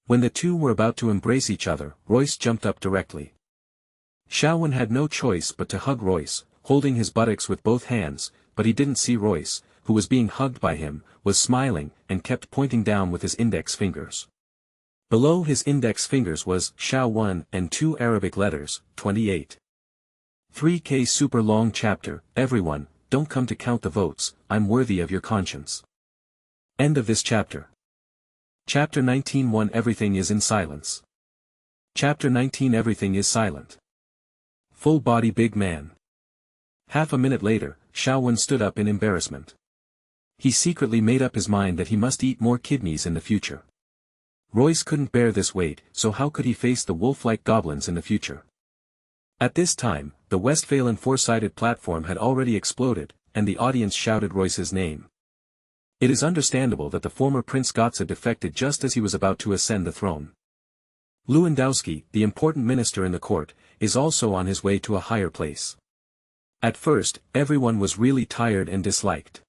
When the two were about to embrace each other, Royce jumped up directly. Schauwen had no choice but to hug Royce, holding his buttocks with both hands, but he didn't see Royce, who was being hugged by him, was smiling, and kept pointing down with his index fingers. Below his index fingers was Schauwen and 2 Arabic letters, 28. 3K super long chapter, everyone, don't come to count the votes, I'm worthy of your conscience. End of this chapter. Chapter 19:1 Everything is in silence. Chapter 19 Everything is silent. Full body big man. Half a minute later, Schauwen stood up in embarrassment. He secretly made up his mind that he must eat more kidneys in the future. Royce couldn't bear this weight, so how could he face the wolf-like goblins in the future? At this time, the Westphalen four-sided platform had already exploded, and the audience shouted Royce's name. It is understandable that the former Prince Gotza defected just as he was about to ascend the throne. Lewandowski, the important minister in the court, is also on his way to a higher place. At first, everyone was really tired and disliked.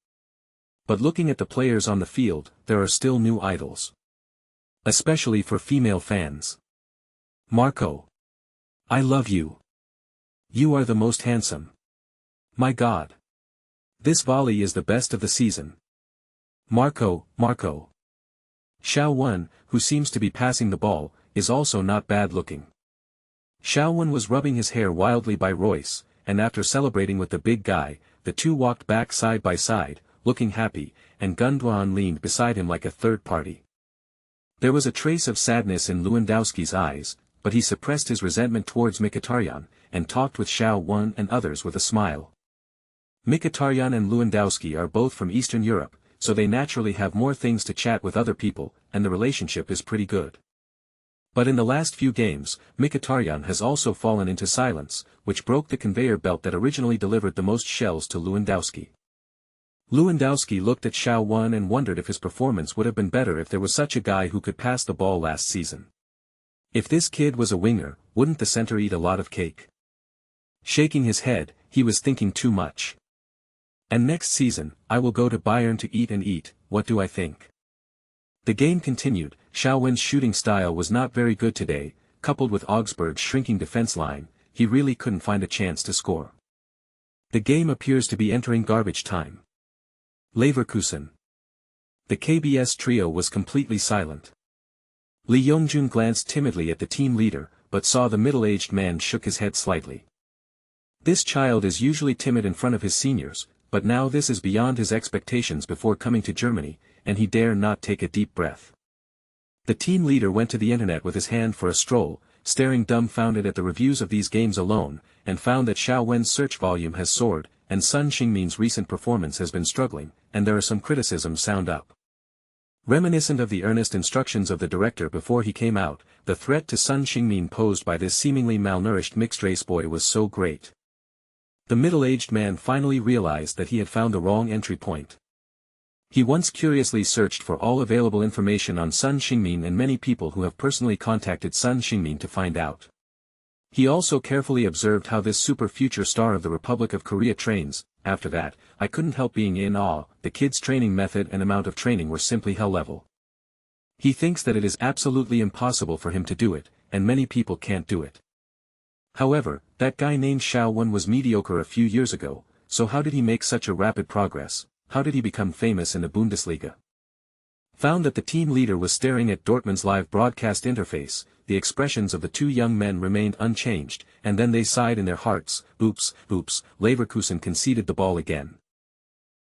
But looking at the players on the field, there are still new idols. Especially for female fans. Marco. I love you. You are the most handsome. My God. This volley is the best of the season. Marco. Xiao Wen, who seems to be passing the ball, is also not bad looking. Xiao Wen was rubbing his hair wildly by Royce, and after celebrating with the big guy, the two walked back side by side, looking happy, and Gunduan leaned beside him like a third party. There was a trace of sadness in Lewandowski's eyes, but he suppressed his resentment towards Mkhitaryan, and talked with Xiao Wen and others with a smile. Mkhitaryan and Lewandowski are both from Eastern Europe, so they naturally have more things to chat with other people, and the relationship is pretty good. But in the last few games, Mkhitaryan has also fallen into silence, which broke the conveyor belt that originally delivered the most shells to Lewandowski. Lewandowski looked at Xiao Wen and wondered if his performance would have been better if there was such a guy who could pass the ball last season. If this kid was a winger, wouldn't the center eat a lot of cake? Shaking his head, he was thinking too much. And next season, I will go to Bayern to eat and eat, what do I think? The game continued. Xiao Wen's shooting style was not very good today, coupled with Augsburg's shrinking defense line, he really couldn't find a chance to score. The game appears to be entering garbage time. Leverkusen. The KBS trio was completely silent. Li Yongjun glanced timidly at the team leader, but saw the middle-aged man shook his head slightly. This child is usually timid in front of his seniors, but now this is beyond his expectations before coming to Germany, and he dare not take a deep breath. The team leader went to the internet with his hand for a stroll, staring dumbfounded at the reviews of these games alone, and found that Xiao Wen's search volume has soared, and Sun Xingmin's recent performance has been struggling, and there are some criticisms sound up. Reminiscent of the earnest instructions of the director before he came out, the threat to Sun Xingmin posed by this seemingly malnourished mixed-race boy was so great. The middle-aged man finally realized that he had found the wrong entry point. He once curiously searched for all available information on Sun Xingmin and many people who have personally contacted Sun Xingmin to find out. He also carefully observed how this super future star of the Republic of Korea trains. After that, I couldn't help being in awe. The kid's training method and amount of training were simply hell level. He thinks that it is absolutely impossible for him to do it, and many people can't do it. However, that guy named Xiao Wen was mediocre a few years ago, so how did he make such a rapid progress? How did he become famous in the Bundesliga? Found that the team leader was staring at Dortmund's live broadcast interface, the expressions of the two young men remained unchanged, and then they sighed in their hearts. Oops, Leverkusen conceded the ball again.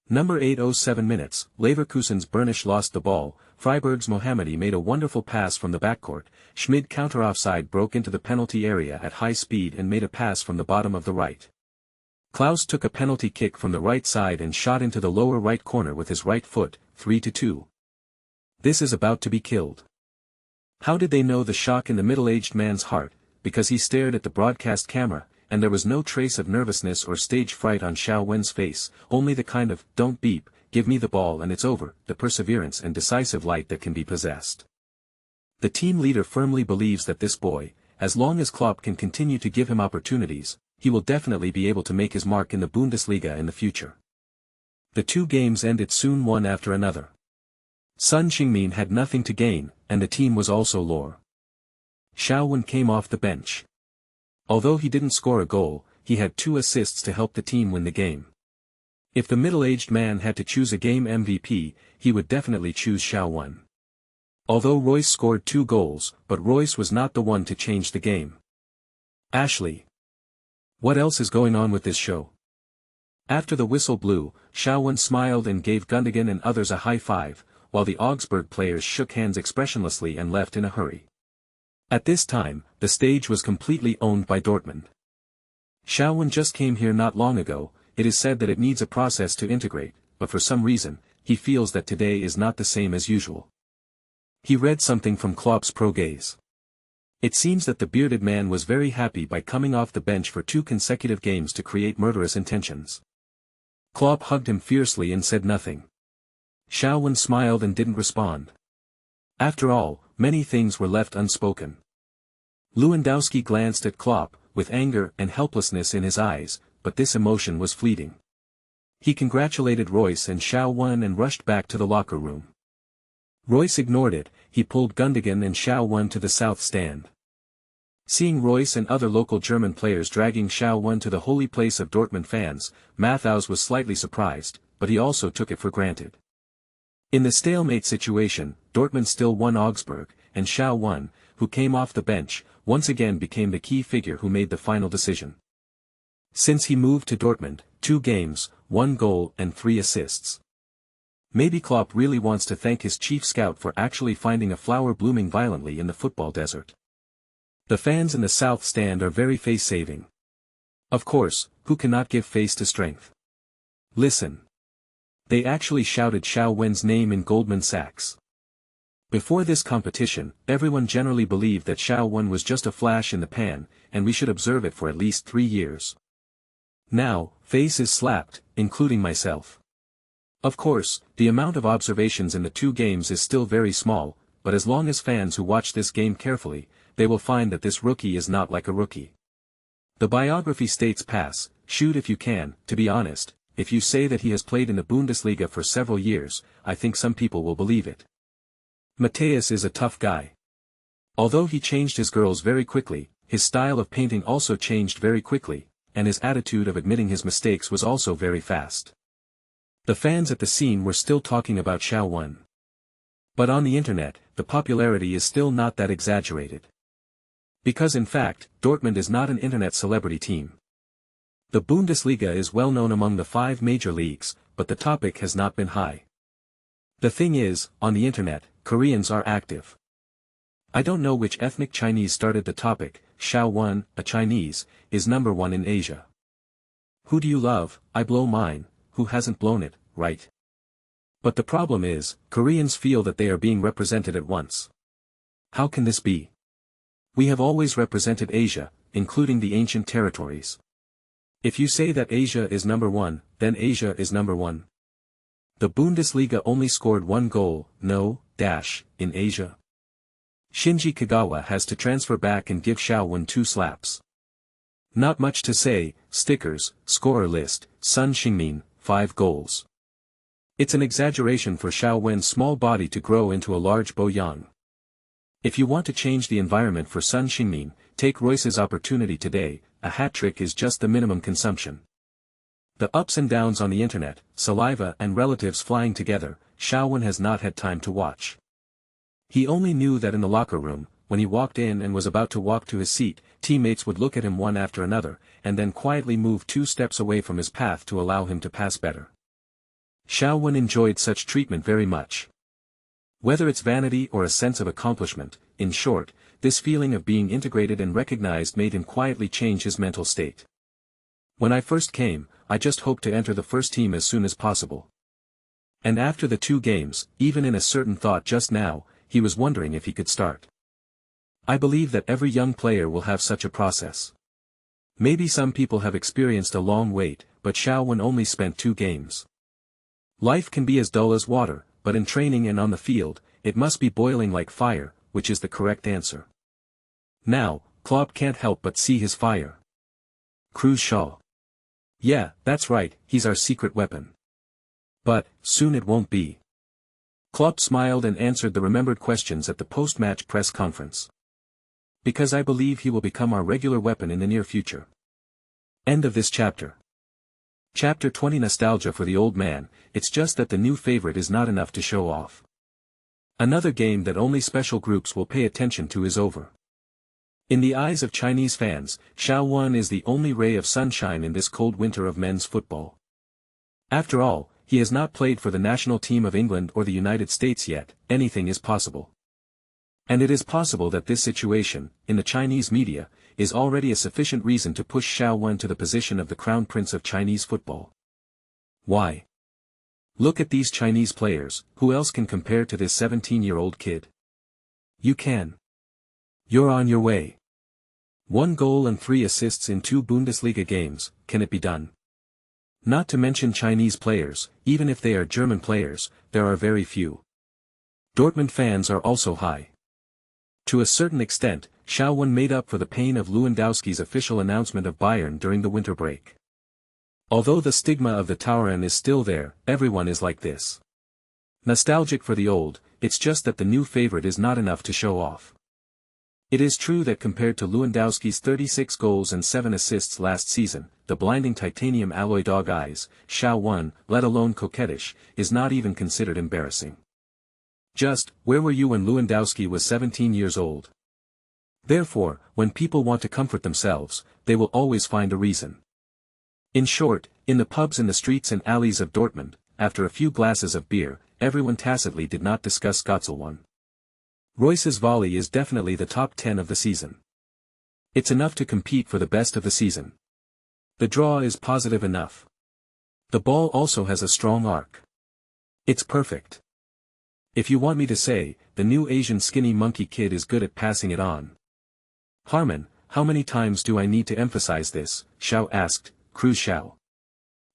Number 8:07 minutes, Leverkusen's Bernish lost the ball, Freiburg's Mohammadi made a wonderful pass from the backcourt, Schmid counter-offside broke into the penalty area at high speed and made a pass from the bottom of the right. Klaus took a penalty kick from the right side and shot into the lower right corner with his right foot, 3-2. This is about to be killed. How did they know the shock in the middle-aged man's heart? Because he stared at the broadcast camera, and there was no trace of nervousness or stage fright on Xiao Wen's face, only the kind of, don't beep, give me the ball and it's over, the perseverance and decisive light that can be possessed. The team leader firmly believes that this boy, as long as Klopp can continue to give him opportunities, he will definitely be able to make his mark in the Bundesliga in the future. The two games ended soon one after another. Sun Xingmin had nothing to gain, and the team was also low. Xiao Wen came off the bench. Although he didn't score a goal, he had 2 assists to help the team win the game. If the middle-aged man had to choose a game MVP, he would definitely choose Xiao Wen. Although Royce scored 2 goals, but Royce was not the one to change the game. Ashley. What else is going on with this show? After the whistle blew, Xiao Wen smiled and gave Gundogan and others a high five, while the Augsburg players shook hands expressionlessly and left in a hurry. At this time, the stage was completely owned by Dortmund. Xiao Wen just came here not long ago. It is said that it needs a process to integrate, but for some reason, he feels that today is not the same as usual. He read something from Klopp's pro gaze. It seems that the bearded man was very happy by coming off the bench for 2 consecutive games to create murderous intentions. Klopp hugged him fiercely and said nothing. Xiao Wen smiled and didn't respond. After all, many things were left unspoken. Lewandowski glanced at Klopp, with anger and helplessness in his eyes, but this emotion was fleeting. He congratulated Royce and Xiao and rushed back to the locker room. Royce ignored it, he pulled Gundogan and Xiao to the south stand. Seeing Royce and other local German players dragging Xiao to the holy place of Dortmund fans, Matthaus was slightly surprised, but he also took it for granted. In the stalemate situation, Dortmund still won Augsburg, and Xiao, who came off the bench, once again became the key figure who made the final decision. Since he moved to Dortmund, 2 games, 1 goal and 3 assists. Maybe Klopp really wants to thank his chief scout for actually finding a flower blooming violently in the football desert. The fans in the south stand are very face-saving. Of course, who cannot give face to strength? Listen. They actually shouted Xiao name in Goldman Sachs. Before this competition, everyone generally believed that Xiao was just a flash in the pan, and we should observe it for at least 3 years. Now, face is slapped, including myself. Of course, the amount of observations in the 2 games is still very small, but as long as fans who watch this game carefully, they will find that this rookie is not like a rookie. The biography states shoot if you can. To be honest, if you say that he has played in the Bundesliga for several years, I think some people will believe it. Matthias is a tough guy. Although he changed his girls very quickly, his style of painting also changed very quickly, and his attitude of admitting his mistakes was also very fast. The fans at the scene were still talking about Xiao. But on the internet, the popularity is still not that exaggerated. Because in fact, Dortmund is not an internet celebrity team. The Bundesliga is well known among the 5 major leagues, but the topic has not been high. The thing is, on the internet, Koreans are active. I don't know which ethnic Chinese started the topic. Xiao, a Chinese, is number 1 in Asia. Who do you love? I blow mine, who hasn't blown it, right? But the problem is, Koreans feel that they are being represented at once. How can this be? We have always represented Asia, including the ancient territories. If you say that Asia is number 1, then Asia is number 1. The Bundesliga only scored 1 goal, in Asia. Shinji Kagawa has to transfer back and give Xiao 2 slaps. Not much to say, stickers, scorer list, Sun Xingmin, 5 goals. It's an exaggeration for Xiao small body to grow into a large Bo Yang. If you want to change the environment for Sun Xingmin, take Royce's opportunity today. A hat-trick is just the minimum consumption. The ups and downs on the internet, saliva and relatives flying together, Xiao has not had time to watch. He only knew that in the locker room, when he walked in and was about to walk to his seat, teammates would look at him one after another, and then quietly move 2 steps away from his path to allow him to pass better. Xiao enjoyed such treatment very much. Whether it's vanity or a sense of accomplishment, in short, this feeling of being integrated and recognized made him quietly change his mental state. When I first came, I just hoped to enter the first team as soon as possible. And after the 2 games, even in a certain thought just now, he was wondering if he could start. I believe that every young player will have such a process. Maybe some people have experienced a long wait, but Xiao only spent 2 games. Life can be as dull as water, but in training and on the field, it must be boiling like fire, which is the correct answer. Now, Klopp can't help but see his fire. Cruz Shaw. Yeah, that's right, he's our secret weapon. But, soon it won't be. Klopp smiled and answered the remembered questions at the post-match press conference. Because I believe he will become our regular weapon in the near future. End of this chapter. Chapter 20 Nostalgia for the old man. It's just that the new favorite is not enough to show off. Another game that only special groups will pay attention to is over. In the eyes of Chinese fans, Xiao is the only ray of sunshine in this cold winter of men's football. After all, he has not played for the national team of England or the United States yet. Anything is possible. And it is possible that this situation, in the Chinese media, is already a sufficient reason to push Xiao to the position of the crown prince of Chinese football. Why? Look at these Chinese players, who else can compare to this 17-year-old kid? You can. You're on your way. 1 goal and 3 assists in 2 Bundesliga games, can it be done? Not to mention Chinese players, even if they are German players, there are very few. Dortmund fans are also high. To a certain extent, Xiao Wen made up for the pain of Lewandowski's official announcement of Bayern during the winter break. Although the stigma of the Tauren is still there, everyone is like this. Nostalgic for the old, it's just that the new favorite is not enough to show off. It is true that compared to Lewandowski's 36 goals and 7 assists last season, the blinding titanium alloy dog eyes, Xiao Wen, let alone coquettish, is not even considered embarrassing. Just, where were you when Lewandowski was 17 years old? Therefore, when people want to comfort themselves, they will always find a reason. In short, in the pubs and the streets and alleys of Dortmund, after a few glasses of beer, everyone tacitly did not discuss Götze 1. Royce's volley is definitely the top 10 of the season. It's enough to compete for the best of the season. The draw is positive enough. The ball also has a strong arc. It's perfect. If you want me to say, the new Asian skinny monkey kid is good at passing it on. Harmon, how many times do I need to emphasize this? Xiao asked, Cruz Xiao.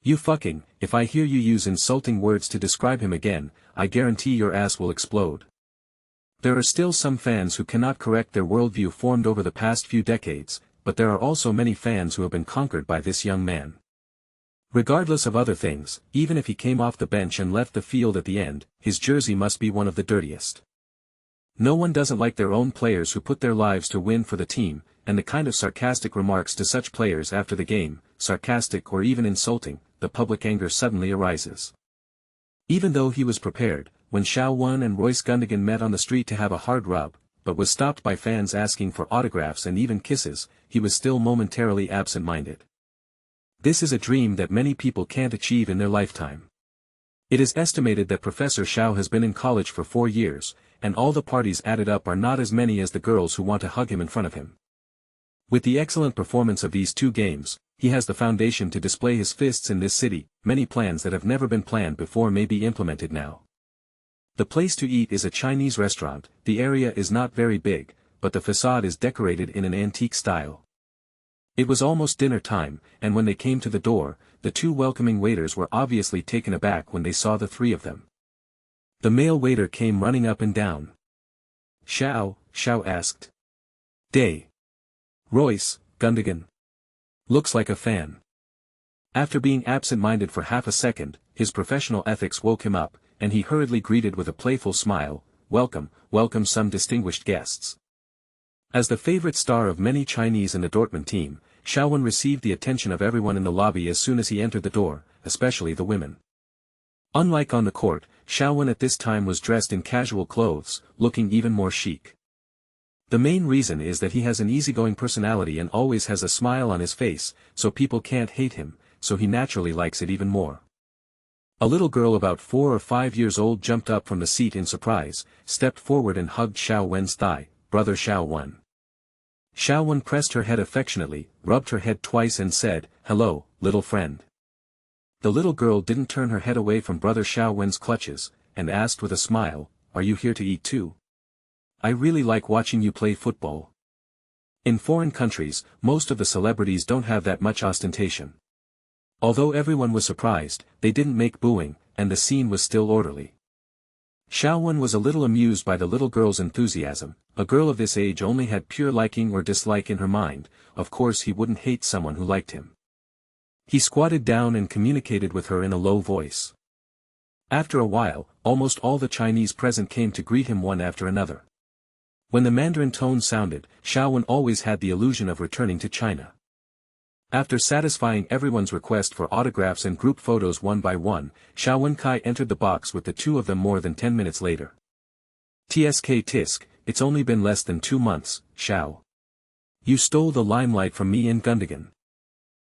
You fucking, if I hear you use insulting words to describe him again, I guarantee your ass will explode. There are still some fans who cannot correct their worldview formed over the past few decades, but there are also many fans who have been conquered by this young man. Regardless of other things, even if he came off the bench and left the field at the end, his jersey must be one of the dirtiest. No one doesn't like their own players who put their lives to win for the team, and the kind of sarcastic remarks to such players after the game, sarcastic or even insulting, the public anger suddenly arises. Even though he was prepared, when Xiao Wen and Royce Gundogan met on the street to have a hard rub, but was stopped by fans asking for autographs and even kisses, he was still momentarily absent-minded. This is a dream that many people can't achieve in their lifetime. It is estimated that Professor Xiao has been in college for 4 years, and all the parties added up are not as many as the girls who want to hug him in front of him. With the excellent performance of these 2 games, he has the foundation to display his fists in this city. Many plans that have never been planned before may be implemented now. The place to eat is a Chinese restaurant. The area is not very big, but the facade is decorated in an antique style. It was almost dinner time, and when they came to the door, the 2 welcoming waiters were obviously taken aback when they saw the 3 of them. The male waiter came running up and down. Xiao asked. Day. Royce, Gundogan. Looks like a fan. After being absent-minded for half a second, his professional ethics woke him up, and he hurriedly greeted with a playful smile, welcome some distinguished guests. As the favorite star of many Chinese in the Dortmund team, Xiao Wen received the attention of everyone in the lobby as soon as he entered the door, especially the women. Unlike on the court, Xiao Wen at this time was dressed in casual clothes, looking even more chic. The main reason is that he has an easygoing personality and always has a smile on his face, so people can't hate him, so he naturally likes it even more. A little girl about 4 or 5 years old jumped up from the seat in surprise, stepped forward and hugged Xiao Wen's thigh. Brother Xiao Wen. Xiao Wen pressed her head affectionately, rubbed her head twice and said, hello, little friend. The little girl didn't turn her head away from Brother Xiao Wen's clutches, and asked with a smile, are you here to eat too? I really like watching you play football. In foreign countries, most of the celebrities don't have that much ostentation. Although everyone was surprised, they didn't make booing, and the scene was still orderly. Xiao Wen was a little amused by the little girl's enthusiasm. A girl of this age only had pure liking or dislike in her mind. Of course he wouldn't hate someone who liked him. He squatted down and communicated with her in a low voice. After a while, almost all the Chinese present came to greet him one after another. When the Mandarin tone sounded, Xiao Wen always had the illusion of returning to China. After satisfying everyone's request for autographs and group photos one by one, Xiao Wenkai entered the box with the 2 of them more than 10 minutes later. Tsk tisk, it's only been less than 2 months, Xiao. You stole the limelight from me and Gundogan.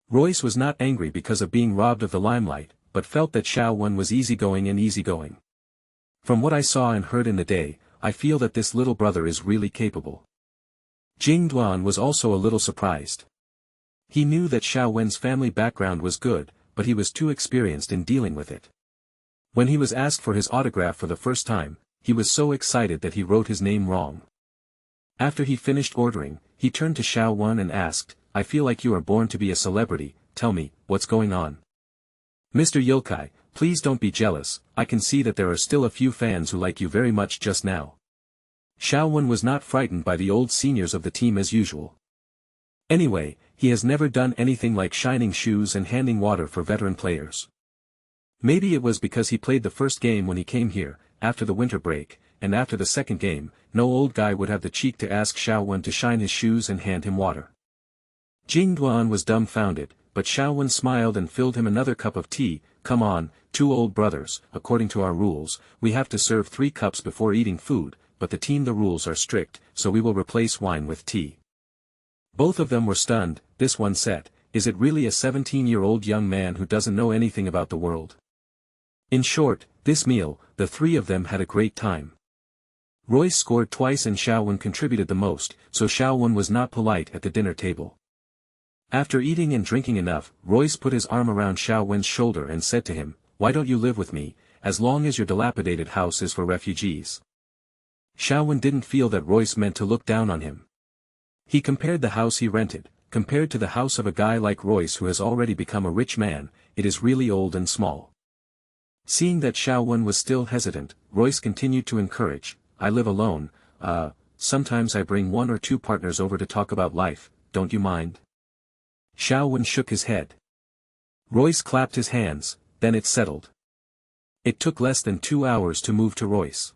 Royce was not angry because of being robbed of the limelight, but felt that Xiao Wen was easygoing. From what I saw and heard in the day, I feel that this little brother is really capable. Jing Duan was also a little surprised. He knew that Xiao Wen's family background was good, but he was too experienced in dealing with it. When he was asked for his autograph for the first time, he was so excited that he wrote his name wrong. After he finished ordering, he turned to Xiao Wen and asked, I feel like you are born to be a celebrity, tell me, what's going on? Mr. Yokai, please don't be jealous, I can see that there are still a few fans who like you very much just now. Xiao was not frightened by the old seniors of the team as usual. Anyway, he has never done anything like shining shoes and handing water for veteran players. Maybe it was because he played the first game when he came here, after the winter break, and after the second game, no old guy would have the cheek to ask Xiao to shine his shoes and hand him water. Jing Duan was dumbfounded, but Xiao smiled and filled him another cup of tea. Come on, two old brothers, according to our rules, we have to serve 3 cups before eating food, but the rules are strict, so we will replace wine with tea. Both of them were stunned. This one said, is it really a 17-year-old young man who doesn't know anything about the world? In short, this meal, the 3 of them had a great time. Royce scored twice and Xiao contributed the most, so Xiao was not polite at the dinner table. After eating and drinking enough, Royce put his arm around Xiao shoulder and said to him, why don't you live with me, as long as your dilapidated house is for refugees? Xiao didn't feel that Royce meant to look down on him. He compared the house he rented, compared to the house of a guy like Royce who has already become a rich man, it is really old and small. Seeing that Xiao was still hesitant, Royce continued to encourage, I live alone, sometimes I bring 1 or 2 partners over to talk about life, don't you mind? Xiao shook his head. Royce clapped his hands, then it settled. It took less than 2 hours to move to Royce.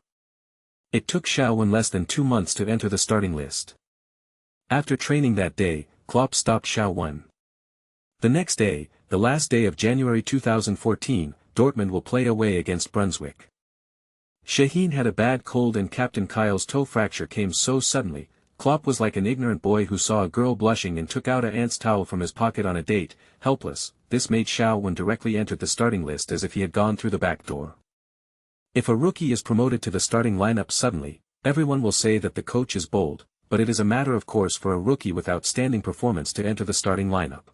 It took Xiao less than 2 months to enter the starting list. After training that day, Klopp stopped Xiao. The next day, the last day of January 2014, Dortmund will play away against Brunswick. Shaheen had a bad cold and Captain Kyle's toe fracture came so suddenly. Klopp was like an ignorant boy who saw a girl blushing and took out an aunt's towel from his pocket on a date, helpless. This made Xiao directly enter the starting list as if he had gone through the back door. If a rookie is promoted to the starting lineup suddenly, everyone will say that the coach is bold, but it is a matter of course for a rookie with outstanding performance to enter the starting lineup.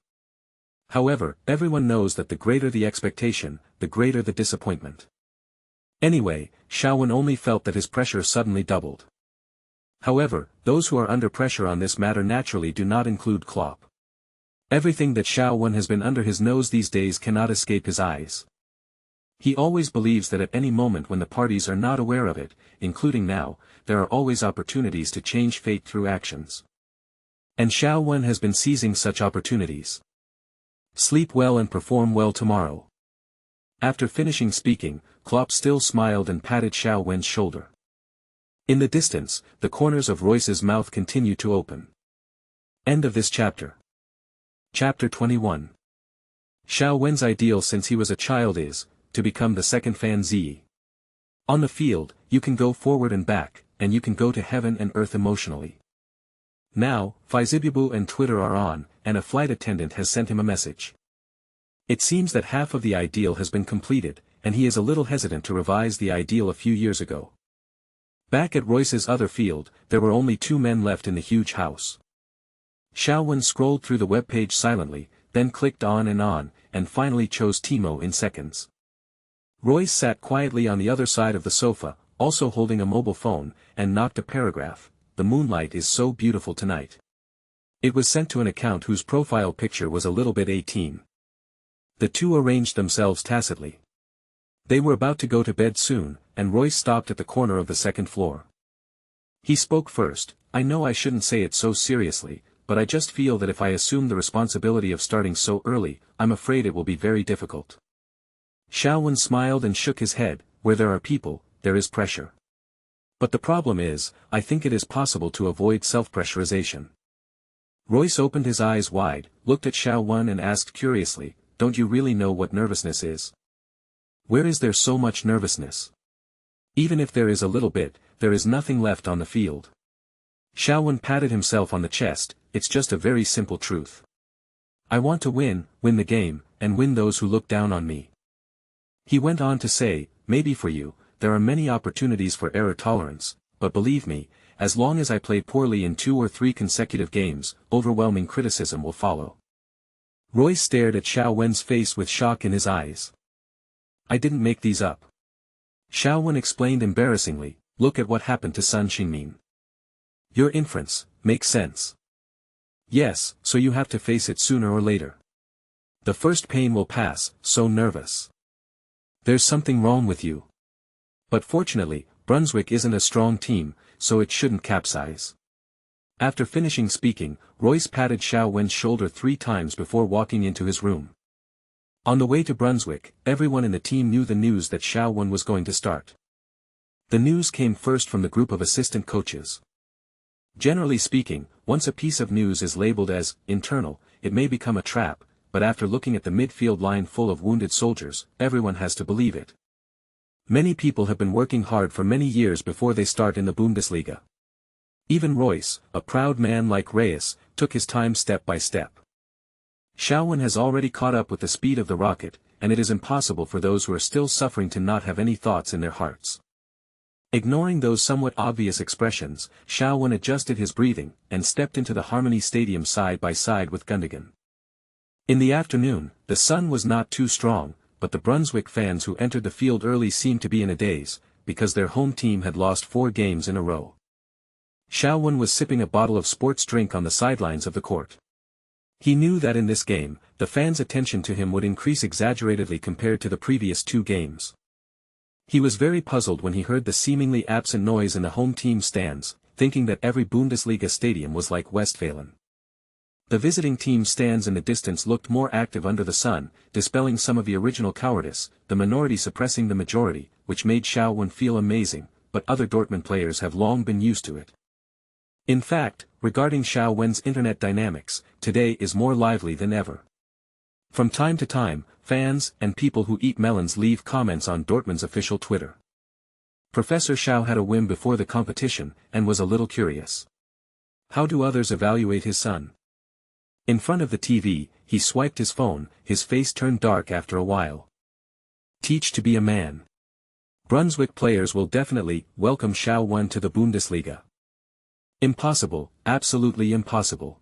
However, everyone knows that the greater the expectation, the greater the disappointment. Anyway, Xiao only felt that his pressure suddenly doubled. However, those who are under pressure on this matter naturally do not include Klopp. Everything that Xiao has been under his nose these days cannot escape his eyes. He always believes that at any moment when the parties are not aware of it, including now, there are always opportunities to change fate through actions. And Xiao has been seizing such opportunities. Sleep well and perform well tomorrow. After finishing speaking, Klopp still smiled and patted Xiao shoulder. In the distance, the corners of Royce's mouth continued to open. End of this chapter. Chapter 21. Xiao ideal since he was a child is, to become the second Fan Zi. On the field, you can go forward and back, and you can go to heaven and earth emotionally. Now, Facebook and Twitter are on, and a flight attendant has sent him a message. It seems that half of the ideal has been completed, and he is a little hesitant to revise the ideal a few years ago. Back at Royce's other field, there were only 2 men left in the huge house. Xiao scrolled through the webpage silently, then clicked on, and finally chose Timo in seconds. Royce sat quietly on the other side of the sofa, also holding a mobile phone, and knocked a paragraph. The moonlight is so beautiful tonight. It was sent to an account whose profile picture was a little bit 18. The two arranged themselves tacitly. They were about to go to bed soon, and Royce stopped at the corner of the second floor. He spoke first. I know I shouldn't say it so seriously, but I just feel that if I assume the responsibility of starting so early, I'm afraid it will be very difficult. Xiao smiled and shook his head. Where there are people, there is pressure. But the problem is, I think it is possible to avoid self-pressurization. Royce opened his eyes wide, looked at Xiao and asked curiously, don't you really know what nervousness is? Where is there so much nervousness? Even if there is a little bit, there is nothing left on the field. Xiao patted himself on the chest. It's just a very simple truth. I want to win the game, and win those who look down on me. He went on to say, maybe for you, there are many opportunities for error tolerance, but believe me, as long as I play poorly in 2 or 3 consecutive games, overwhelming criticism will follow. Royce stared at Xiao face with shock in his eyes. I didn't make these up. Xiao explained embarrassingly, look at what happened to Sun Xingmin. Your inference makes sense. Yes, so you have to face it sooner or later. The first pain will pass, so nervous. There's something wrong with you. But fortunately, Brunswick isn't a strong team, so it shouldn't capsize. After finishing speaking, Royce patted Xiao Wen's shoulder 3 times before walking into his room. On the way to Brunswick, everyone in the team knew the news that Xiao Wen was going to start. The news came first from the group of assistant coaches. Generally speaking, once a piece of news is labeled as internal, it may become a trap, but after looking at the midfield line full of wounded soldiers, everyone has to believe it. Many people have been working hard for many years before they start in the Bundesliga. Even Royce, a proud man like Reyes, took his time step by step. Xiao Wen has already caught up with the speed of the rocket, and it is impossible for those who are still suffering to not have any thoughts in their hearts. Ignoring those somewhat obvious expressions, Xiao Wen adjusted his breathing, and stepped into the Harmony Stadium side by side with Gundogan. In the afternoon, the sun was not too strong, but the Brunswick fans who entered the field early seemed to be in a daze, because their home team had lost 4 games in a row. Xiao Wen was sipping a bottle of sports drink on the sidelines of the court. He knew that in this game, the fans' attention to him would increase exaggeratedly compared to the previous 2 games. He was very puzzled when he heard the seemingly absent noise in the home team stands, thinking that every Bundesliga stadium was like Westfalen. The visiting team stands in the distance looked more active under the sun, dispelling some of the original cowardice, the minority suppressing the majority, which made Xiao Wen feel amazing, but other Dortmund players have long been used to it. In fact, regarding Xiao Wen's internet dynamics, today is more lively than ever. From time to time, fans and people who eat melons leave comments on Dortmund's official Twitter. Professor Xiao had a whim before the competition, and was a little curious. How do others evaluate his son? In front of the TV, he swiped his phone, his face turned dark after a while. Teach to be a man. Brunswick players will definitely welcome Xiao Wen to the Bundesliga. Impossible, absolutely impossible.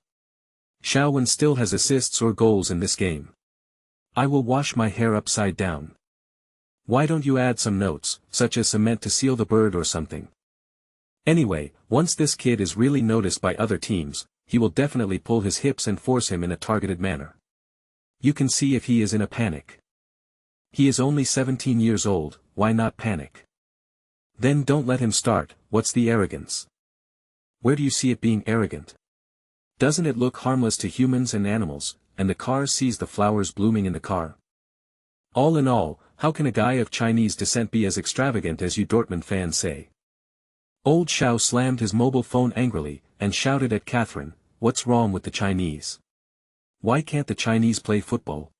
Xiao Wen still has assists or goals in this game. I will wash my hair upside down. Why don't you add some notes, such as cement to seal the bird or something? Anyway, once this kid is really noticed by other teams, he will definitely pull his hips and force him in a targeted manner. You can see if he is in a panic. He is only 17 years old, why not panic? Then don't let him start, what's the arrogance? Where do you see it being arrogant? Doesn't it look harmless to humans and animals, and the car sees the flowers blooming in the car? All in all, how can a guy of Chinese descent be as extravagant as you Dortmund fans say? Old Xiao slammed his mobile phone angrily, and shouted at Catherine, what's wrong with the Chinese? Why can't the Chinese play football?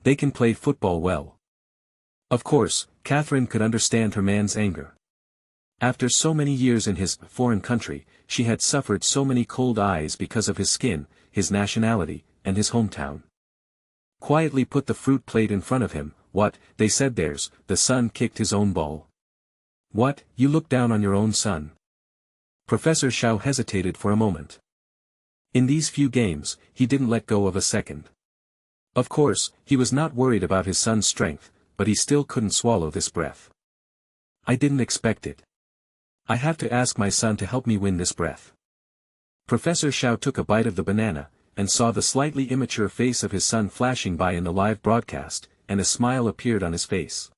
They can play football well. Of course, Catherine could understand her man's anger. After so many years in his foreign country, she had suffered so many cold eyes because of his skin, his nationality, and his hometown. Quietly put the fruit plate in front of him. What, they said theirs, the son kicked his own ball. What, you look down on your own son? Professor Xiao hesitated for a moment. In these few games, he didn't let go of a second. Of course, he was not worried about his son's strength, but he still couldn't swallow this breath. I didn't expect it. I have to ask my son to help me win this breath. Professor Xiao took a bite of the banana, and saw the slightly immature face of his son flashing by in the live broadcast, and a smile appeared on his face.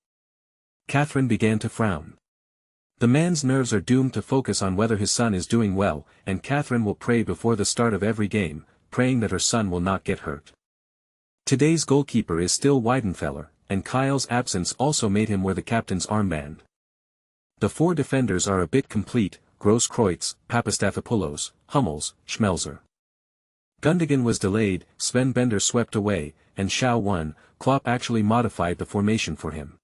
Catherine began to frown. The man's nerves are doomed to focus on whether his son is doing well, and Catherine will pray before the start of every game, praying that her son will not get hurt. Today's goalkeeper is still Weidenfeller, and Kyle's absence also made him wear the captain's armband. The 4 defenders are a bit complete: Grosskreutz, Papastathopoulos, Hummels, Schmelzer. Gundogan was delayed, Sven Bender swept away, and Xiao Wen, Klopp actually modified the formation for him.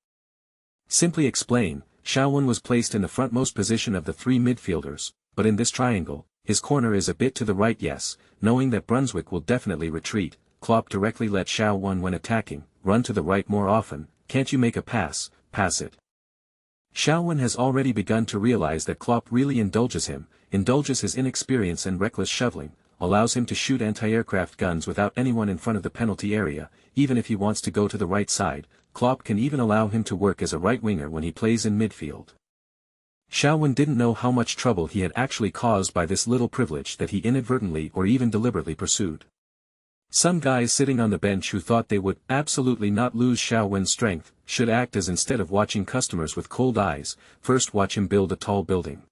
Simply explain, Xiao Wen was placed in the frontmost position of the 3 midfielders, but in this triangle, his corner is a bit to the right. Yes, knowing that Brunswick will definitely retreat, Klopp directly let Xiao Wen when attacking, run to the right more often. Can't you make a pass, pass it. Xiao Wen has already begun to realize that Klopp really indulges his inexperience and reckless shoveling, allows him to shoot anti-aircraft guns without anyone in front of the penalty area. Even if he wants to go to the right side, Klopp can even allow him to work as a right winger when he plays in midfield. Xiao Wen didn't know how much trouble he had actually caused by this little privilege that he inadvertently or even deliberately pursued. Some guys sitting on the bench who thought they would absolutely not lose Xiao Wen's strength, should act as instead of watching customers with cold eyes, first watch him build a tall building.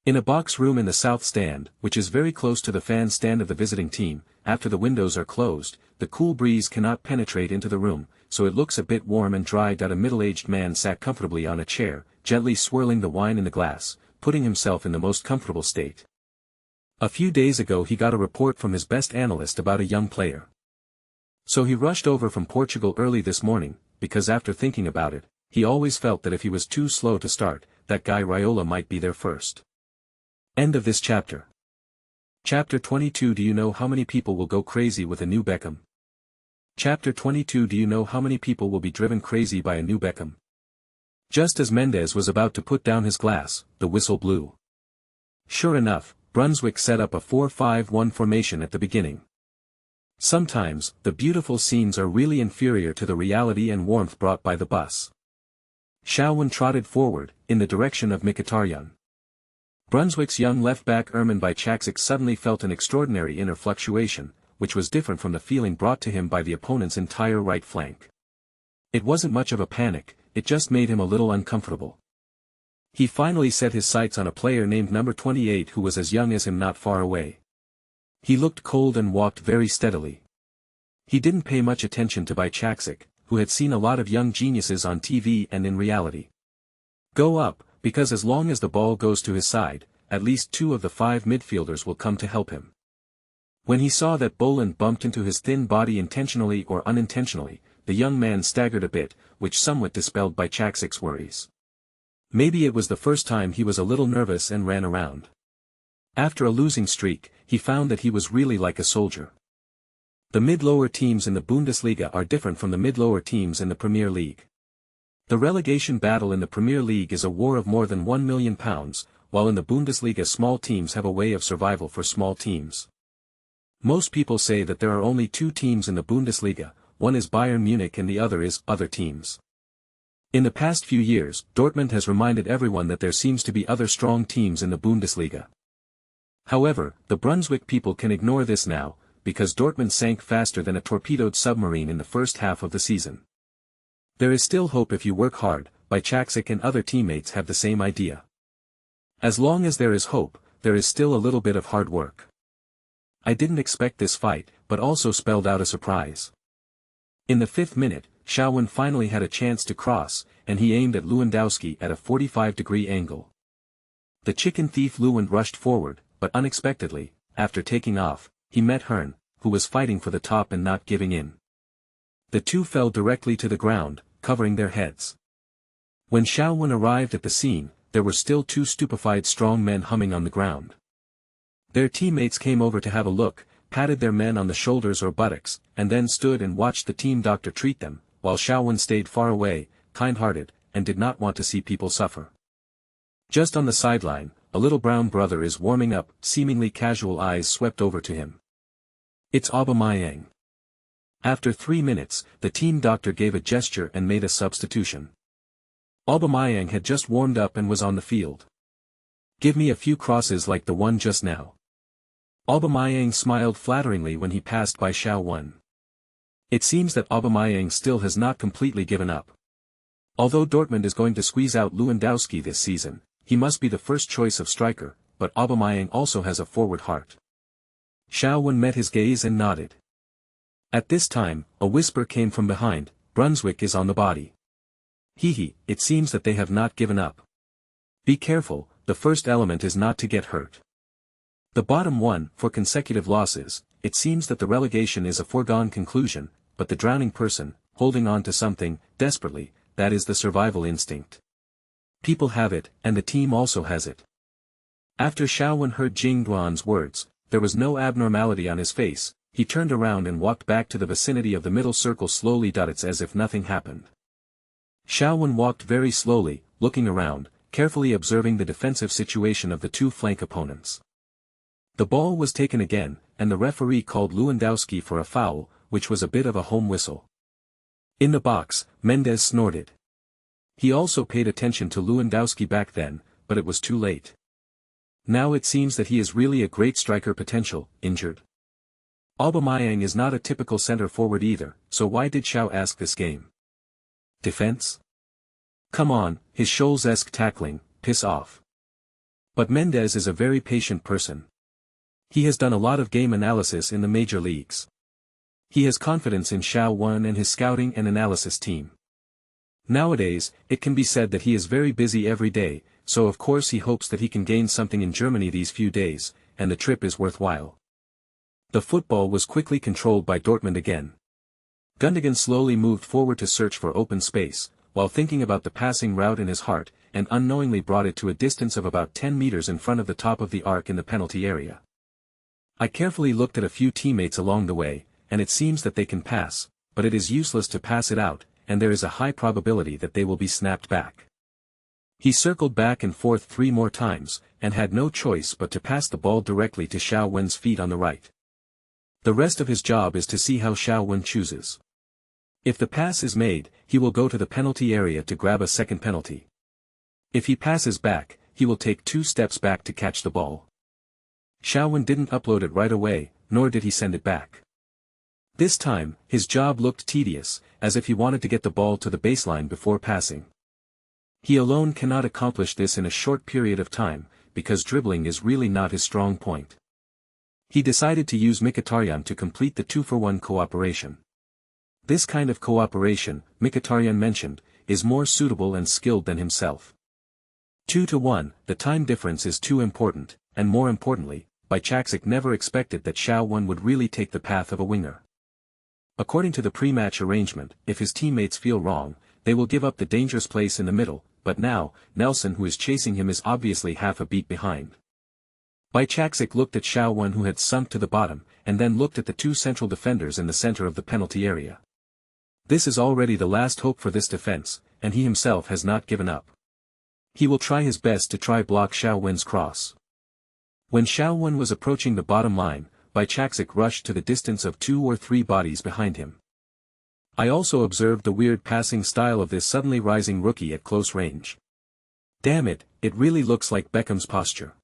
In a box room in the south stand, which is very close to the fan stand of the visiting team, after the windows are closed, the cool breeze cannot penetrate into the room, so it looks a bit warm and dry. A middle-aged man sat comfortably on a chair, gently swirling the wine in the glass, putting himself in the most comfortable state. A few days ago he got a report from his best analyst about a young player. So he rushed over from Portugal early this morning, because after thinking about it, he always felt that if he was too slow to start, that guy Raiola might be there first. End of this chapter. Chapter 22. Do you know how many people will go crazy with a new Beckham? Chapter 22. Do you know how many people will be driven crazy by a new Beckham? Just as Mendes was about to put down his glass, the whistle blew. Sure enough, Brunswick set up a 4-5-1 formation at the beginning. Sometimes, the beautiful scenes are really inferior to the reality and warmth brought by the bus. Shaowen trotted forward, in the direction of Mkhitaryan. Brunswick's young left-back Ermin Bajčakić suddenly felt an extraordinary inner fluctuation, which was different from the feeling brought to him by the opponent's entire right flank. It wasn't much of a panic, it just made him a little uncomfortable. He finally set his sights on a player named number 28 who was as young as him not far away. He looked cold and walked very steadily. He didn't pay much attention to Bajčakić, who had seen a lot of young geniuses on TV and in reality. Go up, because as long as the ball goes to his side, at least 2 of the 5 midfielders will come to help him. When he saw that Boland bumped into his thin body intentionally or unintentionally, the young man staggered a bit, which somewhat dispelled Bajčakic's worries. Maybe it was the first time he was a little nervous and ran around. After a losing streak, he found that he was really like a soldier. The mid-lower teams in the Bundesliga are different from the mid-lower teams in the Premier League. The relegation battle in the Premier League is a war of more than £1 million, while in the Bundesliga small teams have a way of survival for small teams. Most people say that there are only 2 teams in the Bundesliga, one is Bayern Munich and the other is other teams. In the past few years, Dortmund has reminded everyone that there seems to be other strong teams in the Bundesliga. However, the Brunswick people can ignore this now, because Dortmund sank faster than a torpedoed submarine in the first half of the season. There is still hope if you work hard. Bajčakić and other teammates have the same idea. As long as there is hope, there is still a little bit of hard work. I didn't expect this fight, but also spelled out a surprise. In the 5th minute, Shaowen finally had a chance to cross, and he aimed at Lewandowski at a 45-degree angle. The chicken thief Lewand rushed forward, but unexpectedly, after taking off, he met Hearn, who was fighting for the top and not giving in. The two fell directly to the ground, covering their heads. When Shaowen arrived at the scene, there were still 2 stupefied strong men humming on the ground. Their teammates came over to have a look, patted their men on the shoulders or buttocks, and then stood and watched the team doctor treat them, while Shaowen stayed far away, kind-hearted, and did not want to see people suffer. Just on the sideline, a little brown brother is warming up, seemingly casual eyes swept over to him. It's Aubameyang. After 3 minutes, the team doctor gave a gesture and made a substitution. Aubameyang had just warmed up and was on the field. Give me a few crosses like the one just now. Aubameyang smiled flatteringly when he passed by Shaowen. It seems that Aubameyang still has not completely given up. Although Dortmund is going to squeeze out Lewandowski this season, he must be the first choice of striker, but Aubameyang also has a forward heart. Shaowen met his gaze and nodded. At this time, a whisper came from behind, Brunswick is on the body. Hee, it seems that they have not given up. Be careful, the first element is not to get hurt. The bottom 1, for consecutive losses, it seems that the relegation is a foregone conclusion, but the drowning person, holding on to something, desperately, that is the survival instinct. People have it, and the team also has it. After Shaowen heard Jing Duan's words, there was no abnormality on his face, he turned around and walked back to the vicinity of the middle circle slowly. It's as if nothing happened. Shaowen walked very slowly, looking around, carefully observing the defensive situation of the 2 flank opponents. The ball was taken again, and the referee called Lewandowski for a foul, which was a bit of a home whistle. In the box, Mendes snorted. He also paid attention to Lewandowski back then, but it was too late. Now it seems that he is really a great striker potential, injured. Aubameyang is not a typical center forward either, so why did Shao ask this game? Defense? Come on, his Scholes-esque tackling, piss off. But Mendes is a very patient person. He has done a lot of game analysis in the major leagues. He has confidence in Xiao Wen and his scouting and analysis team. Nowadays, it can be said that he is very busy every day, so of course he hopes that he can gain something in Germany these few days, and the trip is worthwhile. The football was quickly controlled by Dortmund again. Gundogan slowly moved forward to search for open space, while thinking about the passing route in his heart, and unknowingly brought it to a distance of about 10 meters in front of the top of the arc in the penalty area. I carefully looked at a few teammates along the way, and it seems that they can pass, but it is useless to pass it out, and there is a high probability that they will be snapped back. He circled back and forth 3 more times, and had no choice but to pass the ball directly to Xiao Wen's feet on the right. The rest of his job is to see how Xiao Wen chooses. If the pass is made, he will go to the penalty area to grab a second penalty. If he passes back, he will take 2 steps back to catch the ball. Xiao Wen didn't upload it right away, nor did he send it back. This time, his job looked tedious, as if he wanted to get the ball to the baseline before passing. He alone cannot accomplish this in a short period of time, because dribbling is really not his strong point. He decided to use Mkhitaryan to complete the 2-for-1 cooperation. This kind of cooperation, Mkhitaryan mentioned, is more suitable and skilled than himself. 2-to-1, the time difference is too important, and more importantly, Bajčáček never expected that Xiao Wen would really take the path of a winger. According to the pre-match arrangement, if his teammates feel wrong, they will give up the dangerous place in the middle, but now, Nelson who is chasing him is obviously half a beat behind. Bajčáček looked at Xiao Wen who had sunk to the bottom, and then looked at the 2 central defenders in the center of the penalty area. This is already the last hope for this defense, and he himself has not given up. He will try his best to block Xiao Wen's cross. When Xiao Wen was approaching the bottom line, Bajčáček rushed to the distance of 2 or 3 bodies behind him. I also observed the weird passing style of this suddenly rising rookie at close range. Damn it, it really looks like Beckham's posture.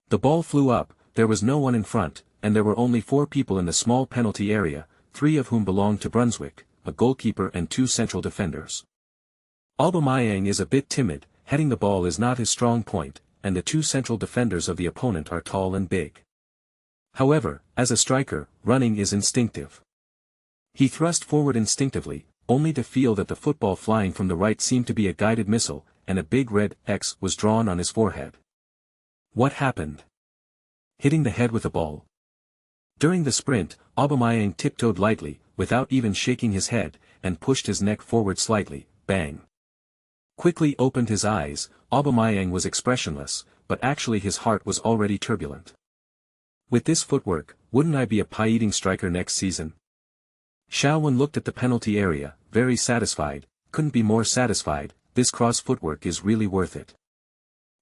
The ball flew up, there was no one in front, and there were only 4 people in the small penalty area, 3 of whom belonged to Brunswick, a goalkeeper and 2 central defenders. Aubameyang is a bit timid, heading the ball is not his strong point, and the 2 central defenders of the opponent are tall and big. However, as a striker, running is instinctive. He thrust forward instinctively, only to feel that the football flying from the right seemed to be a guided missile, and a big red X was drawn on his forehead. What happened? Hitting the head with a ball. During the sprint, Aubameyang tiptoed lightly, without even shaking his head, and pushed his neck forward slightly, bang. Quickly opened his eyes, Aubameyang was expressionless, but actually his heart was already turbulent. With this footwork, wouldn't I be a pie-eating striker next season? Xiao Wen looked at the penalty area, very satisfied, couldn't be more satisfied, this cross footwork is really worth it.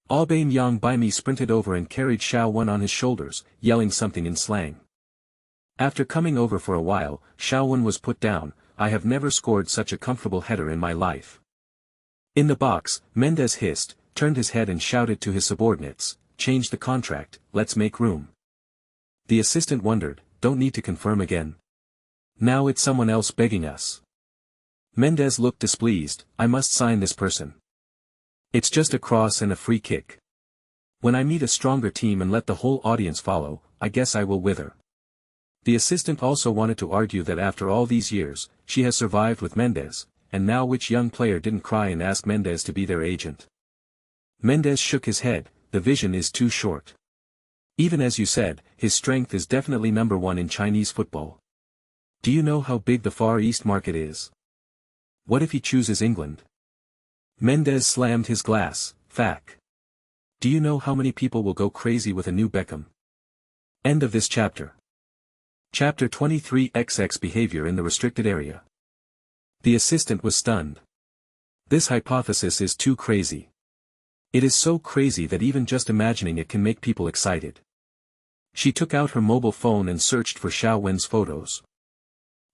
Aubameyang sprinted over and carried Xiao Wen on his shoulders, yelling something in slang. After coming over for a while, Xiao Wen was put down. I have never scored such a comfortable header in my life. In the box, Mendes hissed, turned his head and shouted to his subordinates, change the contract, let's make room. The assistant wondered, don't need to confirm again. Now it's someone else begging us. Mendes looked displeased, I must sign this person. It's just a cross and a free kick. When I meet a stronger team and let the whole audience follow, I guess I will wither. The assistant also wanted to argue that after all these years, she has survived with Mendes, and now which young player didn't cry and ask Mendes to be their agent? Mendes shook his head, the vision is too short. Even as you said, his strength is definitely number 1 in Chinese football. Do you know how big the Far East market is? What if he chooses England? Mendes slammed his glass, Fac. Do you know how many people will go crazy with a new Beckham? End of this chapter. Chapter 23 XX Behavior in the Restricted Area. The assistant was stunned. This hypothesis is too crazy. It is so crazy that even just imagining it can make people excited. She took out her mobile phone and searched for Xiao Wen's photos.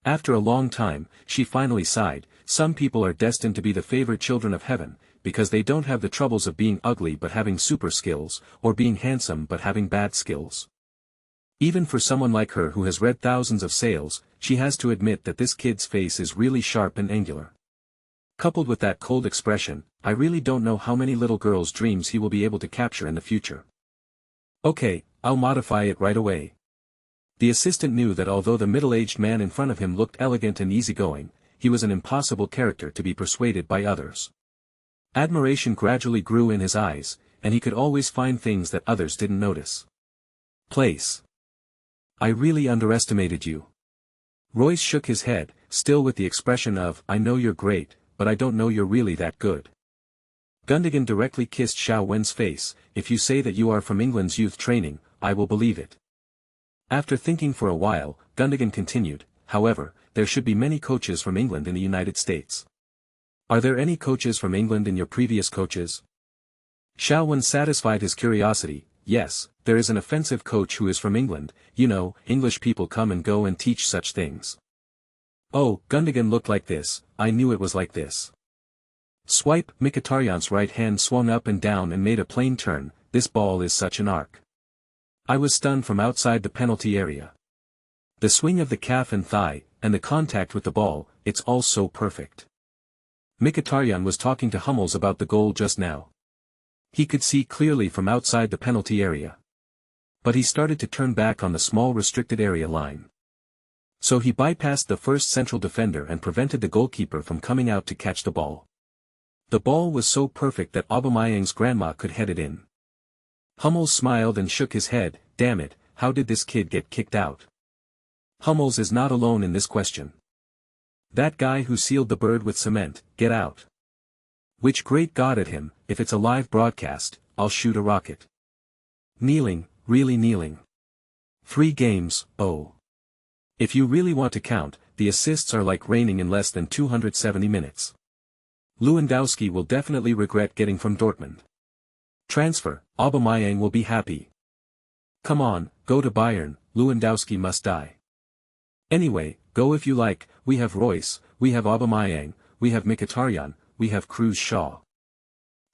After a long time, she finally sighed, some people are destined to be the favored children of heaven, because they don't have the troubles of being ugly but having super skills, or being handsome but having bad skills. Even for someone like her who has read thousands of sales, she has to admit that this kid's face is really sharp and angular. Coupled with that cold expression, I really don't know how many little girls' dreams he will be able to capture in the future. Okay, I'll modify it right away. The assistant knew that although the middle-aged man in front of him looked elegant and easygoing, he was an impossible character to be persuaded by others. Admiration gradually grew in his eyes, and he could always find things that others didn't notice. Place. I really underestimated you. Royce shook his head, still with the expression of, I know you're great, but I don't know you're really that good. Gundogan directly kissed Xiao Wen's face. If you say that you are from England's youth training, I will believe it. After thinking for a while, Gundogan continued, however, there should be many coaches from England in the United States. Are there any coaches from England in your previous coaches? Xiao Wen satisfied his curiosity. Yes, there is an offensive coach who is from England. You know, English people come and go and teach such things. Oh, Gundogan looked like this. I knew it was like this. Swipe. Mkhitaryan's right hand swung up and down and made a plain turn. This ball is such an arc. I was stunned from outside the penalty area. The swing of the calf and thigh, and the contact with the ball, it's all so perfect. Mkhitaryan was talking to Hummels about the goal just now. He could see clearly from outside the penalty area. But he started to turn back on the small restricted area line. So he bypassed the first central defender and prevented the goalkeeper from coming out to catch the ball. The ball was so perfect that Aubameyang's grandma could head it in. Hummels smiled and shook his head. Damn it, how did this kid get kicked out? Hummels is not alone in this question. That guy who sealed the bird with cement, get out. Which great God at him, if it's a live broadcast, I'll shoot a rocket. Kneeling, really kneeling. 3 games, oh. If you really want to count, the assists are like raining in less than 270 minutes. Lewandowski will definitely regret getting from Dortmund. Transfer, Aubameyang will be happy. Come on, go to Bayern, Lewandowski must die. Anyway, go if you like, we have Royce, we have Aubameyang, we have Mkhitaryan, we have Cruz Shaw.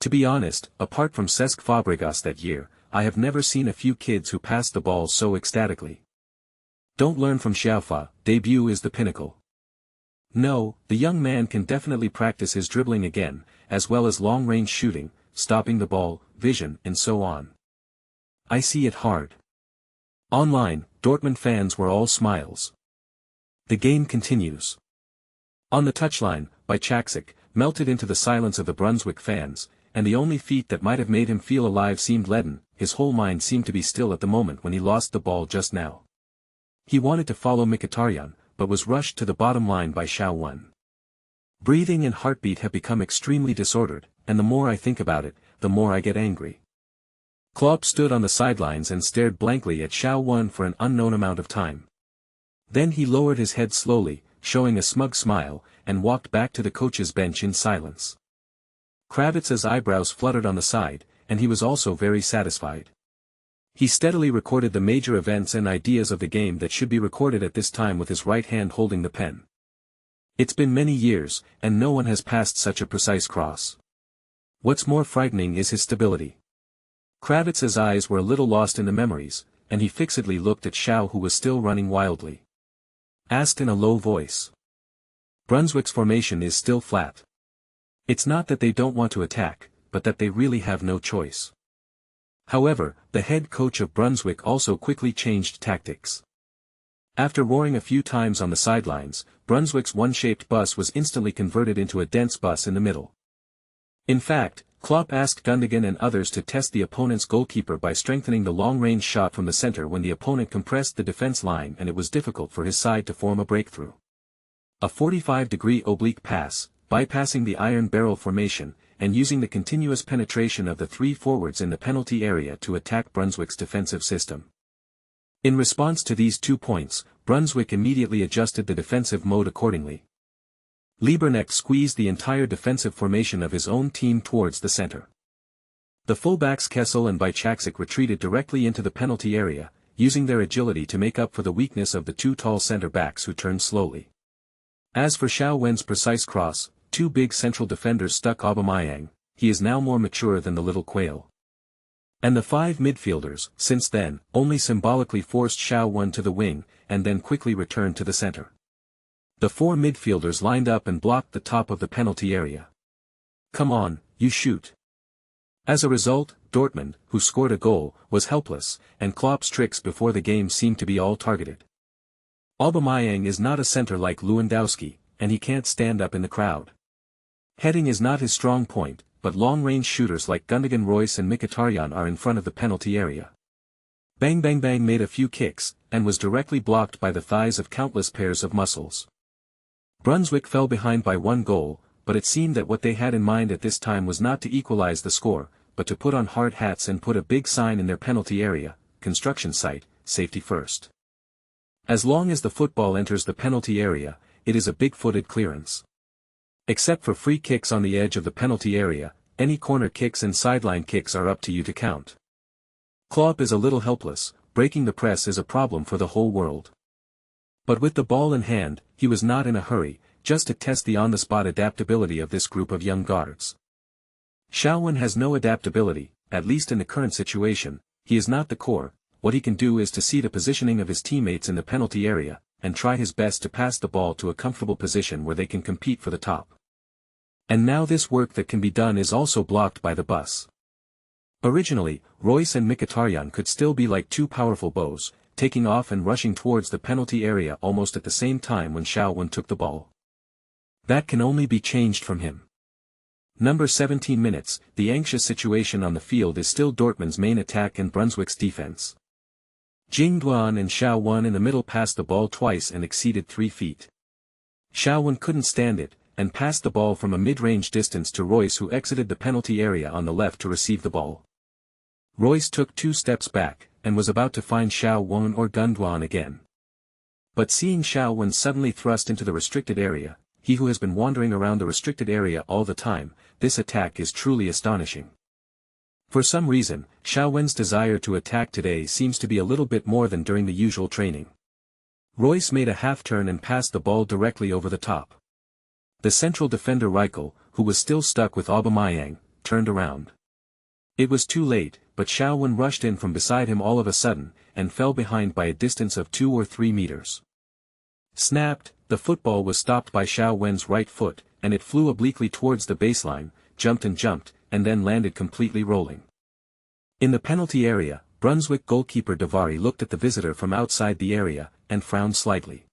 To be honest, apart from Cesc Fabregas that year, I have never seen a few kids who passed the ball so ecstatically. Don't learn from Xiaofa, debut is the pinnacle. No, the young man can definitely practice his dribbling again, as well as long-range shooting, stopping the ball, vision, and so on. I see it hard. Online, Dortmund fans were all smiles. The game continues. On the touchline, Bajčáček melted into the silence of the Brunswick fans, and the only feat that might have made him feel alive seemed leaden. His whole mind seemed to be still at the moment when he lost the ball just now. He wanted to follow Mkhitaryan, but was rushed to the bottom line by Xiao Wen. Breathing and heartbeat have become extremely disordered, and the more I think about it, the more I get angry. Klopp stood on the sidelines and stared blankly at Xiao Wen for an unknown amount of time. Then he lowered his head slowly, showing a smug smile, and walked back to the coach's bench in silence. Kravitz's eyebrows fluttered on the side, and he was also very satisfied. He steadily recorded the major events and ideas of the game that should be recorded at this time with his right hand holding the pen. It's been many years, and no one has passed such a precise cross. What's more frightening is his stability. Kravitz's eyes were a little lost in the memories, and he fixedly looked at Xiao who was still running wildly. Asked in a low voice. Brunswick's formation is still flat. It's not that they don't want to attack, but that they really have no choice. However, the head coach of Brunswick also quickly changed tactics. After roaring a few times on the sidelines, Brunswick's one-shaped bus was instantly converted into a dense bus in the middle. In fact, Klopp asked Gundogan and others to test the opponent's goalkeeper by strengthening the long-range shot from the center when the opponent compressed the defense line and it was difficult for his side to form a breakthrough. A 45-degree oblique pass, bypassing the iron barrel formation, and using the continuous penetration of the 3 forwards in the penalty area to attack Brunswick's defensive system. In response to these 2 points, Brunswick immediately adjusted the defensive mode accordingly. Lieberknecht squeezed the entire defensive formation of his own team towards the center. The fullbacks Kessel and Bajčáček retreated directly into the penalty area, using their agility to make up for the weakness of the 2 tall center-backs who turned slowly. As for Xiao Wen's precise cross, 2 big central defenders stuck Aubameyang. He is now more mature than the little quail. And the 5 midfielders, since then, only symbolically forced Xiao Wen to the wing, and then quickly returned to the center. The four midfielders lined up and blocked the top of the penalty area. "Come on, you shoot." As a result, Dortmund, who scored a goal, was helpless, and Klopp's tricks before the game seemed to be all targeted. Aubameyang is not a centre like Lewandowski, and he can't stand up in the crowd. Heading is not his strong point, but long-range shooters like Gundogan, Royce and Mkhitaryan are in front of the penalty area. Bang Bang Bang made a few kicks, and was directly blocked by the thighs of countless pairs of muscles. Brunswick fell behind by 1 goal, but it seemed that what they had in mind at this time was not to equalize the score, but to put on hard hats and put a big sign in their penalty area, construction site, safety first. As long as the football enters the penalty area, it is a big-footed clearance. Except for free kicks on the edge of the penalty area, any corner kicks and sideline kicks are up to you to count. Klopp is a little helpless, breaking the press is a problem for the whole world. But with the ball in hand, he was not in a hurry, just to test the on-the-spot adaptability of this group of young guards. Shaowen has no adaptability, at least in the current situation. He is not the core. What he can do is to see the positioning of his teammates in the penalty area, and try his best to pass the ball to a comfortable position where they can compete for the top. And now this work that can be done is also blocked by the bus. Originally, Royce and Mkhitaryan could still be like two powerful bows, taking off and rushing towards the penalty area almost at the same time when Shaowen took the ball. That can only be changed from him. Number 17 minutes, the anxious situation on the field is still Dortmund's main attack and Brunswick's defense. Jingduan and Shaowen in the middle passed the ball twice and exceeded 3 feet. Shaowen couldn't stand it, and passed the ball from a mid-range distance to Royce, who exited the penalty area on the left to receive the ball. Royce took 2 steps back, and was about to find Shaowen or Gunduan again. But seeing Shaowen suddenly thrust into the restricted area, he who has been wandering around the restricted area all the time, this attack is truly astonishing. For some reason, Shaowen's desire to attack today seems to be a little bit more than during the usual training. Royce made a half-turn and passed the ball directly over the top. The central defender Reichel, who was still stuck with Aubameyang, turned around. It was too late, but Shaowen rushed in from beside him all of a sudden, and fell behind by a distance of 2 or 3 meters. Snapped, the football was stopped by Shaowen's right foot, and it flew obliquely towards the baseline, jumped, and then landed completely rolling. In the penalty area, Brunswick goalkeeper Davari looked at the visitor from outside the area, and frowned slightly.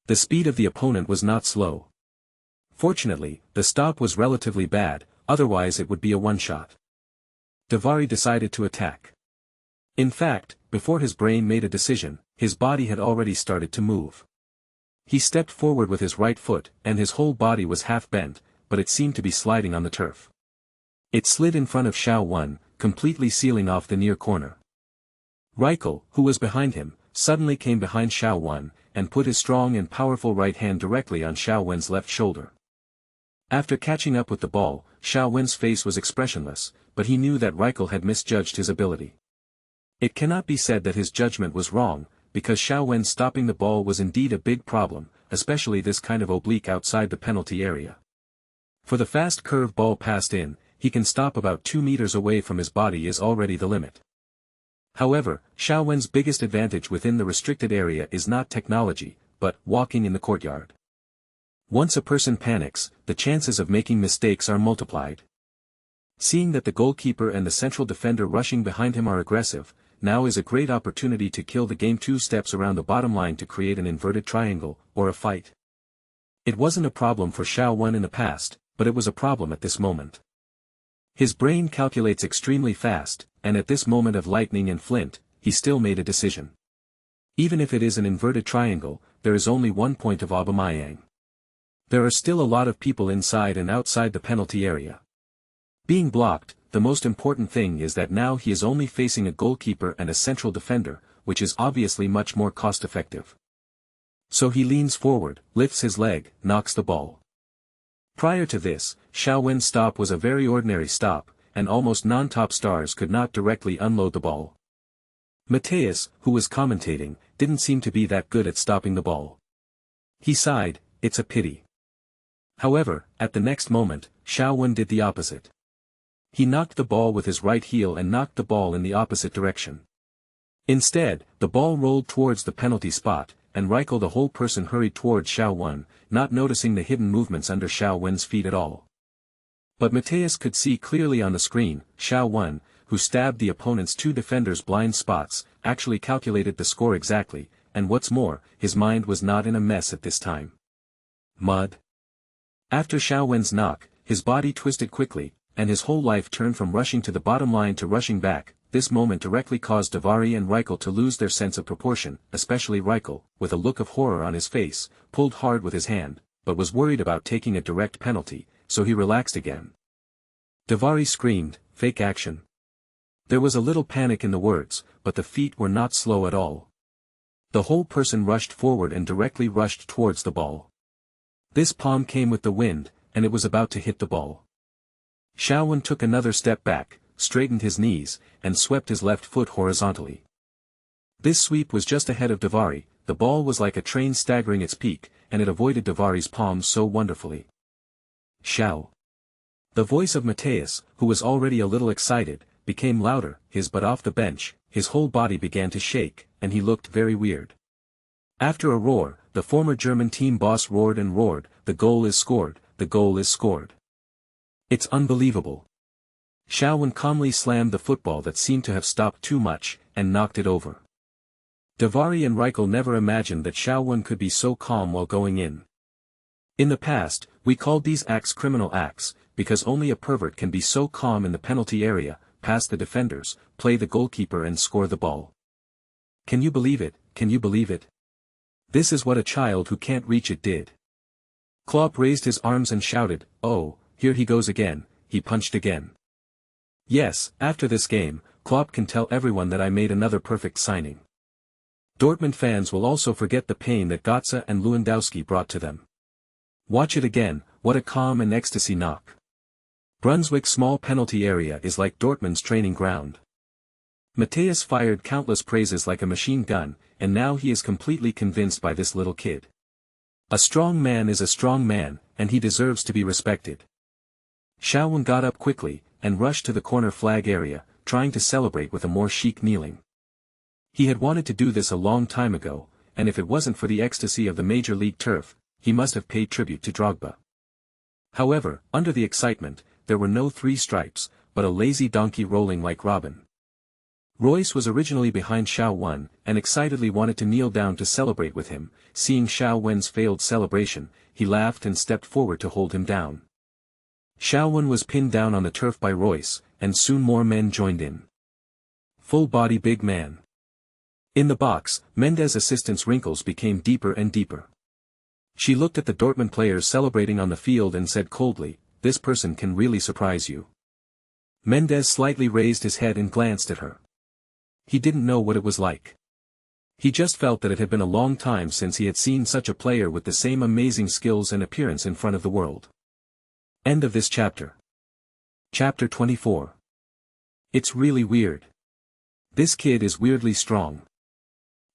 The speed of the opponent was not slow. Fortunately, the stop was relatively bad, otherwise it would be a one-shot. Davari decided to attack. In fact, before his brain made a decision, his body had already started to move. He stepped forward with his right foot, and his whole body was half bent, but it seemed to be sliding on the turf. It slid in front of Shaowen, completely sealing off the near corner. Reichel, who was behind him, suddenly came behind Shaowen, and put his strong and powerful right hand directly on Shaowen's left shoulder. After catching up with the ball, Shaowen's face was expressionless, but he knew that Reichel had misjudged his ability. It cannot be said that his judgment was wrong, because Shaowen stopping the ball was indeed a big problem, especially this kind of oblique outside the penalty area. For the fast curve ball passed in, he can stop about 2 meters away from his body is already the limit. However, Shaowen's biggest advantage within the restricted area is not technology, but walking in the courtyard. Once a person panics, the chances of making mistakes are multiplied. Seeing that the goalkeeper and the central defender rushing behind him are aggressive, now is a great opportunity to kill the game 2 steps around the bottom line to create an inverted triangle, or a fight. It wasn't a problem for Shaowen in the past, but it was a problem at this moment. His brain calculates extremely fast, and at this moment of lightning and flint, he still made a decision. Even if it is an inverted triangle, there is only 1 point of Aubameyang. There are still a lot of people inside and outside the penalty area. Being blocked, the most important thing is that now he is only facing a goalkeeper and a central defender, which is obviously much more cost-effective. So he leans forward, lifts his leg, knocks the ball. Prior to this, Shaowen's stop was a very ordinary stop, and almost non-top stars could not directly unload the ball. Mateus, who was commentating, didn't seem to be that good at stopping the ball. He sighed, "It's a pity." However, at the next moment, Shaowen did the opposite. He knocked the ball with his right heel and knocked the ball in the opposite direction. Instead, the ball rolled towards the penalty spot, and Reichel the whole person hurried toward Xiao Wen, not noticing the hidden movements under Xiao Wen's feet at all. But Mateus could see clearly on the screen, Xiao Wen, who stabbed the opponent's two defenders' blind spots, actually calculated the score exactly, and what's more, his mind was not in a mess at this time. Mud. After Xiao Wen's knock, his body twisted quickly, and his whole life turned from rushing to the bottom line to rushing back. This moment directly caused Davari and Reichel to lose their sense of proportion, especially Reichel, with a look of horror on his face, pulled hard with his hand, but was worried about taking a direct penalty, so he relaxed again. Davari screamed, "Fake action." There was a little panic in the words, but the feet were not slow at all. The whole person rushed forward and directly rushed towards the ball. This palm came with the wind, and it was about to hit the ball. Xiao Wen took another step back, straightened his knees, and swept his left foot horizontally. This sweep was just ahead of Davari. The ball was like a train staggering its peak, and it avoided Davari's palms so wonderfully. Xiao. The voice of Mateus, who was already a little excited, became louder, his butt off the bench, his whole body began to shake, and he looked very weird. After a roar, the former German team boss roared and roared, "The goal is scored, the goal is scored. It's unbelievable." Xiao Wen calmly slammed the football that seemed to have stopped too much, and knocked it over. Davari and Reichel never imagined that Xiao Wen could be so calm while going in. In the past, we called these acts criminal acts, because only a pervert can be so calm in the penalty area, pass the defenders, play the goalkeeper and score the ball. Can you believe it, can you believe it? This is what a child who can't reach it did. Klopp raised his arms and shouted, "Oh, here he goes again, he punched again." Yes, after this game, Klopp can tell everyone that I made another perfect signing. Dortmund fans will also forget the pain that Götze and Lewandowski brought to them. Watch it again, what a calm and ecstasy knock. Brunswick's small penalty area is like Dortmund's training ground. Mateus fired countless praises like a machine gun, and now he is completely convinced by this little kid. A strong man is a strong man, and he deserves to be respected. Xiao Wen got up quickly, and rushed to the corner flag area, trying to celebrate with a more chic kneeling. He had wanted to do this a long time ago, and if it wasn't for the ecstasy of the Major League turf, he must have paid tribute to Drogba. However, under the excitement, there were no three stripes, but a lazy donkey rolling like Robin. Royce was originally behind Xiao Wen, and excitedly wanted to kneel down to celebrate with him. Seeing Xiao Wen's failed celebration, he laughed and stepped forward to hold him down. Xiao Wen was pinned down on the turf by Royce, and soon more men joined in. Full-body big man. In the box, Mendes' assistant's wrinkles became deeper and deeper. She looked at the Dortmund players celebrating on the field and said coldly, "This person can really surprise you." Mendes slightly raised his head and glanced at her. He didn't know what it was like. He just felt that it had been a long time since he had seen such a player with the same amazing skills and appearance in front of the world. End of this chapter. Chapter 24. It's really weird. This kid is weirdly strong.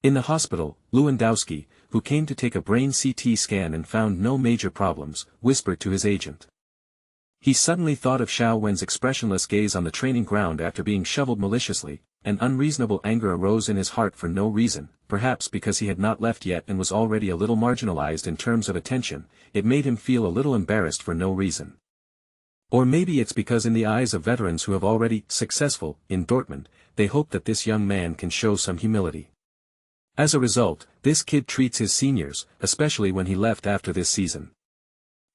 In the hospital, Lewandowski, who came to take a brain CT scan and found no major problems, whispered to his agent. He suddenly thought of Xiao Wen's expressionless gaze on the training ground after being shoveled maliciously. An unreasonable anger arose in his heart for no reason, perhaps because he had not left yet and was already a little marginalized in terms of attention. It made him feel a little embarrassed for no reason. Or maybe it's because in the eyes of veterans who have already successful in Dortmund, they hope that this young man can show some humility. As a result, this kid treats his seniors, especially when he left after this season.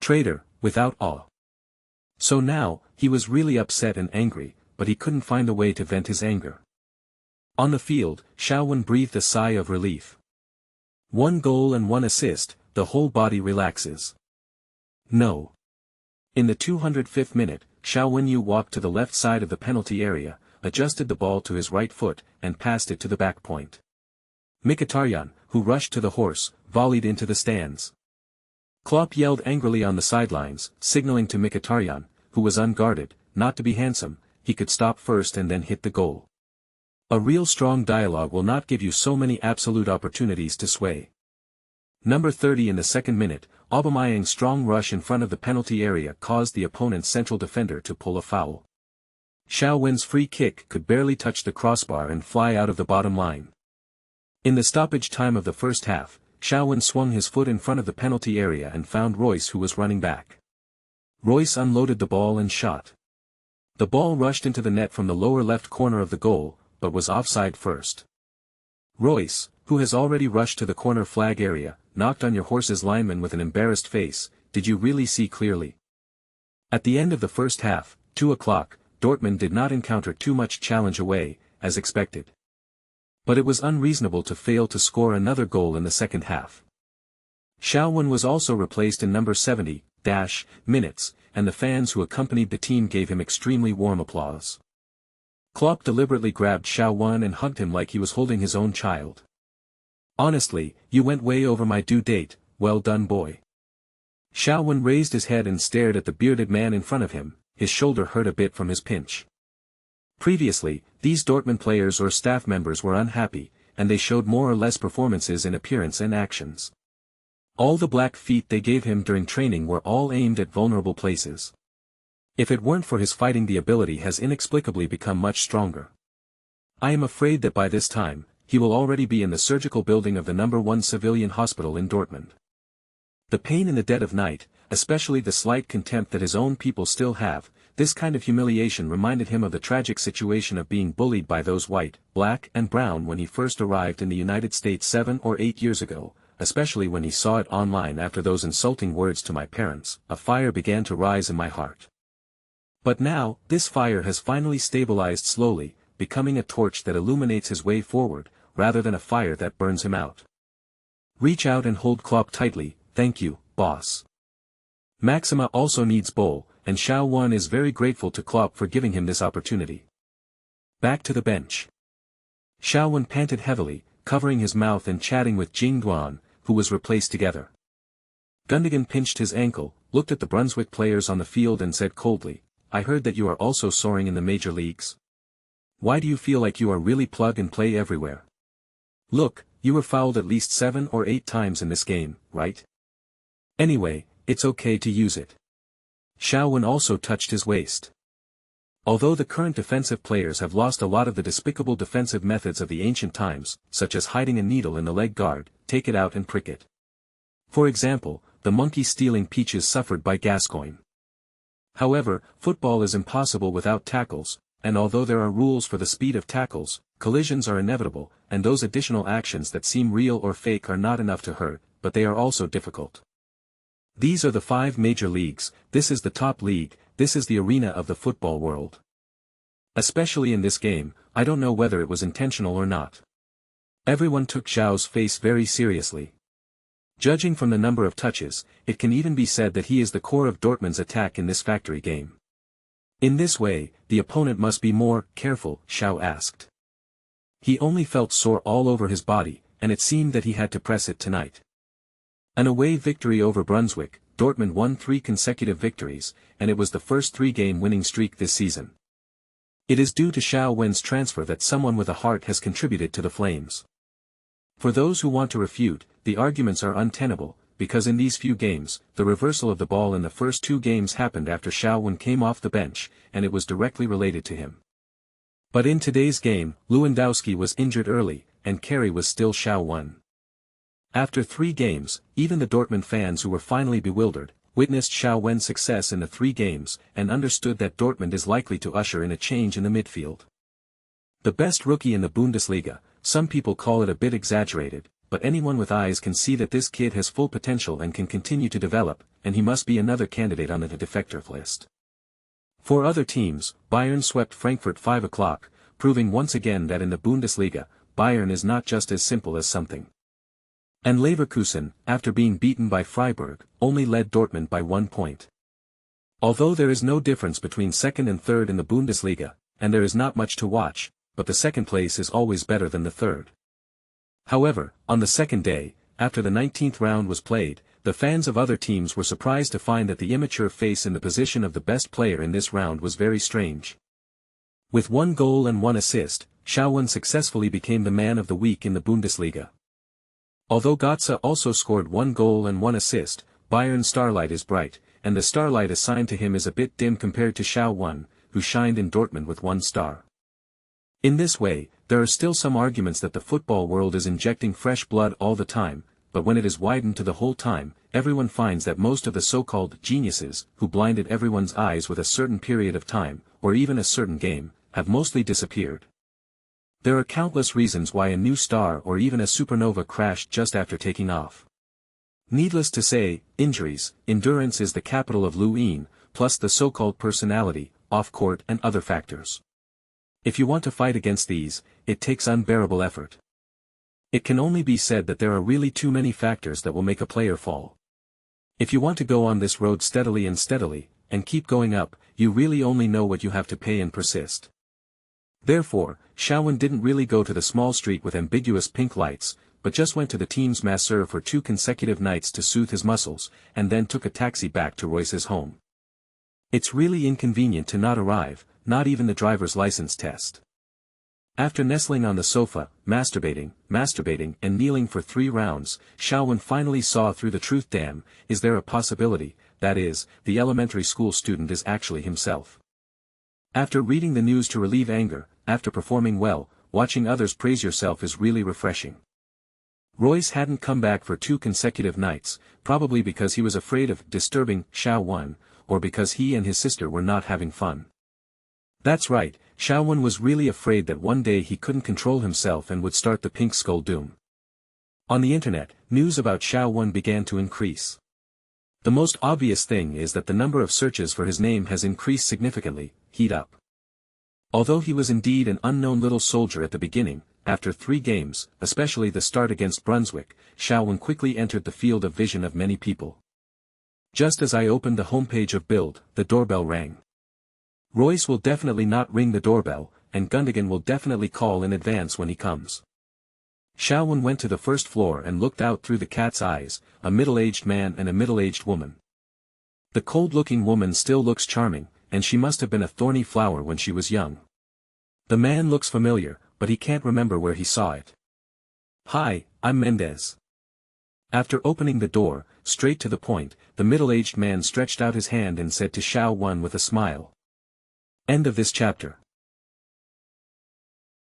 Traitor, without awe. So now, he was really upset and angry, but he couldn't find a way to vent his anger. On the field, Xiao Wen breathed a sigh of relief. 1 goal and 1 assist, the whole body relaxes. No. In the 205th minute, Xiao Wenyu walked to the left side of the penalty area, adjusted the ball to his right foot, and passed it to the back point. Mkhitaryan, who rushed to the horse, volleyed into the stands. Klopp yelled angrily on the sidelines, signaling to Mkhitaryan, who was unguarded, not to be handsome. He could stop first and then hit the goal. A real strong dialogue will not give you so many absolute opportunities to sway. Number 30 in the second minute, Aubameyang's strong rush in front of the penalty area caused the opponent's central defender to pull a foul. Xiao Wen's free kick could barely touch the crossbar and fly out of the bottom line. In the stoppage time of the first half, Xiaowen swung his foot in front of the penalty area and found Royce, who was running back. Royce unloaded the ball and shot. The ball rushed into the net from the lower left corner of the goal, but was offside first. Royce, who has already rushed to the corner flag area, knocked on your horse's lineman with an embarrassed face. Did you really see clearly? At the end of the first half, 2:00, Dortmund did not encounter too much challenge away, as expected. But it was unreasonable to fail to score another goal in the second half. Xiaowen was also replaced in number 70 minutes, and the fans who accompanied the team gave him extremely warm applause. Klopp deliberately grabbed Xiaowen and hugged him like he was holding his own child. "Honestly, you went way over my due date, well done boy." Xiaowen raised his head and stared at the bearded man in front of him. His shoulder hurt a bit from his pinch. Previously, these Dortmund players or staff members were unhappy, and they showed more or less performances in appearance and actions. All the black feet they gave him during training were all aimed at vulnerable places. If it weren't for his fighting, the ability has inexplicably become much stronger. I am afraid that by this time, he will already be in the surgical building of the number 1 civilian hospital in Dortmund. The pain in the dead of night, especially the slight contempt that his own people still have, this kind of humiliation reminded him of the tragic situation of being bullied by those white, black and brown when he first arrived in the United States 7 or 8 years ago, especially when he saw it online after those insulting words to my parents. A fire began to rise in my heart. But now, this fire has finally stabilized slowly, becoming a torch that illuminates his way forward, rather than a fire that burns him out. Reach out and hold Klopp tightly. Thank you, boss. Maxima also needs bowl, and Xiaowen is very grateful to Klopp for giving him this opportunity. Back to the bench. Xiaowen panted heavily, covering his mouth and chatting with Jing Duan, who was replaced together. Gundogan pinched his ankle, looked at the Brunswick players on the field and said coldly, "I heard that you are also soaring in the major leagues. Why do you feel like you are really plug and play everywhere? Look, you were fouled at least 7 or 8 times in this game, right? Anyway, it's okay to use it." Xiaowen also touched his waist. Although the current defensive players have lost a lot of the despicable defensive methods of the ancient times, such as hiding a needle in the leg guard, take it out and prick it. For example, the monkey stealing peaches suffered by Gascoigne. However, football is impossible without tackles, and although there are rules for the speed of tackles, collisions are inevitable, and those additional actions that seem real or fake are not enough to hurt, but they are also difficult. These are the 5 major leagues. This is the top league, this is the arena of the football world. Especially in this game, I don't know whether it was intentional or not. Everyone took Zhao's face very seriously. Judging from the number of touches, it can even be said that he is the core of Dortmund's attack in this factory game. In this way, the opponent must be more careful, Zhao asked. He only felt sore all over his body, and it seemed that he had to press it tonight. An away victory over Brunswick, Dortmund won 3 consecutive victories, and it was the first 3-game winning streak this season. It is due to Xiaowen's transfer that someone with a heart has contributed to the Flames. For those who want to refute, the arguments are untenable, because in these few games, the reversal of the ball in the first 2 games happened after Xiaowen came off the bench, and it was directly related to him. But in today's game, Lewandowski was injured early, and Carey was still Xiaowen. After 3 games, even the Dortmund fans who were finally bewildered, witnessed Xiaowen's success in the 3 games, and understood that Dortmund is likely to usher in a change in the midfield. The best rookie in the Bundesliga, some people call it a bit exaggerated, but anyone with eyes can see that this kid has full potential and can continue to develop, and he must be another candidate on the defector list. For other teams, Bayern swept Frankfurt 5:00, proving once again that in the Bundesliga, Bayern is not just as simple as something. And Leverkusen, after being beaten by Freiburg, only led Dortmund by 1 point. Although there is no difference between second and third in the Bundesliga, and there is not much to watch, but the second place is always better than the third. However, on the second day, after the 19th round was played, the fans of other teams were surprised to find that the immature face in the position of the best player in this round was very strange. With 1 goal and 1 assist, Xiaowen successfully became the man of the week in the Bundesliga. Although Götze also scored 1 goal and 1 assist, Bayern's starlight is bright, and the starlight assigned to him is a bit dim compared to Xiaowen, who shined in Dortmund with 1 star. In this way, there are still some arguments that the football world is injecting fresh blood all the time, but when it is widened to the whole time, everyone finds that most of the so-called geniuses, who blinded everyone's eyes with a certain period of time, or even a certain game, have mostly disappeared. There are countless reasons why a new star or even a supernova crashed just after taking off. Needless to say, injuries, endurance is the capital of Luin, plus the so-called personality, off-court and other factors. If you want to fight against these, it takes unbearable effort. It can only be said that there are really too many factors that will make a player fall. If you want to go on this road steadily, and keep going up, you really only know what you have to pay and persist. Therefore, Shaowen didn't really go to the small street with ambiguous pink lights, but just went to the team's masseur for 2 consecutive nights to soothe his muscles, and then took a taxi back to Royce's home. It's really inconvenient to not arrive, not even the driver's license test. After nestling on the sofa, masturbating and kneeling for 3 rounds, Shaowen finally saw through the truth. Damn, is there a possibility, that is, the elementary school student is actually himself. After reading the news to relieve anger, after performing well, watching others praise yourself is really refreshing. Royce hadn't come back for 2 consecutive nights, probably because he was afraid of disturbing Shaowen, or because he and his sister were not having fun. That's right, Shaowen was really afraid that one day he couldn't control himself and would start the Pink Skull doom. On the internet, news about Shaowen began to increase. The most obvious thing is that the number of searches for his name has increased significantly. Heat up. Although he was indeed an unknown little soldier at the beginning, after 3 games, especially the start against Brunswick, Shaowen quickly entered the field of vision of many people. Just as I opened the homepage of Build, the doorbell rang. Royce will definitely not ring the doorbell, and Gundogan will definitely call in advance when he comes. Shaowen went to the first floor and looked out through the cat's eyes, a middle-aged man and a middle-aged woman. The cold-looking woman still looks charming, and she must have been a thorny flower when she was young. The man looks familiar, but he can't remember where he saw it. Hi, I'm Mendez. After opening the door, straight to the point, the middle-aged man stretched out his hand and said to Shaowen with a smile. End of this chapter.